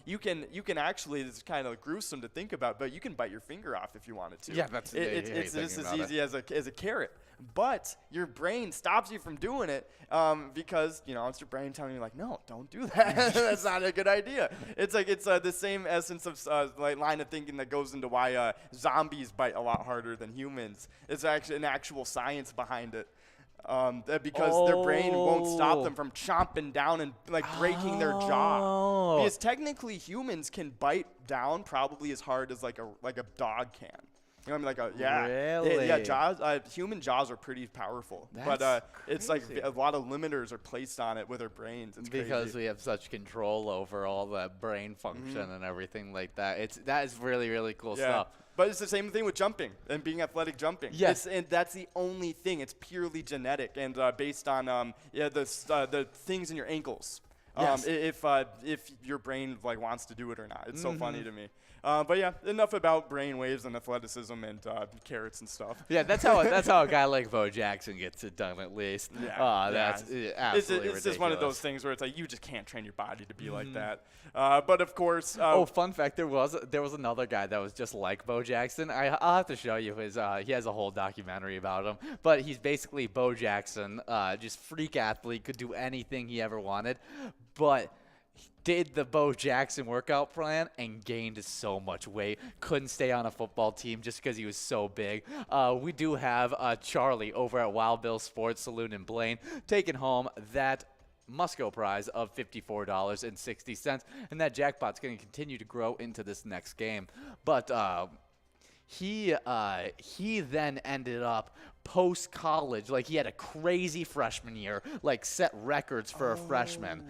you can actually, it's kind of gruesome to think about, but you can bite your finger off if you wanted to. Yeah, that's it's just as easy as a carrot. but your brain stops you from doing it because, it's your brain telling you, like, no, don't do that. That's not a good idea. It's like it's the same essence of line of thinking that goes into why zombies bite a lot harder than humans. It's actually an actual science behind it. Because their brain won't stop them from chomping down and breaking their jaw. Because technically humans can bite down probably as hard as like a dog can. You know what I mean? Really? Jaws. Human jaws are pretty powerful, but it's like a lot of limiters are placed on it with our brains. It's because crazy. we have such control over all the brain function and everything like that. That is really, really cool stuff. But it's the same thing with jumping and being athletic jumping. Yes. And that's the only thing. It's purely genetic and based on the things in your ankles. Yes. If your brain wants to do it or not. It's so funny to me. But yeah, enough about brain waves and athleticism and carrots and stuff. Yeah, that's how a guy like Bo Jackson gets it done at least. That's absolutely It's just one of those ridiculous. things where it's like you just can't train your body to be like that. But of course. Fun fact: there was another guy that was just like Bo Jackson. I'll have to show you his. He has a whole documentary about him. But he's basically Bo Jackson, just freak athlete, could do anything he ever wanted, but did the Bo Jackson workout plan and gained so much weight. Couldn't stay on a football team just because he was so big. We do have Charlie over at Wild Bill Sports Saloon in Blaine taking home that Musco prize of $54.60, and that jackpot's going to continue to grow into this next game. But he then ended up post-college, he had a crazy freshman year, set records for a freshman,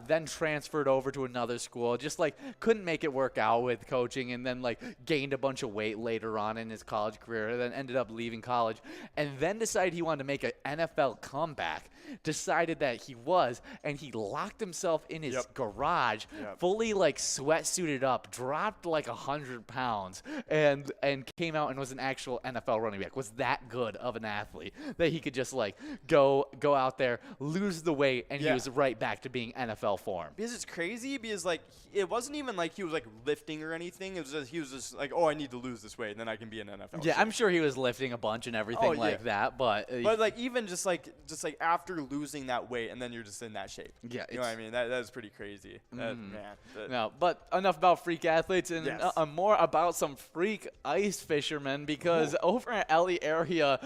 then transferred over to another school, just couldn't make it work out with coaching, and then gained a bunch of weight later on in his college career, then ended up leaving college, and then decided he wanted to make an NFL comeback, decided that he was, and he locked himself in his garage, fully sweatsuited up, dropped 100 pounds, and came out and was an actual NFL running back. Was that good of an athlete that he could just go out there, lose the weight, and he was right back to being NFL form. Because it's crazy because it wasn't even he was lifting or anything. It was just he was just I need to lose this weight and then I can be an NFL. Yeah, I'm sure he was lifting a bunch and everything like that, but even just after losing that weight and then you're just in that shape. Yeah, you know what I mean? That is pretty crazy. No, but enough about freak athletes and more about some freak ice fishermen, because over at Ellie area,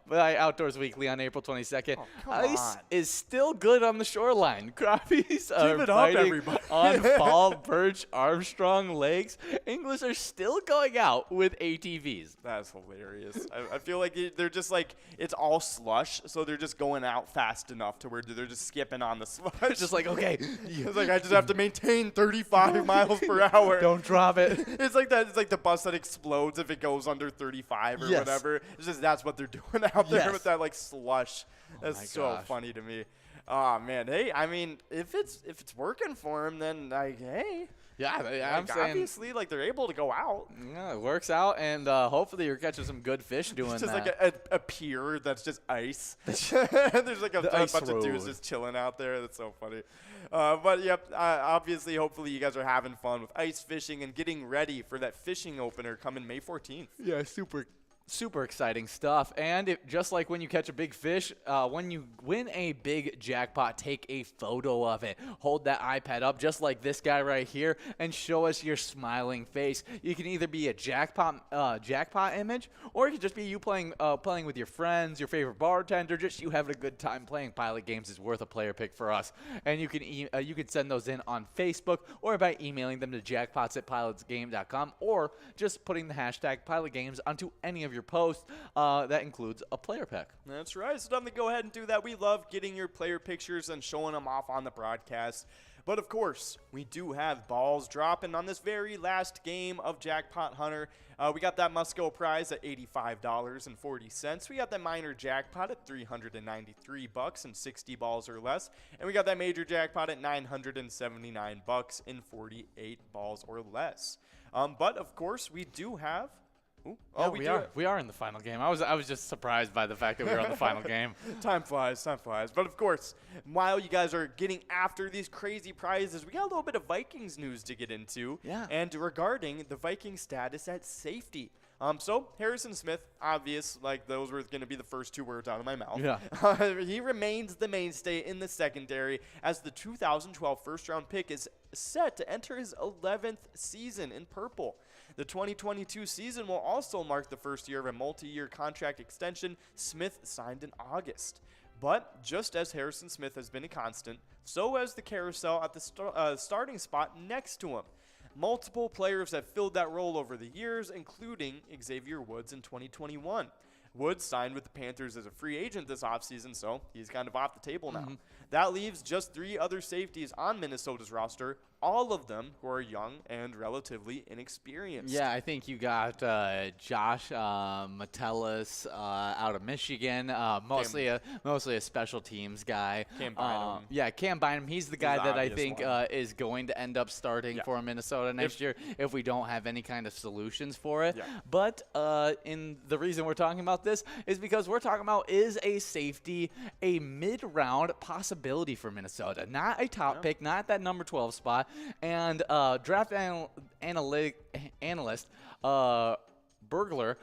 by Outdoors Weekly on April 22nd, ice is still good on the shoreline. Crappies are fighting on Fall, Birch, Armstrong lakes. Anglers are still going out with ATVs. That's hilarious. I feel like they're just it's all slush, so they're just going out fast enough to where they're just skipping on the slush. Just okay. It's I just have to maintain 35 miles per hour. Don't drop it. It's like that. It's like the bus that explodes if it goes under 35 or whatever. It's just that's what they're doing out there with that slush. That's so funny to me. Oh man, hey, I mean, if it's working for them, then hey. Yeah, I'm saying obviously they're able to go out. Yeah, it works out, and hopefully you're catching some good fish doing it's just that. a pier that's just ice. There's a bunch of dudes just chilling out there. That's so funny. But obviously, hopefully you guys are having fun with ice fishing and getting ready for that fishing opener coming May 14th. Yeah, super exciting stuff. And just like when you catch a big fish, when you win a big jackpot, take a photo of it. Hold that iPad up just like this guy right here and show us your smiling face. You can either be a jackpot image, or it could just be you playing with your friends, your favorite bartender, just you having a good time playing. Pilot Games is worth a player pick for us. And you can send those in on Facebook or by emailing them to jackpots@pilotsgame.com, or just putting the hashtag Pilot Games onto any of your post that includes a player pick. That's right. So definitely go ahead and do that. We love getting your player pictures and showing them off on the broadcast. But of course, we do have balls dropping on this very last game of Jackpot Hunter. We got that Musco prize at $85.40. We got that minor jackpot at $393 and 60 balls or less. And we got that major jackpot at $979 and 48 balls or less. But of course, we do have we are in the final game. I was just surprised by the fact that we were on the final game. Time flies. But of course, while you guys are getting after these crazy prizes, we got a little bit of Vikings news to get into. Yeah. And regarding the Vikings status at safety. So Harrison Smith, obvious, like those were going to be the first 2 words out of my mouth. Yeah. He remains the mainstay in the secondary as the 2012 first-round pick is set to enter his 11th season in purple. The 2022 season will also mark the first year of a multi-year contract extension Smith signed in August. But just as Harrison Smith has been a constant, so has the carousel at the starting spot next to him. Multiple players have filled that role over the years, including Xavier Woods in 2021. Woods signed with the Panthers as a free agent this offseason, so he's kind of off the table now. That leaves just 3 other safeties on Minnesota's roster, all of them who are young and relatively inexperienced. Yeah, I think you got Josh Metellus out of Michigan, mostly a special teams guy. Cam Bynum. Yeah, Cam Bynum. He's the guy the that I obvious think one. is going to end up starting for Minnesota next year if we don't have any kind of solutions for it. Yeah. But the reason we're talking about this is because we're talking about is a safety a mid-round possibility for Minnesota, not a top pick, not that number 12 spot. And draft analyst Burglar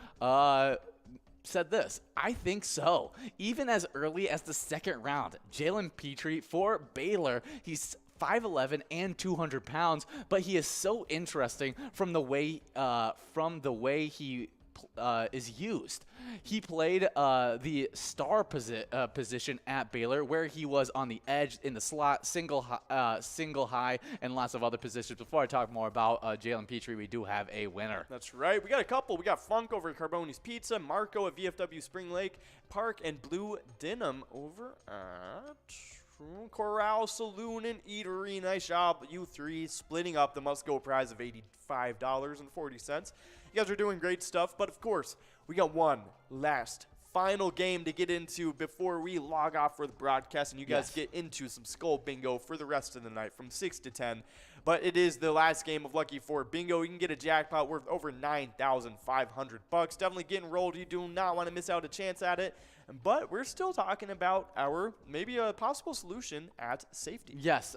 said this: I think so. Even as early as the 2nd round, Jalen Petrie for Baylor. He's 5'11" and 200 pounds, but he is so interesting from the way he is used. He played the star position at Baylor, where he was on the edge, in the slot, single high, and lots of other positions. Before I talk more about Jalen Petrie, we do have a winner. That's right. We got a couple. We got Funk over at Carboni's Pizza, Marco at VFW Spring Lake Park, and Blue Denim over at Corral Saloon and Eatery. Nice job, you 3, splitting up the must-go prize of $85.40. You guys are doing great stuff, but of course, we got one last final game to get into before we log off for the broadcast and you guys get into some Skull Bingo for the rest of the night from 6 to 10. But it is the last game of Lucky 4 Bingo. You can get a jackpot worth over $9,500. Definitely get enrolled. You do not want to miss out a chance at it. But we're still talking about maybe a possible solution at safety. Yes,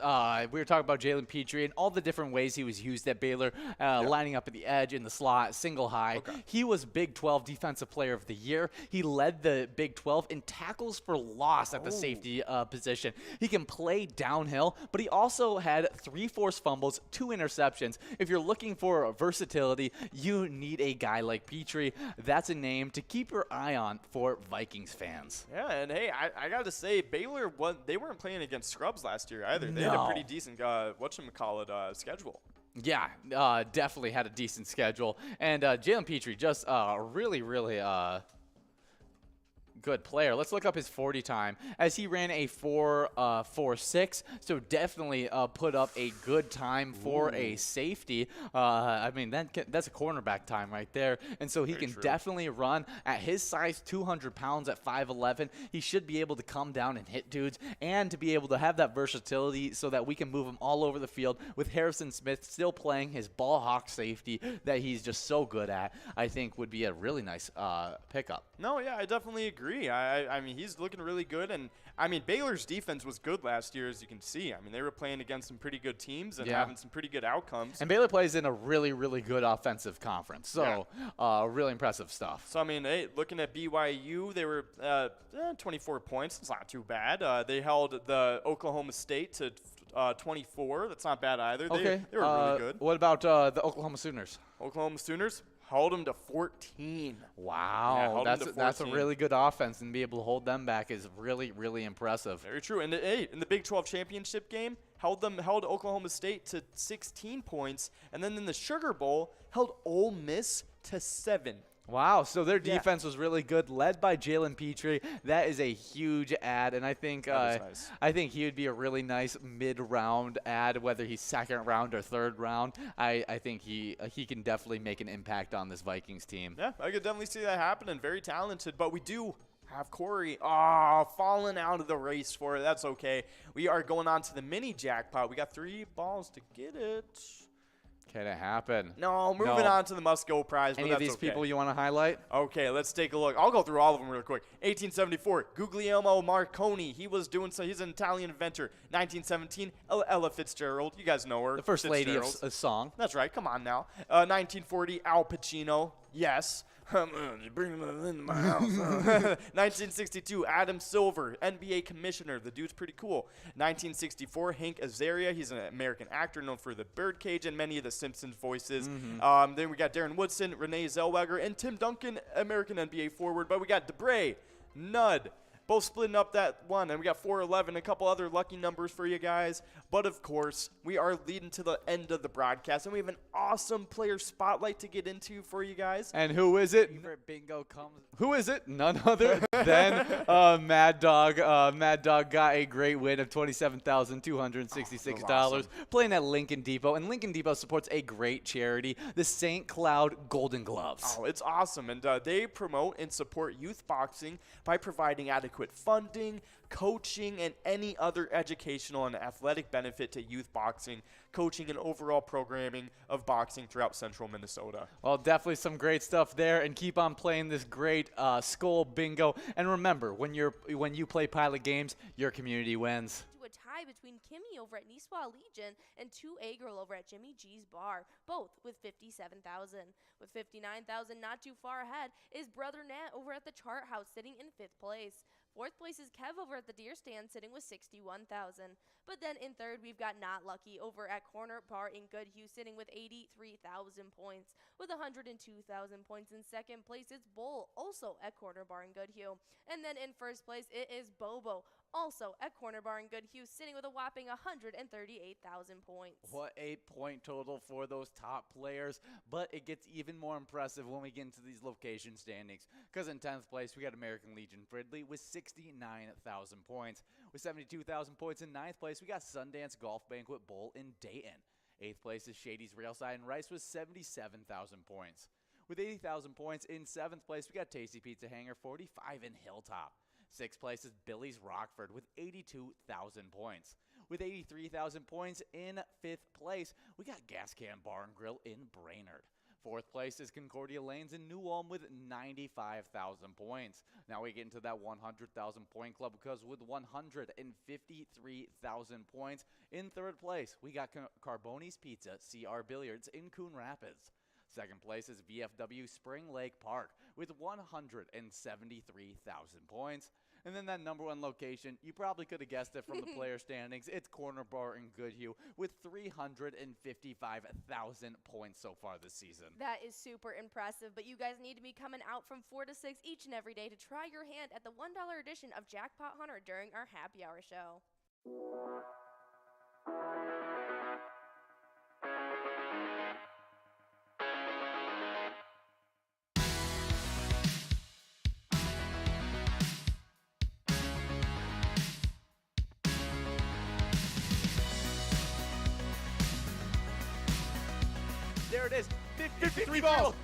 we were talking about Jalen Petrie and all the different ways he was used at Baylor, lining up at the edge, in the slot, single high. Okay. He was Big 12 Defensive Player of the Year. He led the Big 12 in tackles for loss at the safety position. He can play downhill, but he also had 3 forced fumbles, 2 interceptions. If you're looking for versatility, you need a guy like Petrie. That's a name to keep your eye on for Vikings fans. Yeah, and hey, I got to say, Baylor, they weren't playing against scrubs last year either. They had a pretty decent, schedule. Yeah, definitely had a decent schedule. And Jalen Petrie, just really, really good player. Let's look up his 40 time, as he ran a 4.46, so definitely put up a good time for a safety. I mean, that's a cornerback time right there, and so he can definitely run at his size, 200 pounds at 5'11". He should be able to come down and hit dudes, and to be able to have that versatility so that we can move him all over the field with Harrison Smith still playing his ball hawk safety that he's just so good at. I think would be a really nice pickup. No, yeah, I definitely agree. I mean, he's looking really good, and I mean, Baylor's defense was good last year, as you can see. I mean, they were playing against some pretty good teams and having some pretty good outcomes. And Baylor plays in a really, really good offensive conference, so really impressive stuff. So, I mean, hey, looking at BYU, they were 24 points. It's not too bad. They held the Oklahoma State to 24. That's not bad either. Okay. They were really good. What about the Oklahoma Sooners? Oklahoma Sooners held them to 14. Wow, that's a really good offense, and be able to hold them back is really, really impressive. Very true. And in the Big 12 championship game, held Oklahoma State to 16 points, and then in the Sugar Bowl, held Ole Miss to 7. Wow, so their defense was really good, led by Jalen Petrie. That is a huge ad, and I think nice. I think he would be a really nice mid-round ad, whether he's 2nd round or 3rd round. I think he can definitely make an impact on this Vikings team. Yeah, I could definitely see that happening. Very talented, but we do have Corey falling out of the race for it. That's okay. We are going on to the mini jackpot. We got 3 balls to get it. Can it happen? No, moving on to the must-go prize. Any but of that's these okay. people you want to highlight? Okay, let's take a look. I'll go through all of them real quick. 1874, Guglielmo Marconi. He's an Italian inventor. 1917, Ella Fitzgerald. You guys know her. The first lady of Fitzgerald's. a song. That's right. Come on now. 1940, Al Pacino. Yes. You bring him into my house. 1962, Adam Silver, NBA commissioner. The dude's pretty cool. 1964, Hank Azaria. He's an American actor known for The Birdcage and many of the Simpsons voices. Then we got Darren Woodson, Renee Zellweger, and Tim Duncan, American NBA forward. But we got DeBray, Nud, both splitting up that one. And we got 411, a couple other lucky numbers for you guys. But, of course, we are leading to the end of the broadcast. And we have an awesome player spotlight to get into for you guys. And who is it? Bingo comes. Who is it? None other than Mad Dog. Mad Dog got a great win of $27,266 playing at Lincoln Depot. And Lincoln Depot supports a great charity, the St. Cloud Golden Gloves. Oh, it's awesome. And they promote and support youth boxing by providing adequate funding, coaching, and any other educational and athletic benefit to youth boxing, coaching, and overall programming of boxing throughout central Minnesota. Well, definitely some great stuff there, and keep on playing this great Skull Bingo. And remember, when you play Pilot games, your community wins. To a tie between Kimmy over at Niswa Legion and 2A Girl over at Jimmy G's Bar, both with 57,000. With 59,000 not too far ahead is Brother Nat over at the Chart House sitting in 5th place. 4th place is Kev over at the Deer Stand sitting with 61,000. But then in 3rd, we've got Not Lucky over at Corner Bar in Goodhue sitting with 83,000 points. With 102,000 points in 2nd place, it's Bull, also at Corner Bar in Goodhue. And then in 1st place, it is Bobo, also at Corner Bar in Goodhue, sitting with a whopping 138,000 points. What a point total for those top players, but it gets even more impressive when we get into these location standings, because in 10th place, we got American Legion Fridley with 69,000 points. With 72,000 points in 9th place, we got Sundance Golf Banquet Bowl in Dayton. 8th place is Shady's Railside and Rice with 77,000 points. With 80,000 points in 7th place, we got Tasty Pizza Hangar 45 in Hilltop. 6th place is Billy's Rockford with 82,000 points. With 83,000 points in 5th place, we got Gas Can Bar and Grill in Brainerd. 4th place is Concordia Lanes in New Ulm with 95,000 points. Now we get into that 100,000 point club, because with 153,000 points in 3rd place, we got Carboni's Pizza, CR Billiards in Coon Rapids. 2nd place is VFW Spring Lake Park with 173,000 points. And then that number 1 location, you probably could have guessed it from the player standings. It's Corner Bar in Goodhue with 355,000 points so far this season. That is super impressive, but you guys need to be coming out from 4 to 6 each and every day to try your hand at the $1 edition of Jackpot Hunter during our happy hour show. There it is, 53 balls.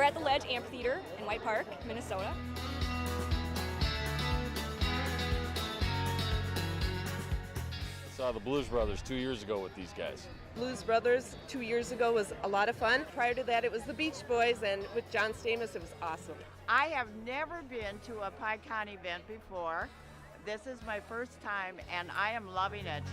at the Ledge Amphitheater in White Park, Minnesota. Saw the Blues Brothers 2 years ago with these guys. Blues Brothers 2 years ago was a lot of fun. Prior to that, it was the Beach Boys, and with John Stamos, it was awesome. I have never been to a PyCon event before. This is my first time, and I am loving it.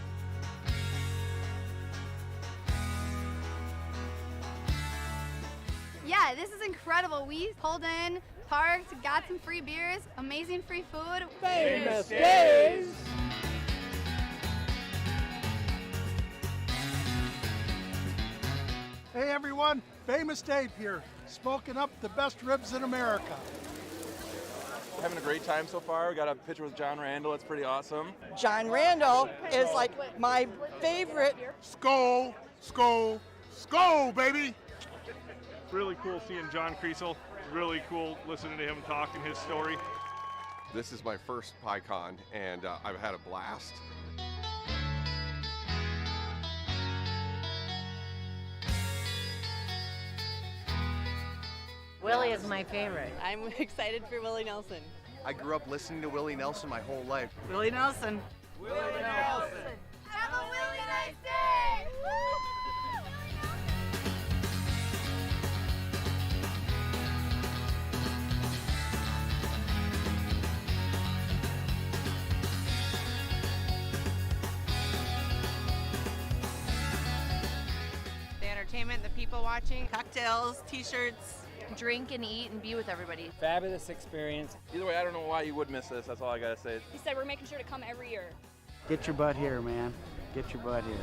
Yeah, this is incredible. We pulled in, parked, got some free beers, amazing free food. Famous days! Hey everyone, Famous Dave here, smoking up the best ribs in America. Having a great time so far. We got a picture with John Randall. It's pretty awesome. John Randall is like my favorite. Skol, skol, skol, baby! Really cool seeing John Kriesel. Really cool listening to him talk and his story. This is my first PyCon, and I've had a blast. Willie is my favorite. I'm excited for Willie Nelson. I grew up listening to Willie Nelson my whole life. Willie Nelson. Have a really nice day! The entertainment, the people watching, cocktails, t-shirts. Drink and eat and be with everybody. Fabulous experience. Either way, I don't know why you would miss this. That's all I gotta say. He said we're making sure to come every year. Get your butt here, man. Get your butt here.